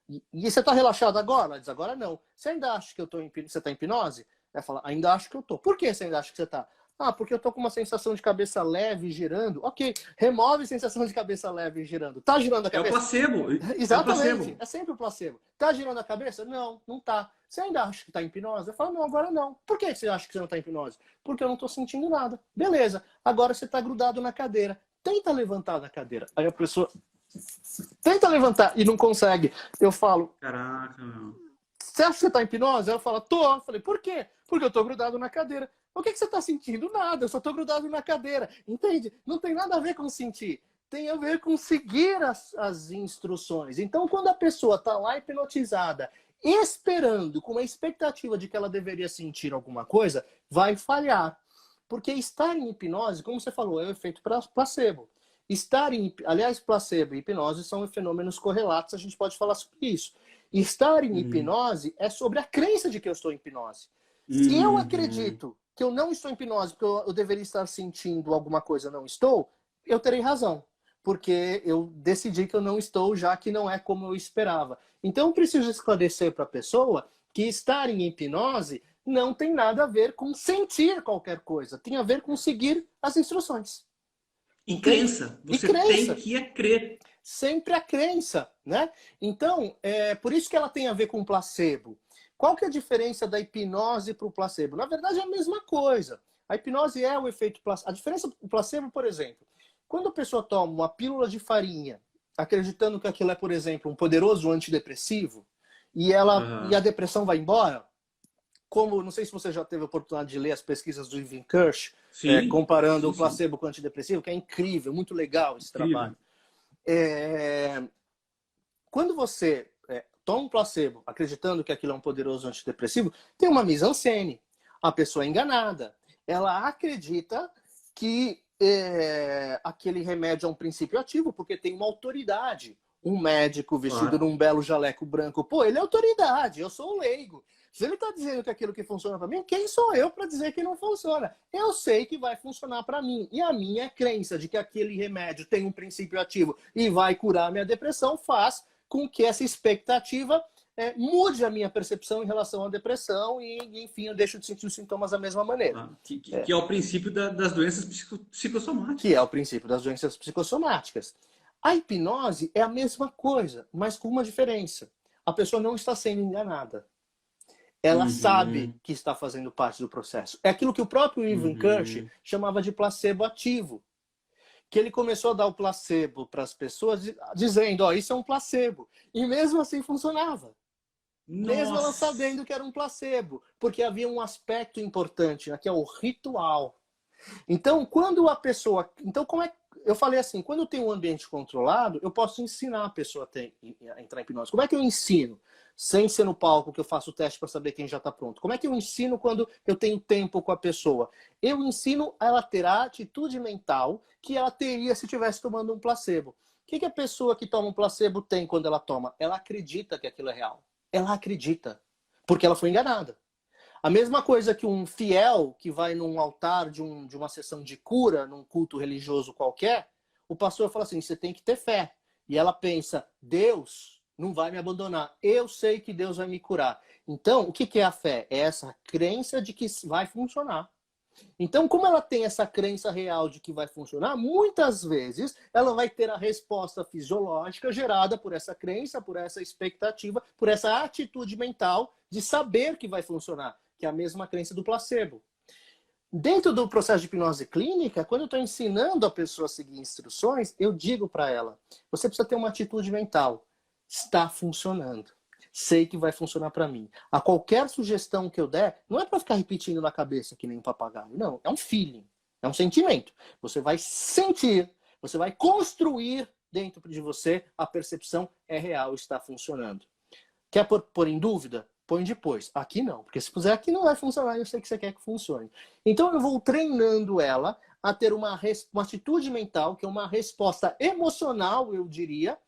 E você está relaxado agora? Ela diz: agora não. Você ainda acha que você está em hipnose? Ela fala: ainda acho que eu tô. Por que você ainda acha que você está? Porque eu tô com uma sensação de cabeça leve girando. Ok, remove a sensação de cabeça leve girando. Tá girando a cabeça? É o placebo. Exatamente, é sempre o placebo. Tá girando a cabeça? Não, não tá. Você ainda acha que tá em hipnose? Eu falo: não, agora não. Por que você acha que você não tá em hipnose? Porque eu não tô sentindo nada. Beleza, agora você tá grudado na cadeira. Tenta levantar da cadeira. Aí a pessoa tenta levantar e não consegue. Eu falo: caraca, meu. Você acha que você tá em hipnose? Ela fala: tô. Eu falei: por quê? Porque eu tô grudado na cadeira. O que você está sentindo? Nada, eu só estou grudado na cadeira. Entende? Não tem nada a ver com sentir. tem a ver com seguir as instruções. Então, quando a pessoa está lá hipnotizada, esperando, com uma expectativa de que ela deveria sentir alguma coisa, vai falhar. Porque estar em hipnose, como você falou, é o efeito placebo. Aliás, placebo e hipnose são fenômenos correlatos, a gente pode falar sobre isso. Estar em hipnose é sobre a crença de que eu estou em hipnose. Se eu acredito que eu não estou em hipnose porque eu deveria estar sentindo alguma coisa e não estou, eu terei razão. Porque eu decidi que eu não estou, já que não é como eu esperava. Então, eu preciso esclarecer para a pessoa que estar em hipnose não tem nada a ver com sentir qualquer coisa. Tem a ver com seguir as instruções. E crença. Você tem que crer. Sempre a crença, né? Então, por isso que ela tem a ver com placebo. Qual que é a diferença da hipnose para o placebo? Na verdade, é a mesma coisa. A hipnose é o efeito placebo. A diferença do placebo, por exemplo, quando a pessoa toma uma pílula de farinha, acreditando que aquilo é, por exemplo, um poderoso antidepressivo, e a depressão vai embora, como, não sei se você já teve a oportunidade de ler as pesquisas do Ivan Kirsch, comparando o placebo com o antidepressivo, que é incrível, muito legal esse trabalho. Quando você toma um placebo, acreditando que aquilo é um poderoso antidepressivo, tem uma mise-en-scène. A pessoa é enganada. Ela acredita que aquele remédio é um princípio ativo, porque tem uma autoridade. Um médico vestido num belo jaleco branco, pô, ele é autoridade, eu sou o leigo. Se ele está dizendo que aquilo que funciona para mim, quem sou eu para dizer que não funciona? Eu sei que vai funcionar para mim. E a minha crença de que aquele remédio tem um princípio ativo e vai curar a minha depressão faz com que essa expectativa mude a minha percepção em relação à depressão e, enfim, eu deixo de sentir os sintomas da mesma maneira. Que é o princípio das doenças psicossomáticas. Que é o princípio das doenças psicossomáticas. A hipnose é a mesma coisa, mas com uma diferença. A pessoa não está sendo enganada. Ela sabe que está fazendo parte do processo. É aquilo que o próprio Ivan Kirsch chamava de placebo ativo. Que ele começou a dar o placebo para as pessoas dizendo, isso é um placebo. E mesmo assim funcionava. Nossa. Mesmo ela sabendo que era um placebo. Porque havia um aspecto importante, que é o ritual. Então, quando a pessoa... Então, como é... Eu falei assim, quando eu tenho um ambiente controlado, eu posso ensinar a pessoa a entrar em hipnose. Como é que eu ensino? Sem ser no palco, que eu faço o teste para saber quem já está pronto. Como é que eu ensino quando eu tenho tempo com a pessoa? Eu ensino ela a ter a atitude mental que ela teria se estivesse tomando um placebo. O que a pessoa que toma um placebo tem quando ela toma? Ela acredita que aquilo é real. Ela acredita. Porque ela foi enganada. A mesma coisa que um fiel que vai num altar de uma sessão de cura, num culto religioso qualquer, o pastor fala assim, você tem que ter fé. E ela pensa, Deus não vai me abandonar. Eu sei que Deus vai me curar. Então, o que é a fé? É essa crença de que vai funcionar. Então, como ela tem essa crença real de que vai funcionar, muitas vezes ela vai ter a resposta fisiológica gerada por essa crença, por essa expectativa, por essa atitude mental de saber que vai funcionar, que é a mesma crença do placebo. Dentro do processo de hipnose clínica, quando eu estou ensinando a pessoa a seguir instruções, eu digo para ela, você precisa ter uma atitude mental. Está funcionando. Sei que vai funcionar para mim. A qualquer sugestão que eu der, não é para ficar repetindo na cabeça que nem um papagaio. Não, é um feeling, é um sentimento. Você vai sentir, você vai construir dentro de você a percepção é real, está funcionando. Quer pôr em dúvida? Põe depois. Aqui não, porque se puser aqui não vai funcionar, eu sei que você quer que funcione. Então eu vou treinando ela a ter uma atitude mental, que é uma resposta emocional, eu diria,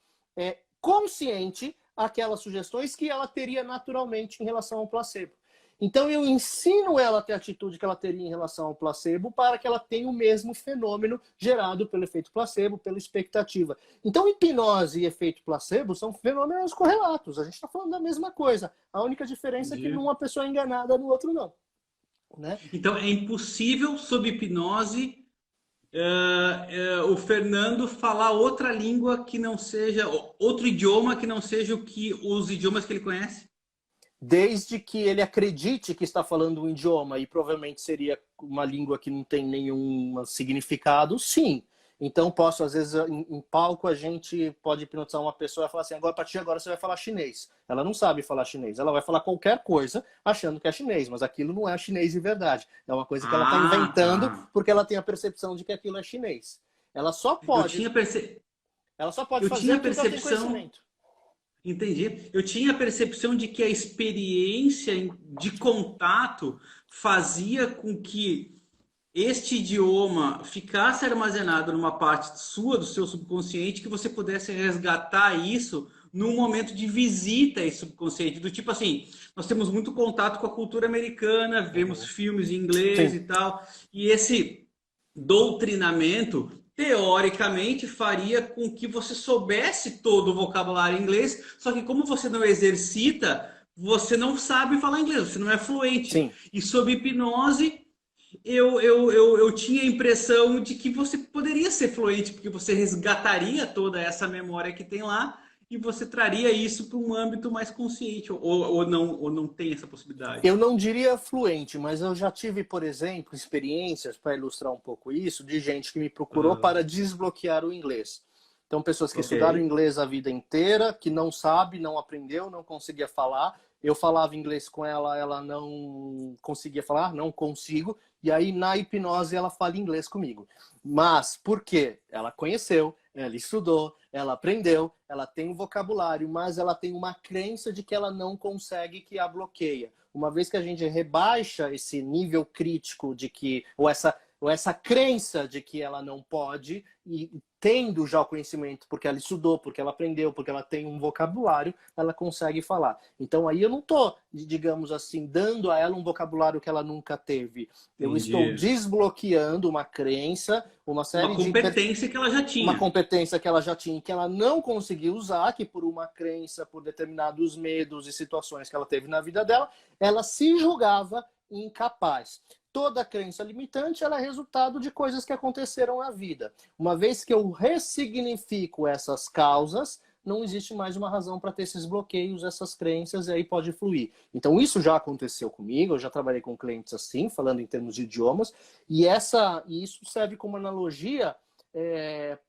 consciente àquelas sugestões que ela teria naturalmente em relação ao placebo. Então eu ensino ela a ter a atitude que ela teria em relação ao placebo para que ela tenha o mesmo fenômeno gerado pelo efeito placebo, pela expectativa. Então hipnose e efeito placebo são fenômenos correlatos. A gente está falando da mesma coisa. A única diferença é que numa pessoa é enganada, no outro não. Né? Então é impossível, sob hipnose, o Fernando falar outra língua que não seja, outro idioma que não seja os idiomas que ele conhece? Desde que ele acredite que está falando um idioma e provavelmente seria uma língua que não tem nenhum significado, sim. Então posso, às vezes, em palco a gente pode hipnotizar uma pessoa e falar assim, agora, a partir de agora você vai falar chinês. Ela não sabe falar chinês, ela vai falar qualquer coisa achando que é chinês, mas aquilo não é chinês de verdade. É uma coisa que ela está inventando porque ela tem a percepção de que aquilo é chinês. Ela só Eu pode, tinha perce... ela só pode eu fazer tinha aquilo que ela tem percepção, conhecimento. entendi. Eu tinha a percepção de que a experiência de contato fazia com que este idioma ficasse armazenado numa parte sua, do seu subconsciente, que você pudesse resgatar isso num momento de visita a esse subconsciente. Do tipo assim, nós temos muito contato com a cultura americana, vemos filmes em inglês Sim. e tal, e esse doutrinamento, teoricamente, faria com que você soubesse todo o vocabulário inglês, só que como você não exercita, você não sabe falar inglês, você não é fluente. Sim. E sob hipnose, eu tinha a impressão de que você poderia ser fluente, porque você resgataria toda essa memória que tem lá e você traria isso para um âmbito mais consciente, ou não tem essa possibilidade. Eu não diria fluente, mas eu já tive, por exemplo, experiências, para ilustrar um pouco isso, de gente que me procurou para desbloquear o inglês. Então, pessoas que estudaram inglês a vida inteira, que não sabe, não aprendeu, não conseguia falar. Eu falava inglês com ela, ela não conseguia falar, não consigo. E aí, na hipnose, ela fala inglês comigo. Mas, por quê? Ela conheceu, ela estudou, ela aprendeu, ela tem um vocabulário, mas ela tem uma crença de que ela não consegue, que a bloqueia. Uma vez que a gente rebaixa esse nível crítico de que, ou essa crença de que ela não pode, e tendo já o conhecimento, porque ela estudou, porque ela aprendeu, porque ela tem um vocabulário, ela consegue falar. Então aí eu não estou, digamos assim, dando a ela um vocabulário que ela nunca teve. Eu estou desbloqueando uma crença, uma série de... Uma competência que ela já tinha. Uma competência que ela já tinha, que ela não conseguiu usar, que por uma crença, por determinados medos e situações que ela teve na vida dela, ela se julgava incapaz. Toda crença limitante ela é resultado de coisas que aconteceram na vida. Uma vez que eu ressignifico essas causas, não existe mais uma razão para ter esses bloqueios, essas crenças, e aí pode fluir. Então isso já aconteceu comigo, eu já trabalhei com clientes assim, falando em termos de idiomas, e isso serve como analogia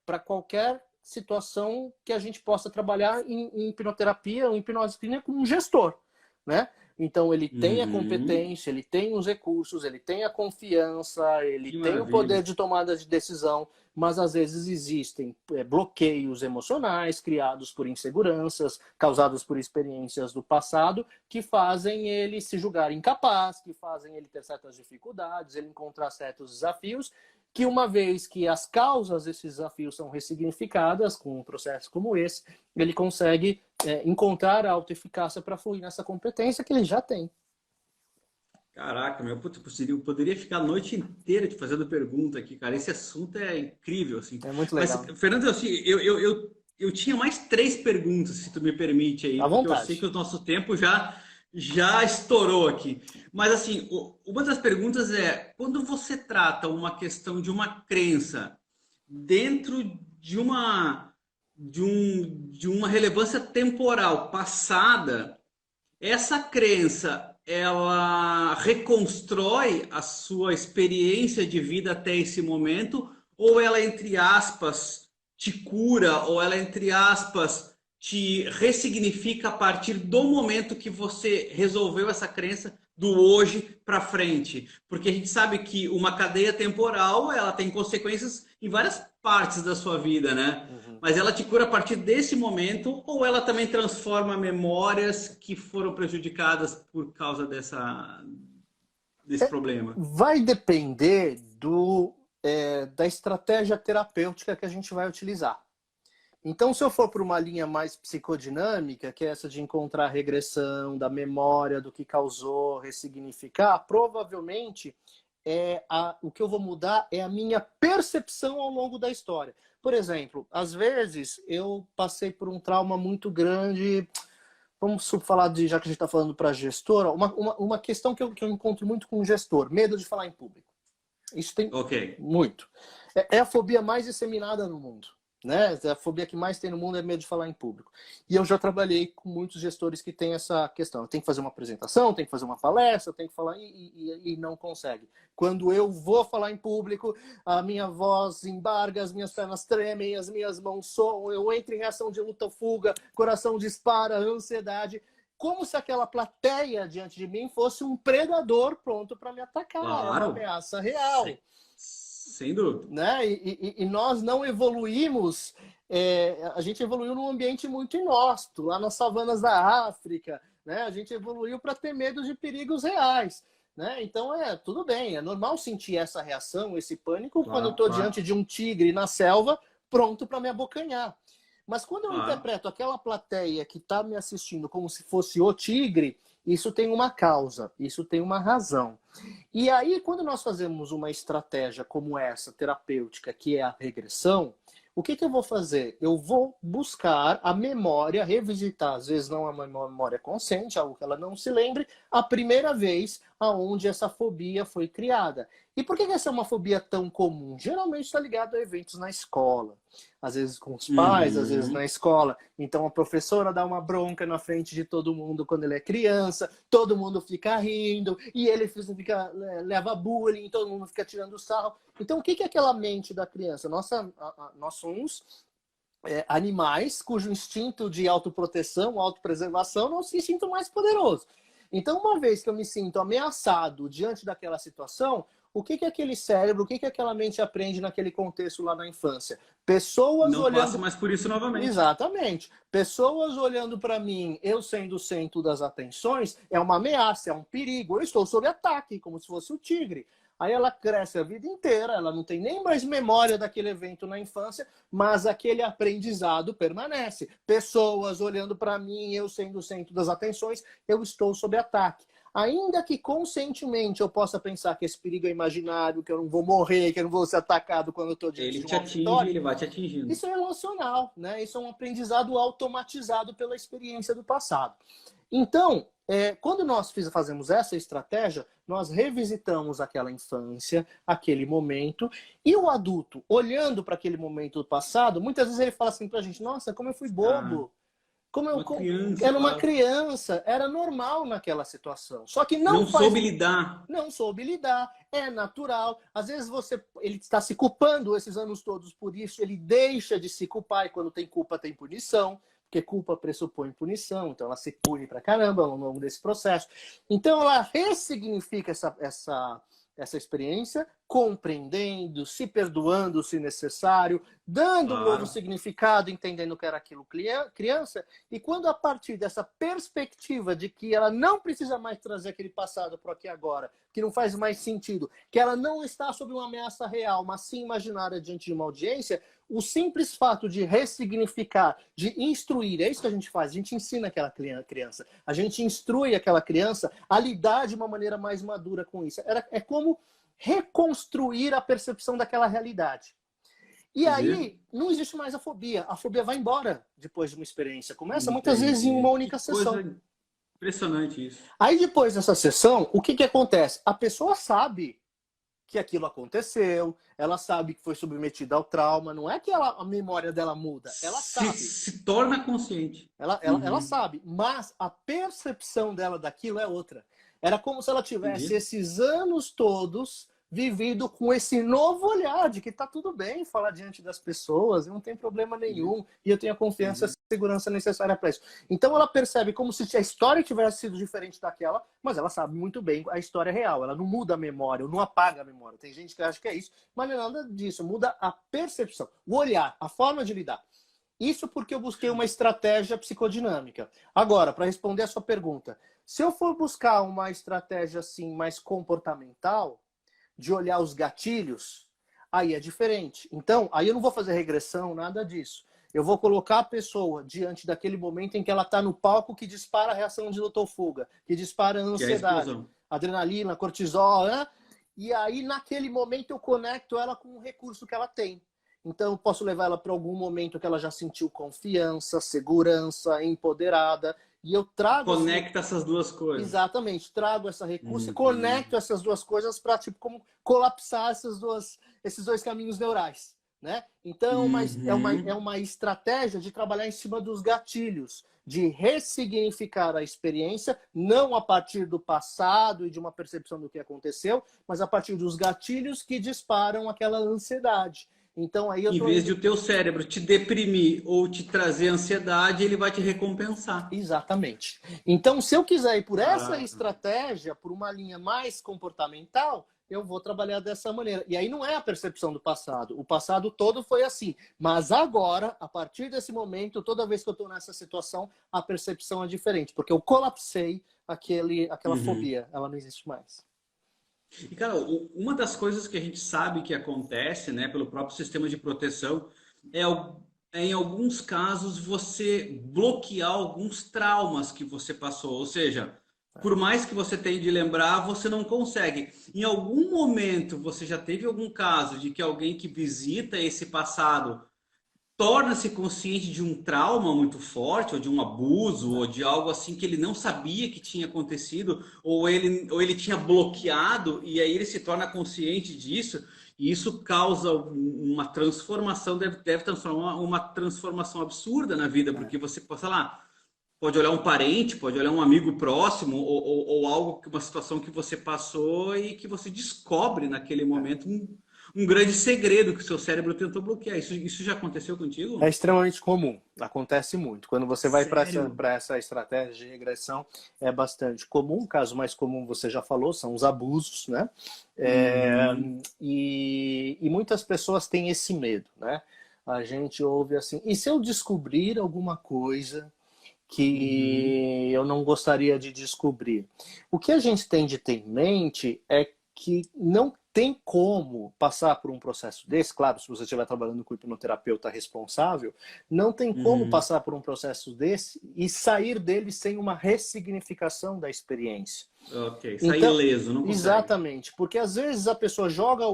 para qualquer situação que a gente possa trabalhar em hipnoterapia ou em hipnose clínica com um gestor, né? Então ele tem a competência, ele tem os recursos, ele tem a confiança, ele tem o poder de tomada de decisão, mas às vezes existem bloqueios emocionais criados por inseguranças, causados por experiências do passado, que fazem ele se julgar incapaz, que fazem ele ter certas dificuldades, ele encontrar certos desafios, que uma vez que as causas desses desafios são ressignificadas com um processo como esse, ele consegue encontrar a autoeficácia para fluir nessa competência que ele já tem. Caraca, meu, puta, eu poderia ficar a noite inteira te fazendo pergunta aqui, cara. Esse assunto é incrível, assim. É muito legal. Mas, Fernando, assim, eu tinha mais 3 perguntas, se tu me permite aí, à porque vontade. eu sei que o nosso tempo já estourou aqui. Mas, assim, uma das perguntas é, quando você trata uma questão de uma crença dentro de uma relevância temporal passada, essa crença, ela reconstrói a sua experiência de vida até esse momento, ou ela, entre aspas, te cura, ou ela, entre aspas, te ressignifica a partir do momento que você resolveu essa crença do hoje para frente? Porque a gente sabe que uma cadeia temporal, ela tem consequências em várias partes da sua vida, né? Mas ela te cura a partir desse momento, ou ela também transforma memórias que foram prejudicadas por causa desse problema? Vai depender da estratégia terapêutica que a gente vai utilizar. Então, se eu for para uma linha mais psicodinâmica, que é essa de encontrar a regressão da memória, do que causou, ressignificar, provavelmente o que eu vou mudar é a minha percepção ao longo da história. Por exemplo, às vezes eu passei por um trauma muito grande. Vamos falar já que a gente está falando para gestora, uma questão que eu encontro muito com o gestor, medo de falar em público. Isso tem muito. É a fobia mais disseminada no mundo. Né? A fobia que mais tem no mundo é medo de falar em público. E eu já trabalhei com muitos gestores que têm essa questão. Eu tenho que fazer uma apresentação, tenho que fazer uma palestra, tenho que falar e não consegue. Quando eu vou falar em público, a minha voz embarga, as minhas pernas tremem, as minhas mãos soam, eu entro em reação de luta-fuga, coração dispara, ansiedade, como se aquela plateia diante de mim fosse um predador pronto para me atacar. Claro. É uma ameaça real. sem dúvida. Né? E nós não evoluímos, a gente evoluiu num ambiente muito inóspito, lá nas savanas da África, né? A gente evoluiu para ter medo de perigos reais. Né? Então, tudo bem, é normal sentir essa reação, esse pânico, Claro, quando eu estou claro. diante de um tigre na selva, pronto para me abocanhar. Mas quando eu interpreto aquela plateia que está me assistindo como se fosse o tigre, isso tem uma causa, isso tem uma razão. E aí, quando nós fazemos uma estratégia como essa, terapêutica, que é a regressão, o que eu vou fazer? Eu vou buscar a memória, revisitar, às vezes não a memória consciente, algo que ela não se lembre, a primeira vez aonde essa fobia foi criada. E por que essa é uma fobia tão comum? Geralmente está ligado a eventos na escola. Às vezes com os pais, às vezes na escola. Então a professora dá uma bronca na frente de todo mundo quando ele é criança, todo mundo fica rindo, e ele leva bullying, todo mundo fica tirando sarro. Então o que é aquela mente da criança? Nós somos animais cujo instinto de autoproteção, autopreservação é o nosso instinto mais poderoso. Então, uma vez que eu me sinto ameaçado diante daquela situação, o que aquele cérebro, o que aquela mente aprende naquele contexto lá na infância? Pessoas não olhando... passa mais por isso novamente. Exatamente. Pessoas olhando para mim, eu sendo o centro das atenções, é uma ameaça, é um perigo. Eu estou sob ataque, como se fosse o tigre. Aí ela cresce a vida inteira, ela não tem nem mais memória daquele evento na infância, mas aquele aprendizado permanece. Pessoas olhando para mim, eu sendo o centro das atenções, eu estou sob ataque. Ainda que conscientemente eu possa pensar que esse perigo é imaginário, que eu não vou morrer, que eu não vou ser atacado quando eu estou diante de uma vitória. Ele vai te atingindo. Isso é emocional, né? Isso é um aprendizado automatizado pela experiência do passado. Então, quando nós fazemos essa estratégia, nós revisitamos aquela infância, aquele momento, e o adulto, olhando para aquele momento do passado, muitas vezes ele fala assim para a gente, nossa, como eu fui bobo. Era uma criança, era normal naquela situação. Só que não soube lidar. Não soube lidar, é natural. Às vezes ele está se culpando esses anos todos por isso, ele deixa de se culpar, e quando tem culpa tem punição, porque culpa pressupõe punição, então ela se pune pra caramba ao longo desse processo. Então ela ressignifica essa experiência, compreendendo, se perdoando se necessário, dando um novo significado, entendendo que era aquilo criança, e quando a partir dessa perspectiva de que ela não precisa mais trazer aquele passado para aqui agora, que não faz mais sentido, que ela não está sob uma ameaça real, mas sim imaginária diante de uma audiência, o simples fato de ressignificar, de instruir, é isso que a gente faz, a gente ensina aquela criança, a gente instrui aquela criança a lidar de uma maneira mais madura com isso. É como reconstruir a percepção daquela realidade. E aí, não existe mais a fobia vai embora depois de uma experiência. Começa muitas vezes em uma única sessão. Impressionante isso. Aí depois dessa sessão, o que acontece? A pessoa sabe que aquilo aconteceu, ela sabe que foi submetida ao trauma, não é que a memória dela muda, ela sabe. Se torna consciente. Ela sabe, mas a percepção dela daquilo é outra. Era como se ela tivesse esses anos todos vivido com esse novo olhar de que tá tudo bem falar diante das pessoas, não tem problema nenhum, e eu tenho a confiança e a segurança necessária para isso. Então ela percebe como se a história tivesse sido diferente daquela, mas ela sabe muito bem a história real, ela não muda a memória, não apaga a memória. Tem gente que acha que é isso, mas não é nada disso, muda a percepção, o olhar, a forma de lidar. Isso porque eu busquei uma estratégia psicodinâmica. Agora, para responder a sua pergunta, se eu for buscar uma estratégia assim mais comportamental, de olhar os gatilhos, aí é diferente. Então, aí eu não vou fazer regressão, nada disso. Eu vou colocar a pessoa diante daquele momento em que ela está no palco que dispara a reação de luta ou fuga, que dispara a ansiedade, adrenalina, cortisol, né? E aí, naquele momento, eu conecto ela com o recurso que ela tem. Então, eu posso levar ela para algum momento que ela já sentiu confiança, segurança, empoderada. E eu trago... Conecta essas duas coisas. Exatamente. Trago essa recurso e conecto essas duas coisas para, tipo, como colapsar esses dois caminhos neurais, né? Então, é uma estratégia de trabalhar em cima dos gatilhos, de ressignificar a experiência, não a partir do passado e de uma percepção do que aconteceu, mas a partir dos gatilhos que disparam aquela ansiedade. Então aí eu Em tô vez indo... de o teu cérebro te deprimir ou te trazer ansiedade, ele vai te recompensar. Exatamente. Então, se eu quiser ir por essa Caraca. estratégia, por uma linha mais comportamental, eu vou trabalhar dessa maneira. E aí não é a percepção do passado. O passado todo foi assim. Mas agora, a partir desse momento, toda vez que eu estou nessa situação, a percepção é diferente. Porque eu colapsei aquela fobia. Ela não existe mais. E, cara, uma das coisas que a gente sabe que acontece, né, pelo próprio sistema de proteção, em alguns casos, você bloquear alguns traumas que você passou. Ou seja, por mais que você tenha de lembrar, você não consegue. Em algum momento, você já teve algum caso de que alguém que visita esse passado torna-se consciente de um trauma muito forte, ou de um abuso, ou de algo assim que ele não sabia que tinha acontecido, ou ele tinha bloqueado, e aí ele se torna consciente disso, e isso causa uma transformação, deve transformar uma transformação absurda na vida, porque você, sei lá, pode olhar um parente, pode olhar um amigo próximo, ou algo, uma situação que você passou e que você descobre naquele momento um grande segredo que o seu cérebro tentou bloquear. Isso já aconteceu É contigo? extremamente comum, acontece muito. Quando você vai Sério? para essa estratégia de regressão, é bastante comum. O caso mais comum, você já falou, são os abusos, né? Uhum. E muitas pessoas têm esse medo, né? A gente ouve assim, e se eu descobrir alguma coisa Uhum. que eu não gostaria de descobrir? O que a gente tem de ter em mente é que não tem como passar por um processo desse, claro, se você estiver trabalhando com o hipnoterapeuta responsável, não tem como Uhum. passar por um processo desse e sair dele sem uma ressignificação da experiência. Ok, sair Então, ileso, não consegue. exatamente, porque às vezes a pessoa joga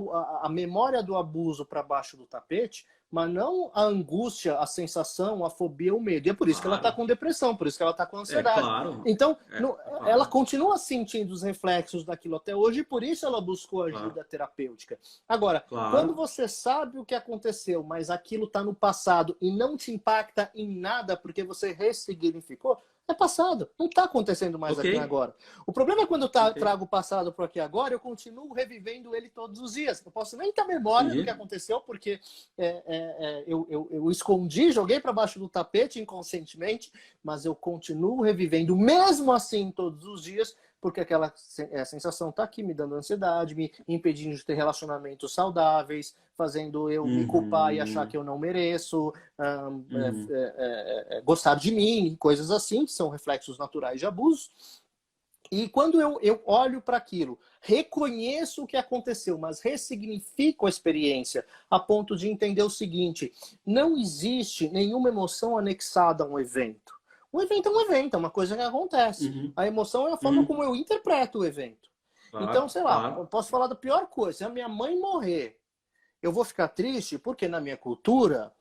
a memória do abuso para baixo do tapete, mas não a angústia, a sensação, a fobia, o medo. E é por isso que ela está Claro. com depressão, por isso que ela está com É ansiedade. claro. Então, É ela claro. continua sentindo os reflexos daquilo até hoje e por isso ela buscou Claro. ajuda terapêutica. Agora, quando Claro. você sabe o que aconteceu, mas aquilo está no passado e não te impacta em nada porque você ressignificou, é passado. Não está acontecendo mais Ok. aqui agora. O problema é quando eu Ok. trago o passado para aqui agora, eu continuo revivendo ele todos os dias. Eu posso nem ter memória do que Entendi. aconteceu, porque eu escondi, joguei para baixo do tapete inconscientemente, mas eu continuo revivendo, mesmo assim, todos os dias, porque aquela sensação está aqui me dando ansiedade, me impedindo de ter relacionamentos saudáveis, fazendo eu me culpar e achar que Uhum. eu não mereço, Uhum. gostar de mim, coisas assim, que são reflexos naturais de abuso. E quando eu olho para aquilo, reconheço o que aconteceu, mas ressignifico a experiência a ponto de entender o seguinte: não existe nenhuma emoção anexada a um evento. Um evento é um evento, é uma coisa que acontece. Uhum. A emoção é a forma como Uhum. eu interpreto o evento. Então, Claro, sei lá, eu claro. posso falar da pior coisa. Se a minha mãe morrer, eu vou ficar triste porque na minha cultura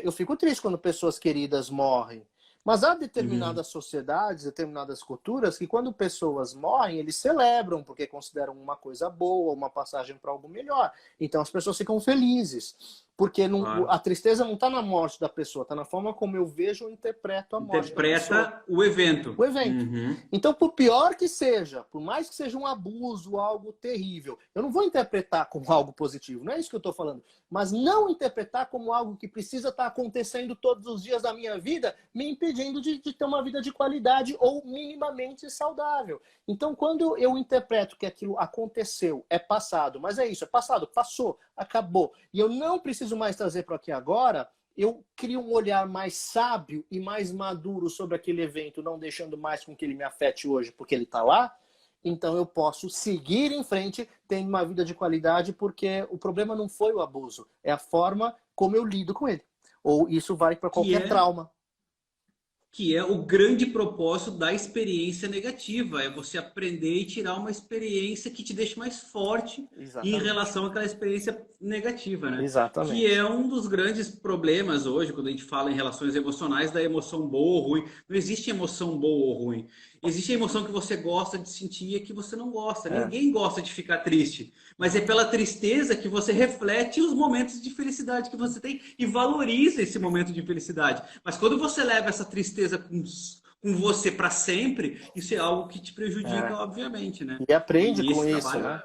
eu fico triste quando pessoas queridas morrem. Mas há Uhum. determinadas sociedades, determinadas culturas que quando pessoas morrem, eles celebram porque consideram uma coisa boa, uma passagem para algo melhor. Então as pessoas ficam felizes. Porque Claro. a tristeza não está na morte da pessoa, está na forma como eu vejo ou interpreto a morte da pessoa. Interpreta o evento. O evento. Uhum. Então, por pior que seja, por mais que seja um abuso, algo terrível, eu não vou interpretar como algo positivo, não é isso que eu estou falando. Mas não interpretar como algo que precisa estar acontecendo todos os dias da minha vida, me impedindo de ter uma vida de qualidade ou minimamente saudável. Então, quando eu interpreto que aquilo aconteceu, é passado, mas é isso, é passado, passou, acabou, e eu não preciso mais trazer para aqui agora, eu crio um olhar mais sábio e mais maduro sobre aquele evento, não deixando mais com que ele me afete hoje, porque ele está lá. Então eu posso seguir em frente, tendo uma vida de qualidade, porque o problema não foi o abuso, é a forma como eu lido com ele. Ou isso vale para Que qualquer é trauma. que é o grande propósito da experiência negativa, é você aprender e tirar uma experiência que te deixe mais forte em Exatamente. relação àquela experiência negativa, né? Que é Exatamente. um dos grandes problemas hoje, quando a gente fala em relações emocionais, da emoção boa ou ruim. Não existe emoção boa ou ruim. Existe a emoção que você gosta de sentir e que você não gosta. É. Ninguém gosta de ficar triste, mas é pela tristeza que você reflete os momentos de felicidade que você tem e valoriza esse momento de felicidade. Mas quando você leva essa tristeza com você para sempre, isso é algo que te prejudica, É. obviamente, né? E aprende E com esse isso, trabalho né?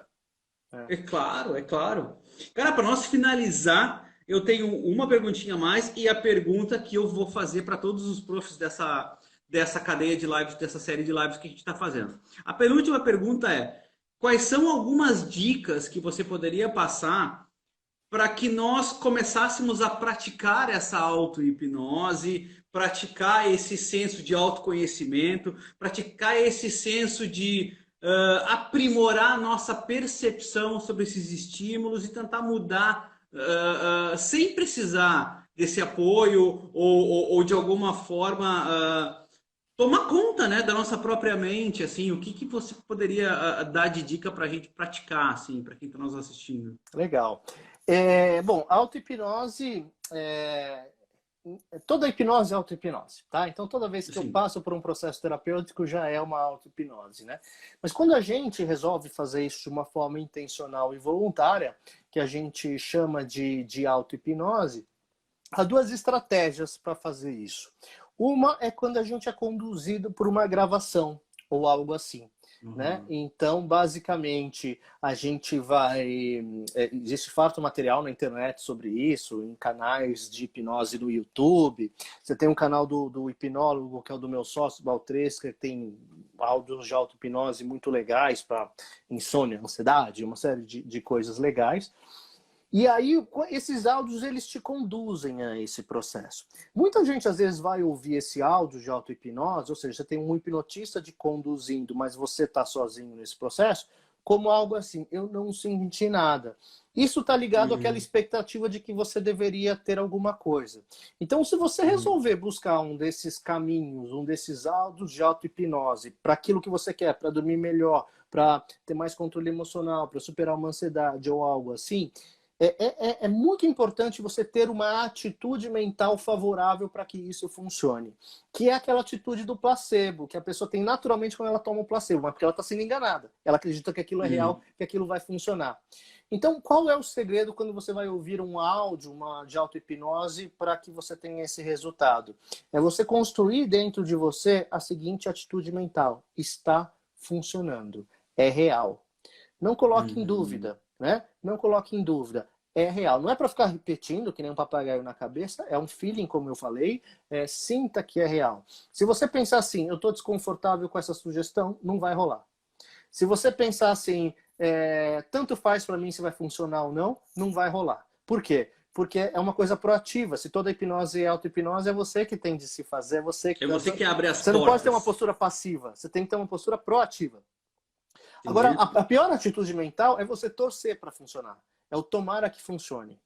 É claro, é claro. Cara, para nós finalizar, eu tenho uma perguntinha a mais e a pergunta que eu vou fazer para todos os profs dessa cadeia de lives, dessa série de lives que a gente está fazendo. A penúltima pergunta é: quais são algumas dicas que você poderia passar para que nós começássemos a praticar essa auto-hipnose, praticar esse senso de autoconhecimento, praticar esse senso de aprimorar a nossa percepção sobre esses estímulos e tentar mudar sem precisar desse apoio ou de alguma forma tomar conta, né, da nossa própria mente, assim, o que você poderia dar de dica para a gente praticar, assim, para quem está nos assistindo? Legal. Bom, a auto-hipnose, toda hipnose é auto-hipnose, tá? Então, toda vez que eu passo por um processo terapêutico, já é uma auto-hipnose, né? Mas quando a gente resolve fazer isso de uma forma intencional e voluntária, que a gente chama de auto-hipnose, há duas estratégias para fazer isso. Uma é quando a gente é conduzido por uma gravação ou algo assim. Né? Então, basicamente, a gente vai... existe farto material na internet sobre isso, em canais de hipnose no YouTube. Você tem um canal do hipnólogo, que é o do meu sócio, Baltresca, que tem áudios de auto-hipnose muito legais para insônia, ansiedade, uma série de coisas legais. E aí, esses áudios, eles te conduzem a esse processo. Muita gente, às vezes, vai ouvir esse áudio de auto-hipnose, ou seja, você tem um hipnotista te conduzindo, mas você está sozinho nesse processo, como algo assim, eu não senti nada. Isso está ligado àquela expectativa de que você deveria ter alguma coisa. Então, se você resolver buscar um desses caminhos, um desses áudios de auto-hipnose, para aquilo que você quer, para dormir melhor, para ter mais controle emocional, para superar uma ansiedade ou algo assim... É muito importante você ter uma atitude mental favorável para que isso funcione. Que é aquela atitude do placebo, que a pessoa tem naturalmente quando ela toma o placebo, mas porque ela está sendo enganada. Ela acredita que aquilo é real, que aquilo vai funcionar. Então, qual é o segredo quando você vai ouvir um áudio de auto-hipnose para que você tenha esse resultado? É você construir dentro de você a seguinte atitude mental. Está funcionando. É real. Não coloque em dúvida, né? Não coloque em dúvida. É real. Não é para ficar repetindo, que nem um papagaio na cabeça. É um feeling, como eu falei. Sinta que é real. Se você pensar assim, eu estou desconfortável com essa sugestão, não vai rolar. Se você pensar assim, tanto faz para mim se vai funcionar ou não, não vai rolar. Por quê? Porque é uma coisa proativa. Se toda hipnose é auto-hipnose, é você que tem de se fazer. É você que abre as portas. Você não pode ter uma postura passiva. Você tem que ter uma postura proativa. Agora, a pior atitude mental é você torcer para funcionar. É o tomara que funcione.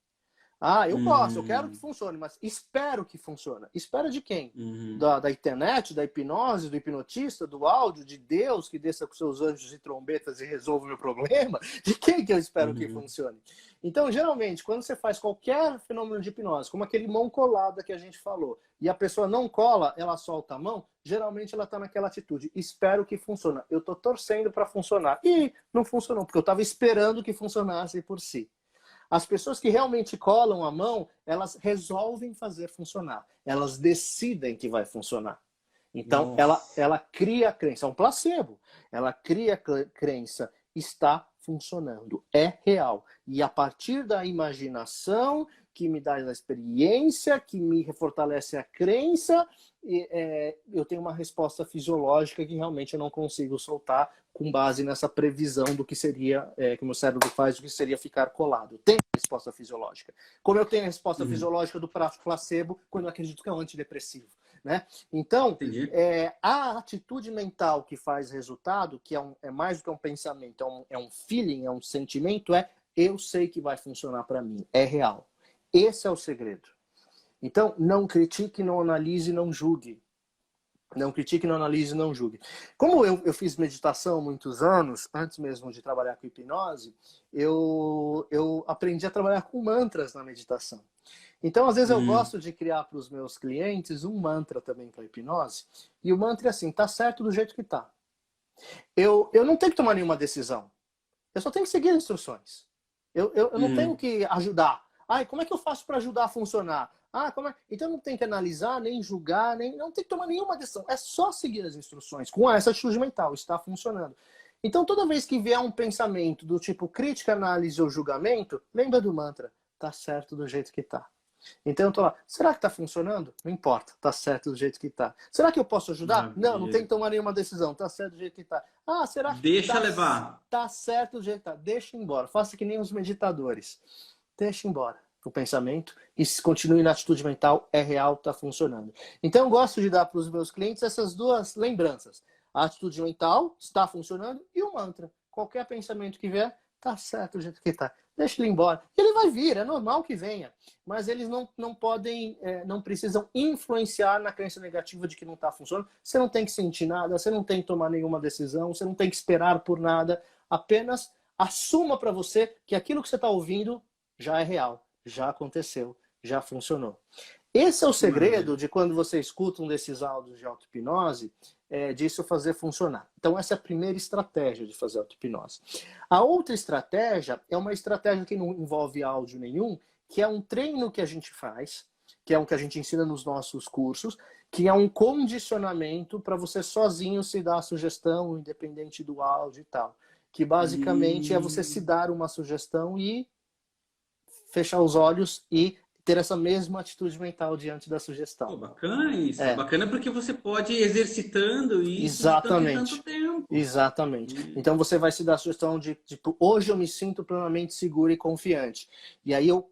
Ah, eu posso, eu quero que funcione, mas espero que funcione. Espera de quem? Da internet, da hipnose, do hipnotista, do áudio, de Deus que desça com seus anjos e trombetas e resolva o meu problema? De quem que eu espero que funcione? Então, geralmente, quando você faz qualquer fenômeno de hipnose, como aquele mão colada que a gente falou, e a pessoa não cola, ela solta a mão, geralmente ela está naquela atitude, espero que funcione. Eu estou torcendo para funcionar. E não funcionou, porque eu estava esperando que funcionasse por si. As pessoas que realmente colam a mão, elas resolvem fazer funcionar. Elas decidem que vai funcionar. Então, ela cria a crença. É um placebo. Ela cria a crença. Está funcionando. É real. E a partir da imaginação, que me dá a experiência, que me fortalece a crença, eu tenho uma resposta fisiológica que realmente eu não consigo soltar com base nessa previsão do que seria, que o meu cérebro faz, do que seria ficar colado. Eu tenho a resposta fisiológica. Como eu tenho a resposta fisiológica do placebo, quando eu acredito que é um antidepressivo. Né? Então, a atitude mental que faz resultado, que é mais do que um pensamento, é um feeling, é um sentimento, eu sei que vai funcionar para mim, é real. Esse é o segredo. Então, não critique, não analise, não julgue. Não critique, não analise, não julgue. Como eu fiz meditação há muitos anos, antes mesmo de trabalhar com hipnose, eu aprendi a trabalhar com mantras na meditação. Então, às vezes, eu gosto de criar para os meus clientes um mantra também para hipnose. E o mantra é assim, tá certo do jeito que tá. Eu não tenho que tomar nenhuma decisão. Eu só tenho que seguir as instruções. Eu não tenho que ajudar. Como é que eu faço para ajudar a funcionar? Então não tem que analisar, nem julgar, não tem que tomar nenhuma decisão. É só seguir as instruções. Com essa atitude mental, está funcionando. Então, toda vez que vier um pensamento do tipo crítica, análise ou julgamento, lembra do mantra, tá certo do jeito que tá. Então eu tô lá, será que tá funcionando? Não importa, tá certo do jeito que tá. Será que eu posso ajudar? Não, não tem que tomar nenhuma decisão, tá certo do jeito que tá. Ah, será que Deixa levar. Tá certo do jeito que tá. Deixa embora, faça que nem os meditadores. Deixa embora o pensamento e continue na atitude mental, é real, tá funcionando. Então eu gosto de dar para os meus clientes essas duas lembranças. A atitude mental está funcionando e o mantra. Qualquer pensamento que vier, tá certo do jeito que tá. Deixa ele embora. Ele vai vir, é normal que venha. Mas eles não podem, não precisam influenciar na crença negativa de que não está funcionando. Você não tem que sentir nada, você não tem que tomar nenhuma decisão, você não tem que esperar por nada. Apenas assuma para você que aquilo que você está ouvindo já é real, já aconteceu, já funcionou. Esse é o segredo de quando você escuta um desses áudios de auto-hipnose, disso fazer funcionar. Então essa é a primeira estratégia de fazer auto-hipnose. A outra estratégia é uma estratégia que não envolve áudio nenhum, que é um treino que a gente faz, que é um que a gente ensina nos nossos cursos, que é um condicionamento para você sozinho se dar a sugestão, independente do áudio e tal. Que basicamente é você se dar uma sugestão e fechar os olhos e ter essa mesma atitude mental diante da sugestão. Pô, bacana isso. Bacana porque você pode ir exercitando isso de tanto em tanto tempo. Exatamente. Então você vai se dar a sugestão de, tipo, hoje eu me sinto plenamente seguro e confiante. E aí eu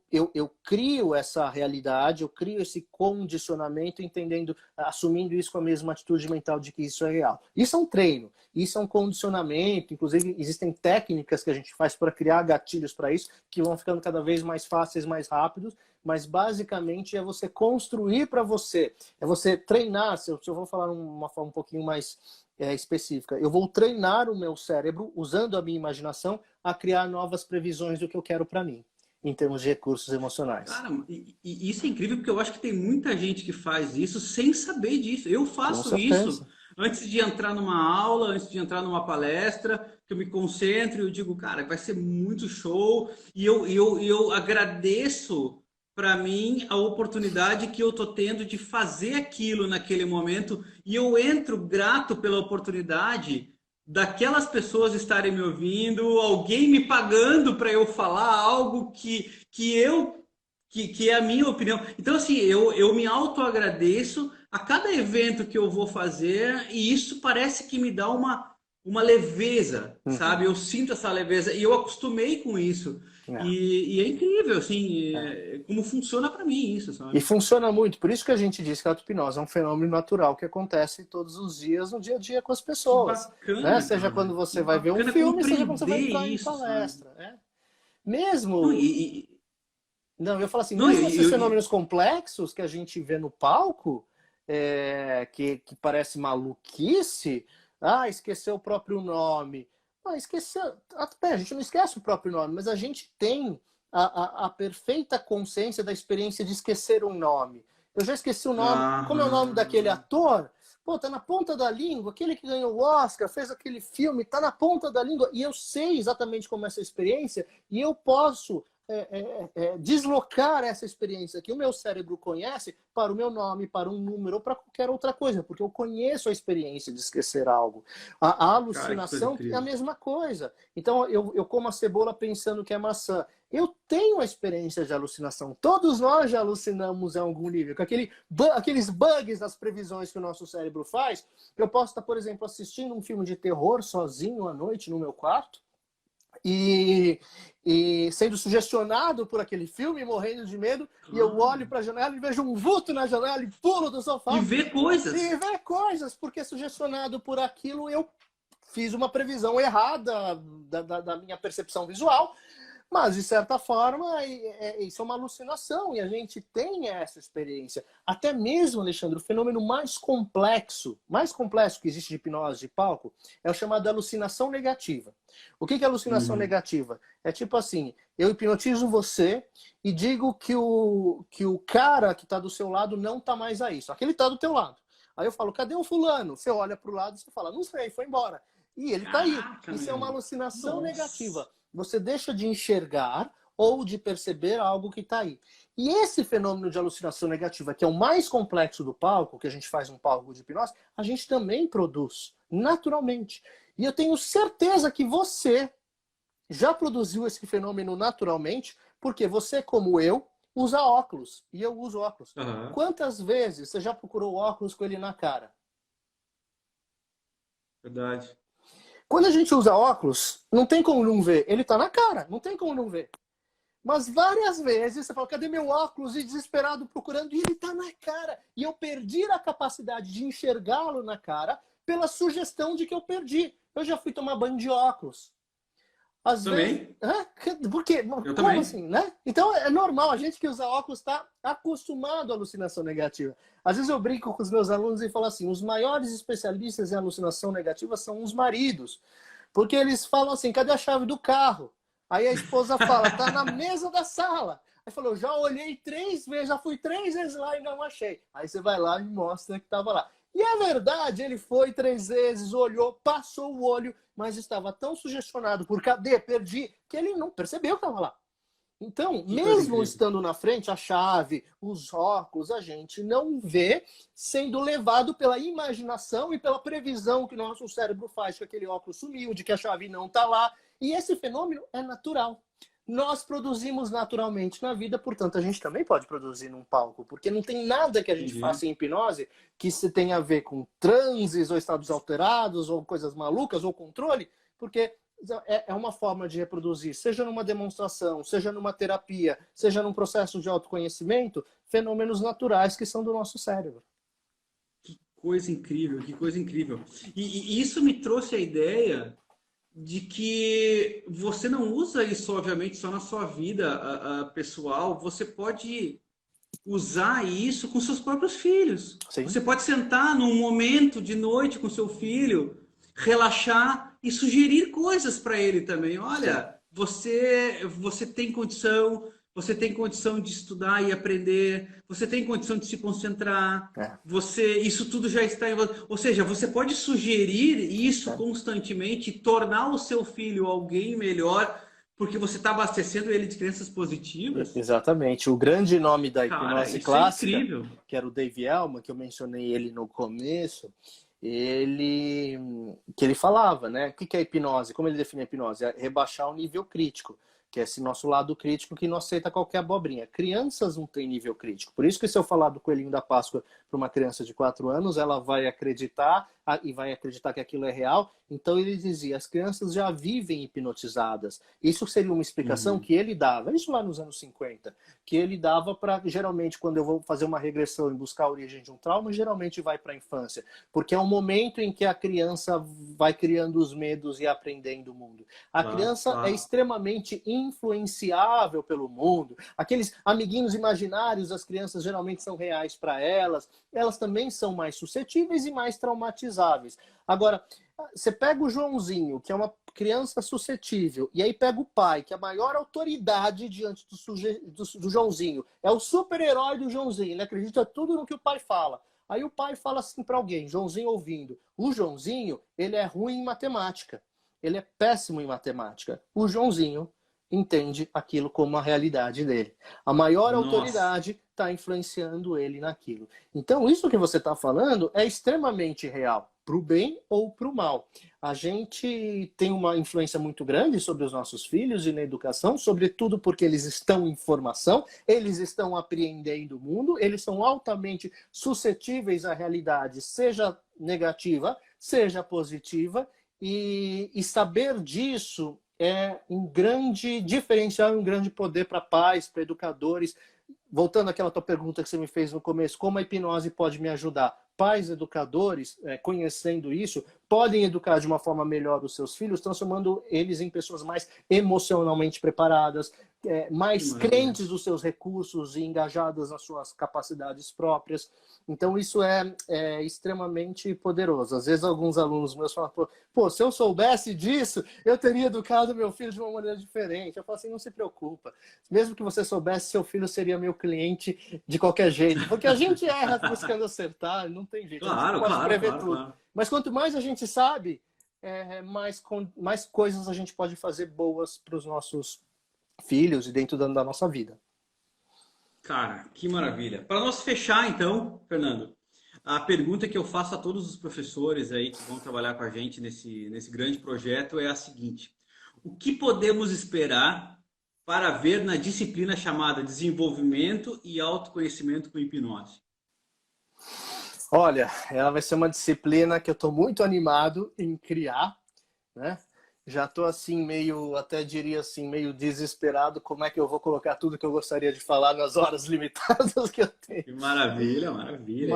crio essa realidade, eu crio esse condicionamento, entendendo, assumindo isso com a mesma atitude mental de que isso é real. Isso é um treino, isso é um condicionamento, inclusive existem técnicas que a gente faz para criar gatilhos para isso, que vão ficando cada vez mais fáceis, mais rápidos, mas basicamente é você construir para você, é você treinar, se eu vou falar uma forma um pouquinho mais específica, eu vou treinar o meu cérebro, usando a minha imaginação, a criar novas previsões do que eu quero para mim, em termos de recursos emocionais. Cara, e isso é incrível porque eu acho que tem muita gente que faz isso sem saber disso. Eu faço isso antes de entrar numa aula, antes de entrar numa palestra, que eu me concentro e eu digo, cara, vai ser muito show. E eu agradeço para mim a oportunidade que eu tô tendo de fazer aquilo naquele momento e eu entro grato pela oportunidade daquelas pessoas estarem me ouvindo, alguém me pagando para eu falar algo que é a minha opinião. Então assim, eu me autoagradeço a cada evento que eu vou fazer e isso parece que me dá uma leveza, sabe? Eu sinto essa leveza e eu acostumei com isso. E é incrível, assim, como funciona para mim isso, sabe? E funciona muito, por isso que a gente diz que a auto-hipnose é um fenômeno natural que acontece todos os dias, no dia a dia com as pessoas. Bacana, né? Seja quando você vai ver um filme, seja quando você vai entrar em palestra. Mesmo... Não, eu falo assim, mesmo esses fenômenos complexos que a gente vê no palco, que parece maluquice, esqueceu o próprio nome. A gente não esquece o próprio nome, mas a gente tem a perfeita consciência da experiência de esquecer um nome. Eu já esqueci o nome. Como é o nome daquele ator? Pô, tá na ponta da língua. Aquele que ganhou o Oscar, fez aquele filme, tá na ponta da língua. E eu sei exatamente como é essa experiência e eu posso deslocar essa experiência que o meu cérebro conhece para o meu nome, para um número ou para qualquer outra coisa, porque eu conheço a experiência de esquecer algo. A alucinação é a mesma coisa. Então eu como a cebola pensando que é maçã. Eu tenho a experiência de alucinação. Todos nós já alucinamos em algum nível. Com aqueles bugs nas previsões que o nosso cérebro faz. Eu posso estar, por exemplo, assistindo um filme de terror sozinho à noite no meu quarto e sendo sugestionado por aquele filme, morrendo de medo, e eu olho para a janela e vejo um vulto na janela e pulo do sofá. E vê coisas. Porque sugestionado por aquilo eu fiz uma previsão errada da minha percepção visual, mas, de certa forma, isso é uma alucinação e a gente tem essa experiência. Até mesmo, Alexandre, o fenômeno mais complexo que existe de hipnose de palco é o chamado alucinação negativa. O que é alucinação negativa? É tipo assim, eu hipnotizo você e digo que o cara que está do seu lado não está mais aí, só que ele está do teu lado. Aí eu falo, cadê o fulano? Você olha para o lado e você fala, não sei, foi embora. E ele está aí. Isso é uma alucinação negativa. Você deixa de enxergar ou de perceber algo que está aí. E esse fenômeno de alucinação negativa, que é o mais complexo do palco, que a gente faz um palco de hipnose, a gente também produz, naturalmente. E eu tenho certeza que você já produziu esse fenômeno naturalmente, porque você, como eu, usa óculos. E eu uso óculos. Aham. Quantas vezes você já procurou óculos com ele na cara? Verdade. Quando a gente usa óculos, não tem como não ver. Ele tá na cara, não tem como não ver. Mas várias vezes você fala, cadê meu óculos? E desesperado procurando, e ele tá na cara. E eu perdi a capacidade de enxergá-lo na cara pela sugestão de que eu perdi. Eu já fui tomar banho de óculos. Às vezes. Também. Hã? Por quê? Eu Como também. assim, né? Então é normal, a gente que usa óculos está acostumado à alucinação negativa. Às vezes eu brinco com os meus alunos e falo assim: os maiores especialistas em alucinação negativa são os maridos. Porque eles falam assim: cadê a chave do carro? Aí a esposa fala: tá na mesa da sala. Aí falou: já olhei 3 vezes, já fui 3 vezes lá e não achei. Aí você vai lá e mostra que estava lá. E é verdade, ele foi 3 vezes, olhou, passou o olho, mas estava tão sugestionado por cadê, perdi, que ele não percebeu que estava lá. Então, Que coisa mesmo incrível. estando na frente, a chave, os óculos, a gente não vê sendo levado pela imaginação e pela previsão que nosso cérebro faz que aquele óculos sumiu, de que a chave não está lá. E esse fenômeno é natural. Nós produzimos naturalmente na vida, portanto, a gente também pode produzir num palco, porque não tem nada que a gente Entendi. faça em hipnose que se tenha a ver com transes ou estados alterados ou coisas malucas ou controle, porque é uma forma de reproduzir, seja numa demonstração, seja numa terapia, seja num processo de autoconhecimento, fenômenos naturais que são do nosso cérebro. Coisa incrível, que coisa incrível. E isso me trouxe a ideia de que você não usa isso, obviamente, só na sua vida pessoal, você pode usar isso com seus próprios filhos. Sim. Você pode sentar num momento de noite com seu filho, relaxar e sugerir coisas para ele também. Olha, você tem condição, você tem condição de estudar e aprender, você tem condição de se concentrar, isso tudo já está em você. Ou seja, você pode sugerir isso constantemente e tornar o seu filho alguém melhor, porque você está abastecendo ele de crenças positivas. Exatamente. O grande nome da hipnose clássica, é incrível. que era o Dave Elman, que eu mencionei ele no começo, ele falava, né? O que é hipnose? Como ele define a hipnose? É rebaixar o nível crítico, que é esse nosso lado crítico que não aceita qualquer abobrinha. Crianças não têm nível crítico. Por isso que se eu falar do coelhinho da Páscoa para uma criança de 4 anos, ela vai acreditar e vai acreditar que aquilo é real. Então ele dizia, as crianças já vivem hipnotizadas. Isso seria uma explicação que ele dava, isso lá nos anos 50, que ele dava para, geralmente, quando eu vou fazer uma regressão e buscar a origem de um trauma, geralmente vai para a infância. Porque é um momento em que a criança vai criando os medos e aprendendo o mundo. A criança é extremamente influenciável pelo mundo. Aqueles amiguinhos imaginários, as crianças geralmente são reais para elas. Elas também são mais suscetíveis e mais traumatizáveis. Agora, você pega o Joãozinho, que é uma criança suscetível, e aí pega o pai, que é a maior autoridade diante do Joãozinho. É o super-herói do Joãozinho, ele acredita tudo no que o pai fala. Aí o pai fala assim para alguém, Joãozinho ouvindo, o Joãozinho, ele é ruim em matemática. Ele é péssimo em matemática. O Joãozinho entende aquilo como a realidade dele. A maior autoridade está influenciando ele naquilo. Então, isso que você está falando é extremamente real, para o bem ou para o mal. A gente tem uma influência muito grande sobre os nossos filhos e na educação, sobretudo porque eles estão em formação, eles estão apreendendo o mundo, eles são altamente suscetíveis à realidade, seja negativa, seja positiva, e saber disso é um grande diferencial e um grande poder para pais, para educadores. Voltando àquela tua pergunta que você me fez no começo, como a hipnose pode me ajudar? Pais educadores, conhecendo isso, podem educar de uma forma melhor os seus filhos, transformando eles em pessoas mais emocionalmente preparadas, mais crentes dos seus recursos e engajadas nas suas capacidades próprias. Então, isso é extremamente poderoso. Às vezes, alguns alunos meus falam, pô, se eu soubesse disso, eu teria educado meu filho de uma maneira diferente. Eu falo assim, não se preocupa. Mesmo que você soubesse, seu filho seria meu cliente de qualquer jeito. Porque a gente erra buscando acertar, não tem jeito. A gente pode prever tudo. Claro. Mas quanto mais a gente sabe, mais coisas a gente pode fazer boas para os nossos filhos e dentro da nossa vida. Cara, que maravilha. Para nós fechar, então, Fernando, a pergunta que eu faço a todos os professores aí que vão trabalhar com a gente nesse grande projeto é a seguinte: o que podemos esperar para ver na disciplina chamada Desenvolvimento e Autoconhecimento com Hipnose? Olha, ela vai ser uma disciplina que eu estou muito animado em criar, né? Já estou assim meio, até diria assim, meio desesperado como é que eu vou colocar tudo que eu gostaria de falar nas horas limitadas que eu tenho. Que maravilha, maravilha.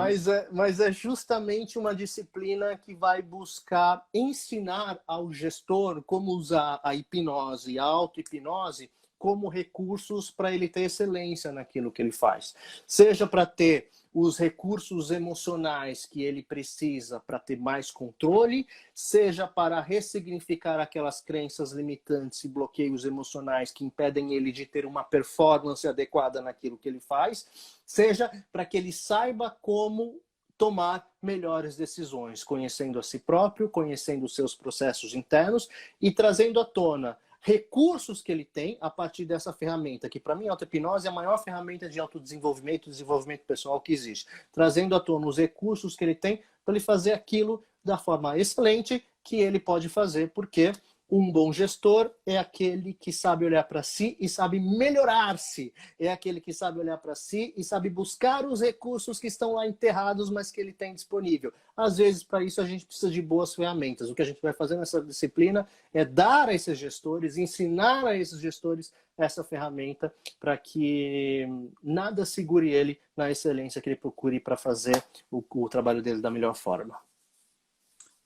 Mas é justamente uma disciplina que vai buscar ensinar ao gestor como usar a hipnose e a auto-hipnose como recursos para ele ter excelência naquilo que ele faz. Seja para ter os recursos emocionais que ele precisa para ter mais controle, seja para ressignificar aquelas crenças limitantes e bloqueios emocionais que impedem ele de ter uma performance adequada naquilo que ele faz, seja para que ele saiba como tomar melhores decisões, conhecendo a si próprio, conhecendo os seus processos internos e trazendo à tona recursos que ele tem a partir dessa ferramenta, que para mim a auto-hipnose é a maior ferramenta de autodesenvolvimento e desenvolvimento pessoal que existe. Trazendo à tona os recursos que ele tem para ele fazer aquilo da forma excelente que ele pode fazer, porque um bom gestor é aquele que sabe olhar para si e sabe melhorar-se. É aquele que sabe olhar para si e sabe buscar os recursos que estão lá enterrados, mas que ele tem disponível. Às vezes, para isso, a gente precisa de boas ferramentas. O que a gente vai fazer nessa disciplina é dar a esses gestores, ensinar a esses gestores essa ferramenta para que nada segure ele na excelência que ele procure para fazer o trabalho dele da melhor forma.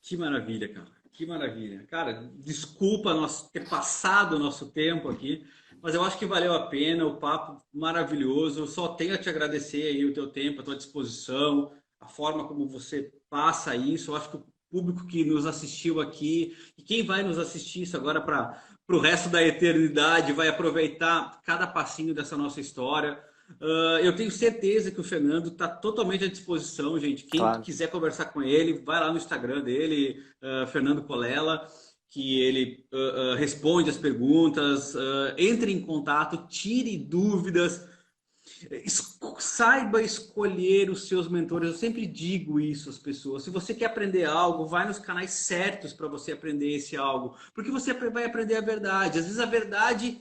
Que maravilha, cara. Que maravilha. Cara, desculpa ter passado o nosso tempo aqui, mas eu acho que valeu a pena, o papo maravilhoso. Eu só tenho a te agradecer aí o teu tempo, a tua disposição, a forma como você passa isso. Eu acho que o público que nos assistiu aqui e quem vai nos assistir isso agora para o resto da eternidade vai aproveitar cada passinho dessa nossa história. Eu tenho certeza que o Fernando está totalmente à disposição, gente. Quem Claro. quiser conversar com ele, vai lá no Instagram dele, Fernando Colella, que ele responde as perguntas, entre em contato, tire dúvidas, saiba escolher os seus mentores. Eu sempre digo isso às pessoas. Se você quer aprender algo, vai nos canais certos para você aprender esse algo, porque você vai aprender a verdade. Às vezes a verdade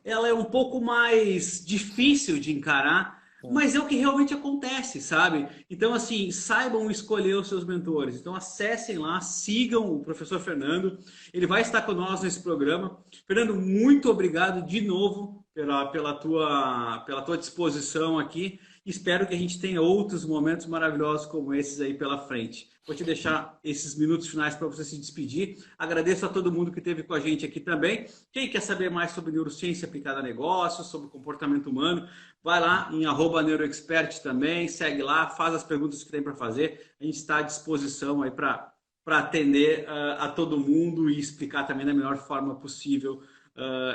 ela é um pouco mais difícil de encarar, mas é o que realmente acontece, sabe? Então, assim, saibam escolher os seus mentores. Então, acessem lá, sigam o professor Fernando. Ele vai estar conosco nesse programa. Fernando, muito obrigado de novo pela tua disposição aqui. Espero que a gente tenha outros momentos maravilhosos como esses aí pela frente. Vou te deixar esses minutos finais para você se despedir. Agradeço a todo mundo que esteve com a gente aqui também. Quem quer saber mais sobre neurociência aplicada a negócios, sobre comportamento humano, vai lá em @neuroexpert também, segue lá, faz as perguntas que tem para fazer. A gente está à disposição aí para atender a todo mundo e explicar também da melhor forma possível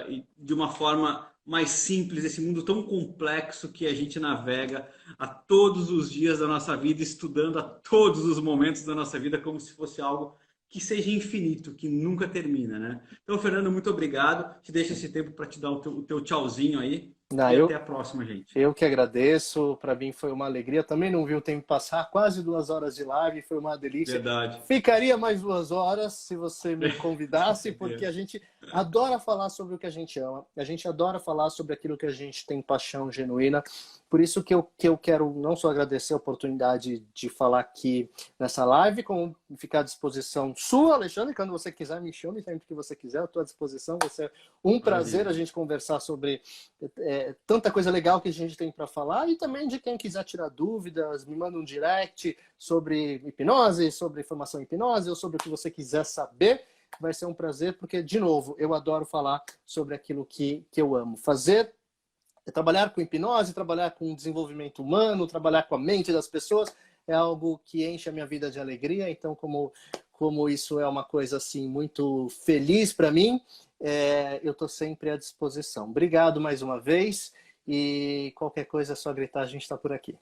e de uma forma mais simples, esse mundo tão complexo que a gente navega a todos os dias da nossa vida, estudando a todos os momentos da nossa vida como se fosse algo que seja infinito, que nunca termina, né? Então, Fernando, muito obrigado. Te deixo esse tempo para te dar o teu tchauzinho aí. Até a próxima, gente. Eu que agradeço. Para mim foi uma alegria. Também não vi o tempo passar. Quase 2 horas de live. Foi uma delícia. Verdade. Ficaria mais 2 horas se você me convidasse, porque a gente adora falar sobre o que a gente ama. A gente adora falar sobre aquilo que a gente tem paixão genuína. Por isso que eu quero não só agradecer a oportunidade de falar aqui nessa live, como ficar à disposição sua, Alexandre. Quando você quiser, me chame sempre que você quiser. Eu estou à disposição. Vai ser um prazer a gente conversar sobre tanta coisa legal que a gente tem para falar, e também de quem quiser tirar dúvidas, me manda um direct sobre hipnose, sobre formação em hipnose, ou sobre o que você quiser saber. Vai ser um prazer, porque, de novo, eu adoro falar sobre aquilo que eu amo. Trabalhar com hipnose, trabalhar com desenvolvimento humano, trabalhar com a mente das pessoas, é algo que enche a minha vida de alegria. Então, como isso é uma coisa assim muito feliz para mim, eu estou sempre à disposição. Obrigado mais uma vez, e qualquer coisa é só gritar, a gente está por aqui.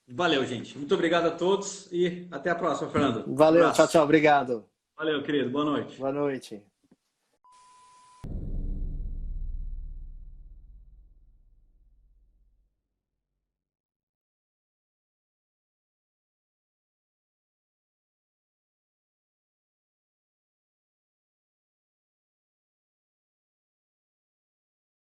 Valeu, gente. Muito obrigado a todos e até a próxima, Fernando. Valeu, tchau, tchau, obrigado. Valeu, querido. Boa noite. Boa noite.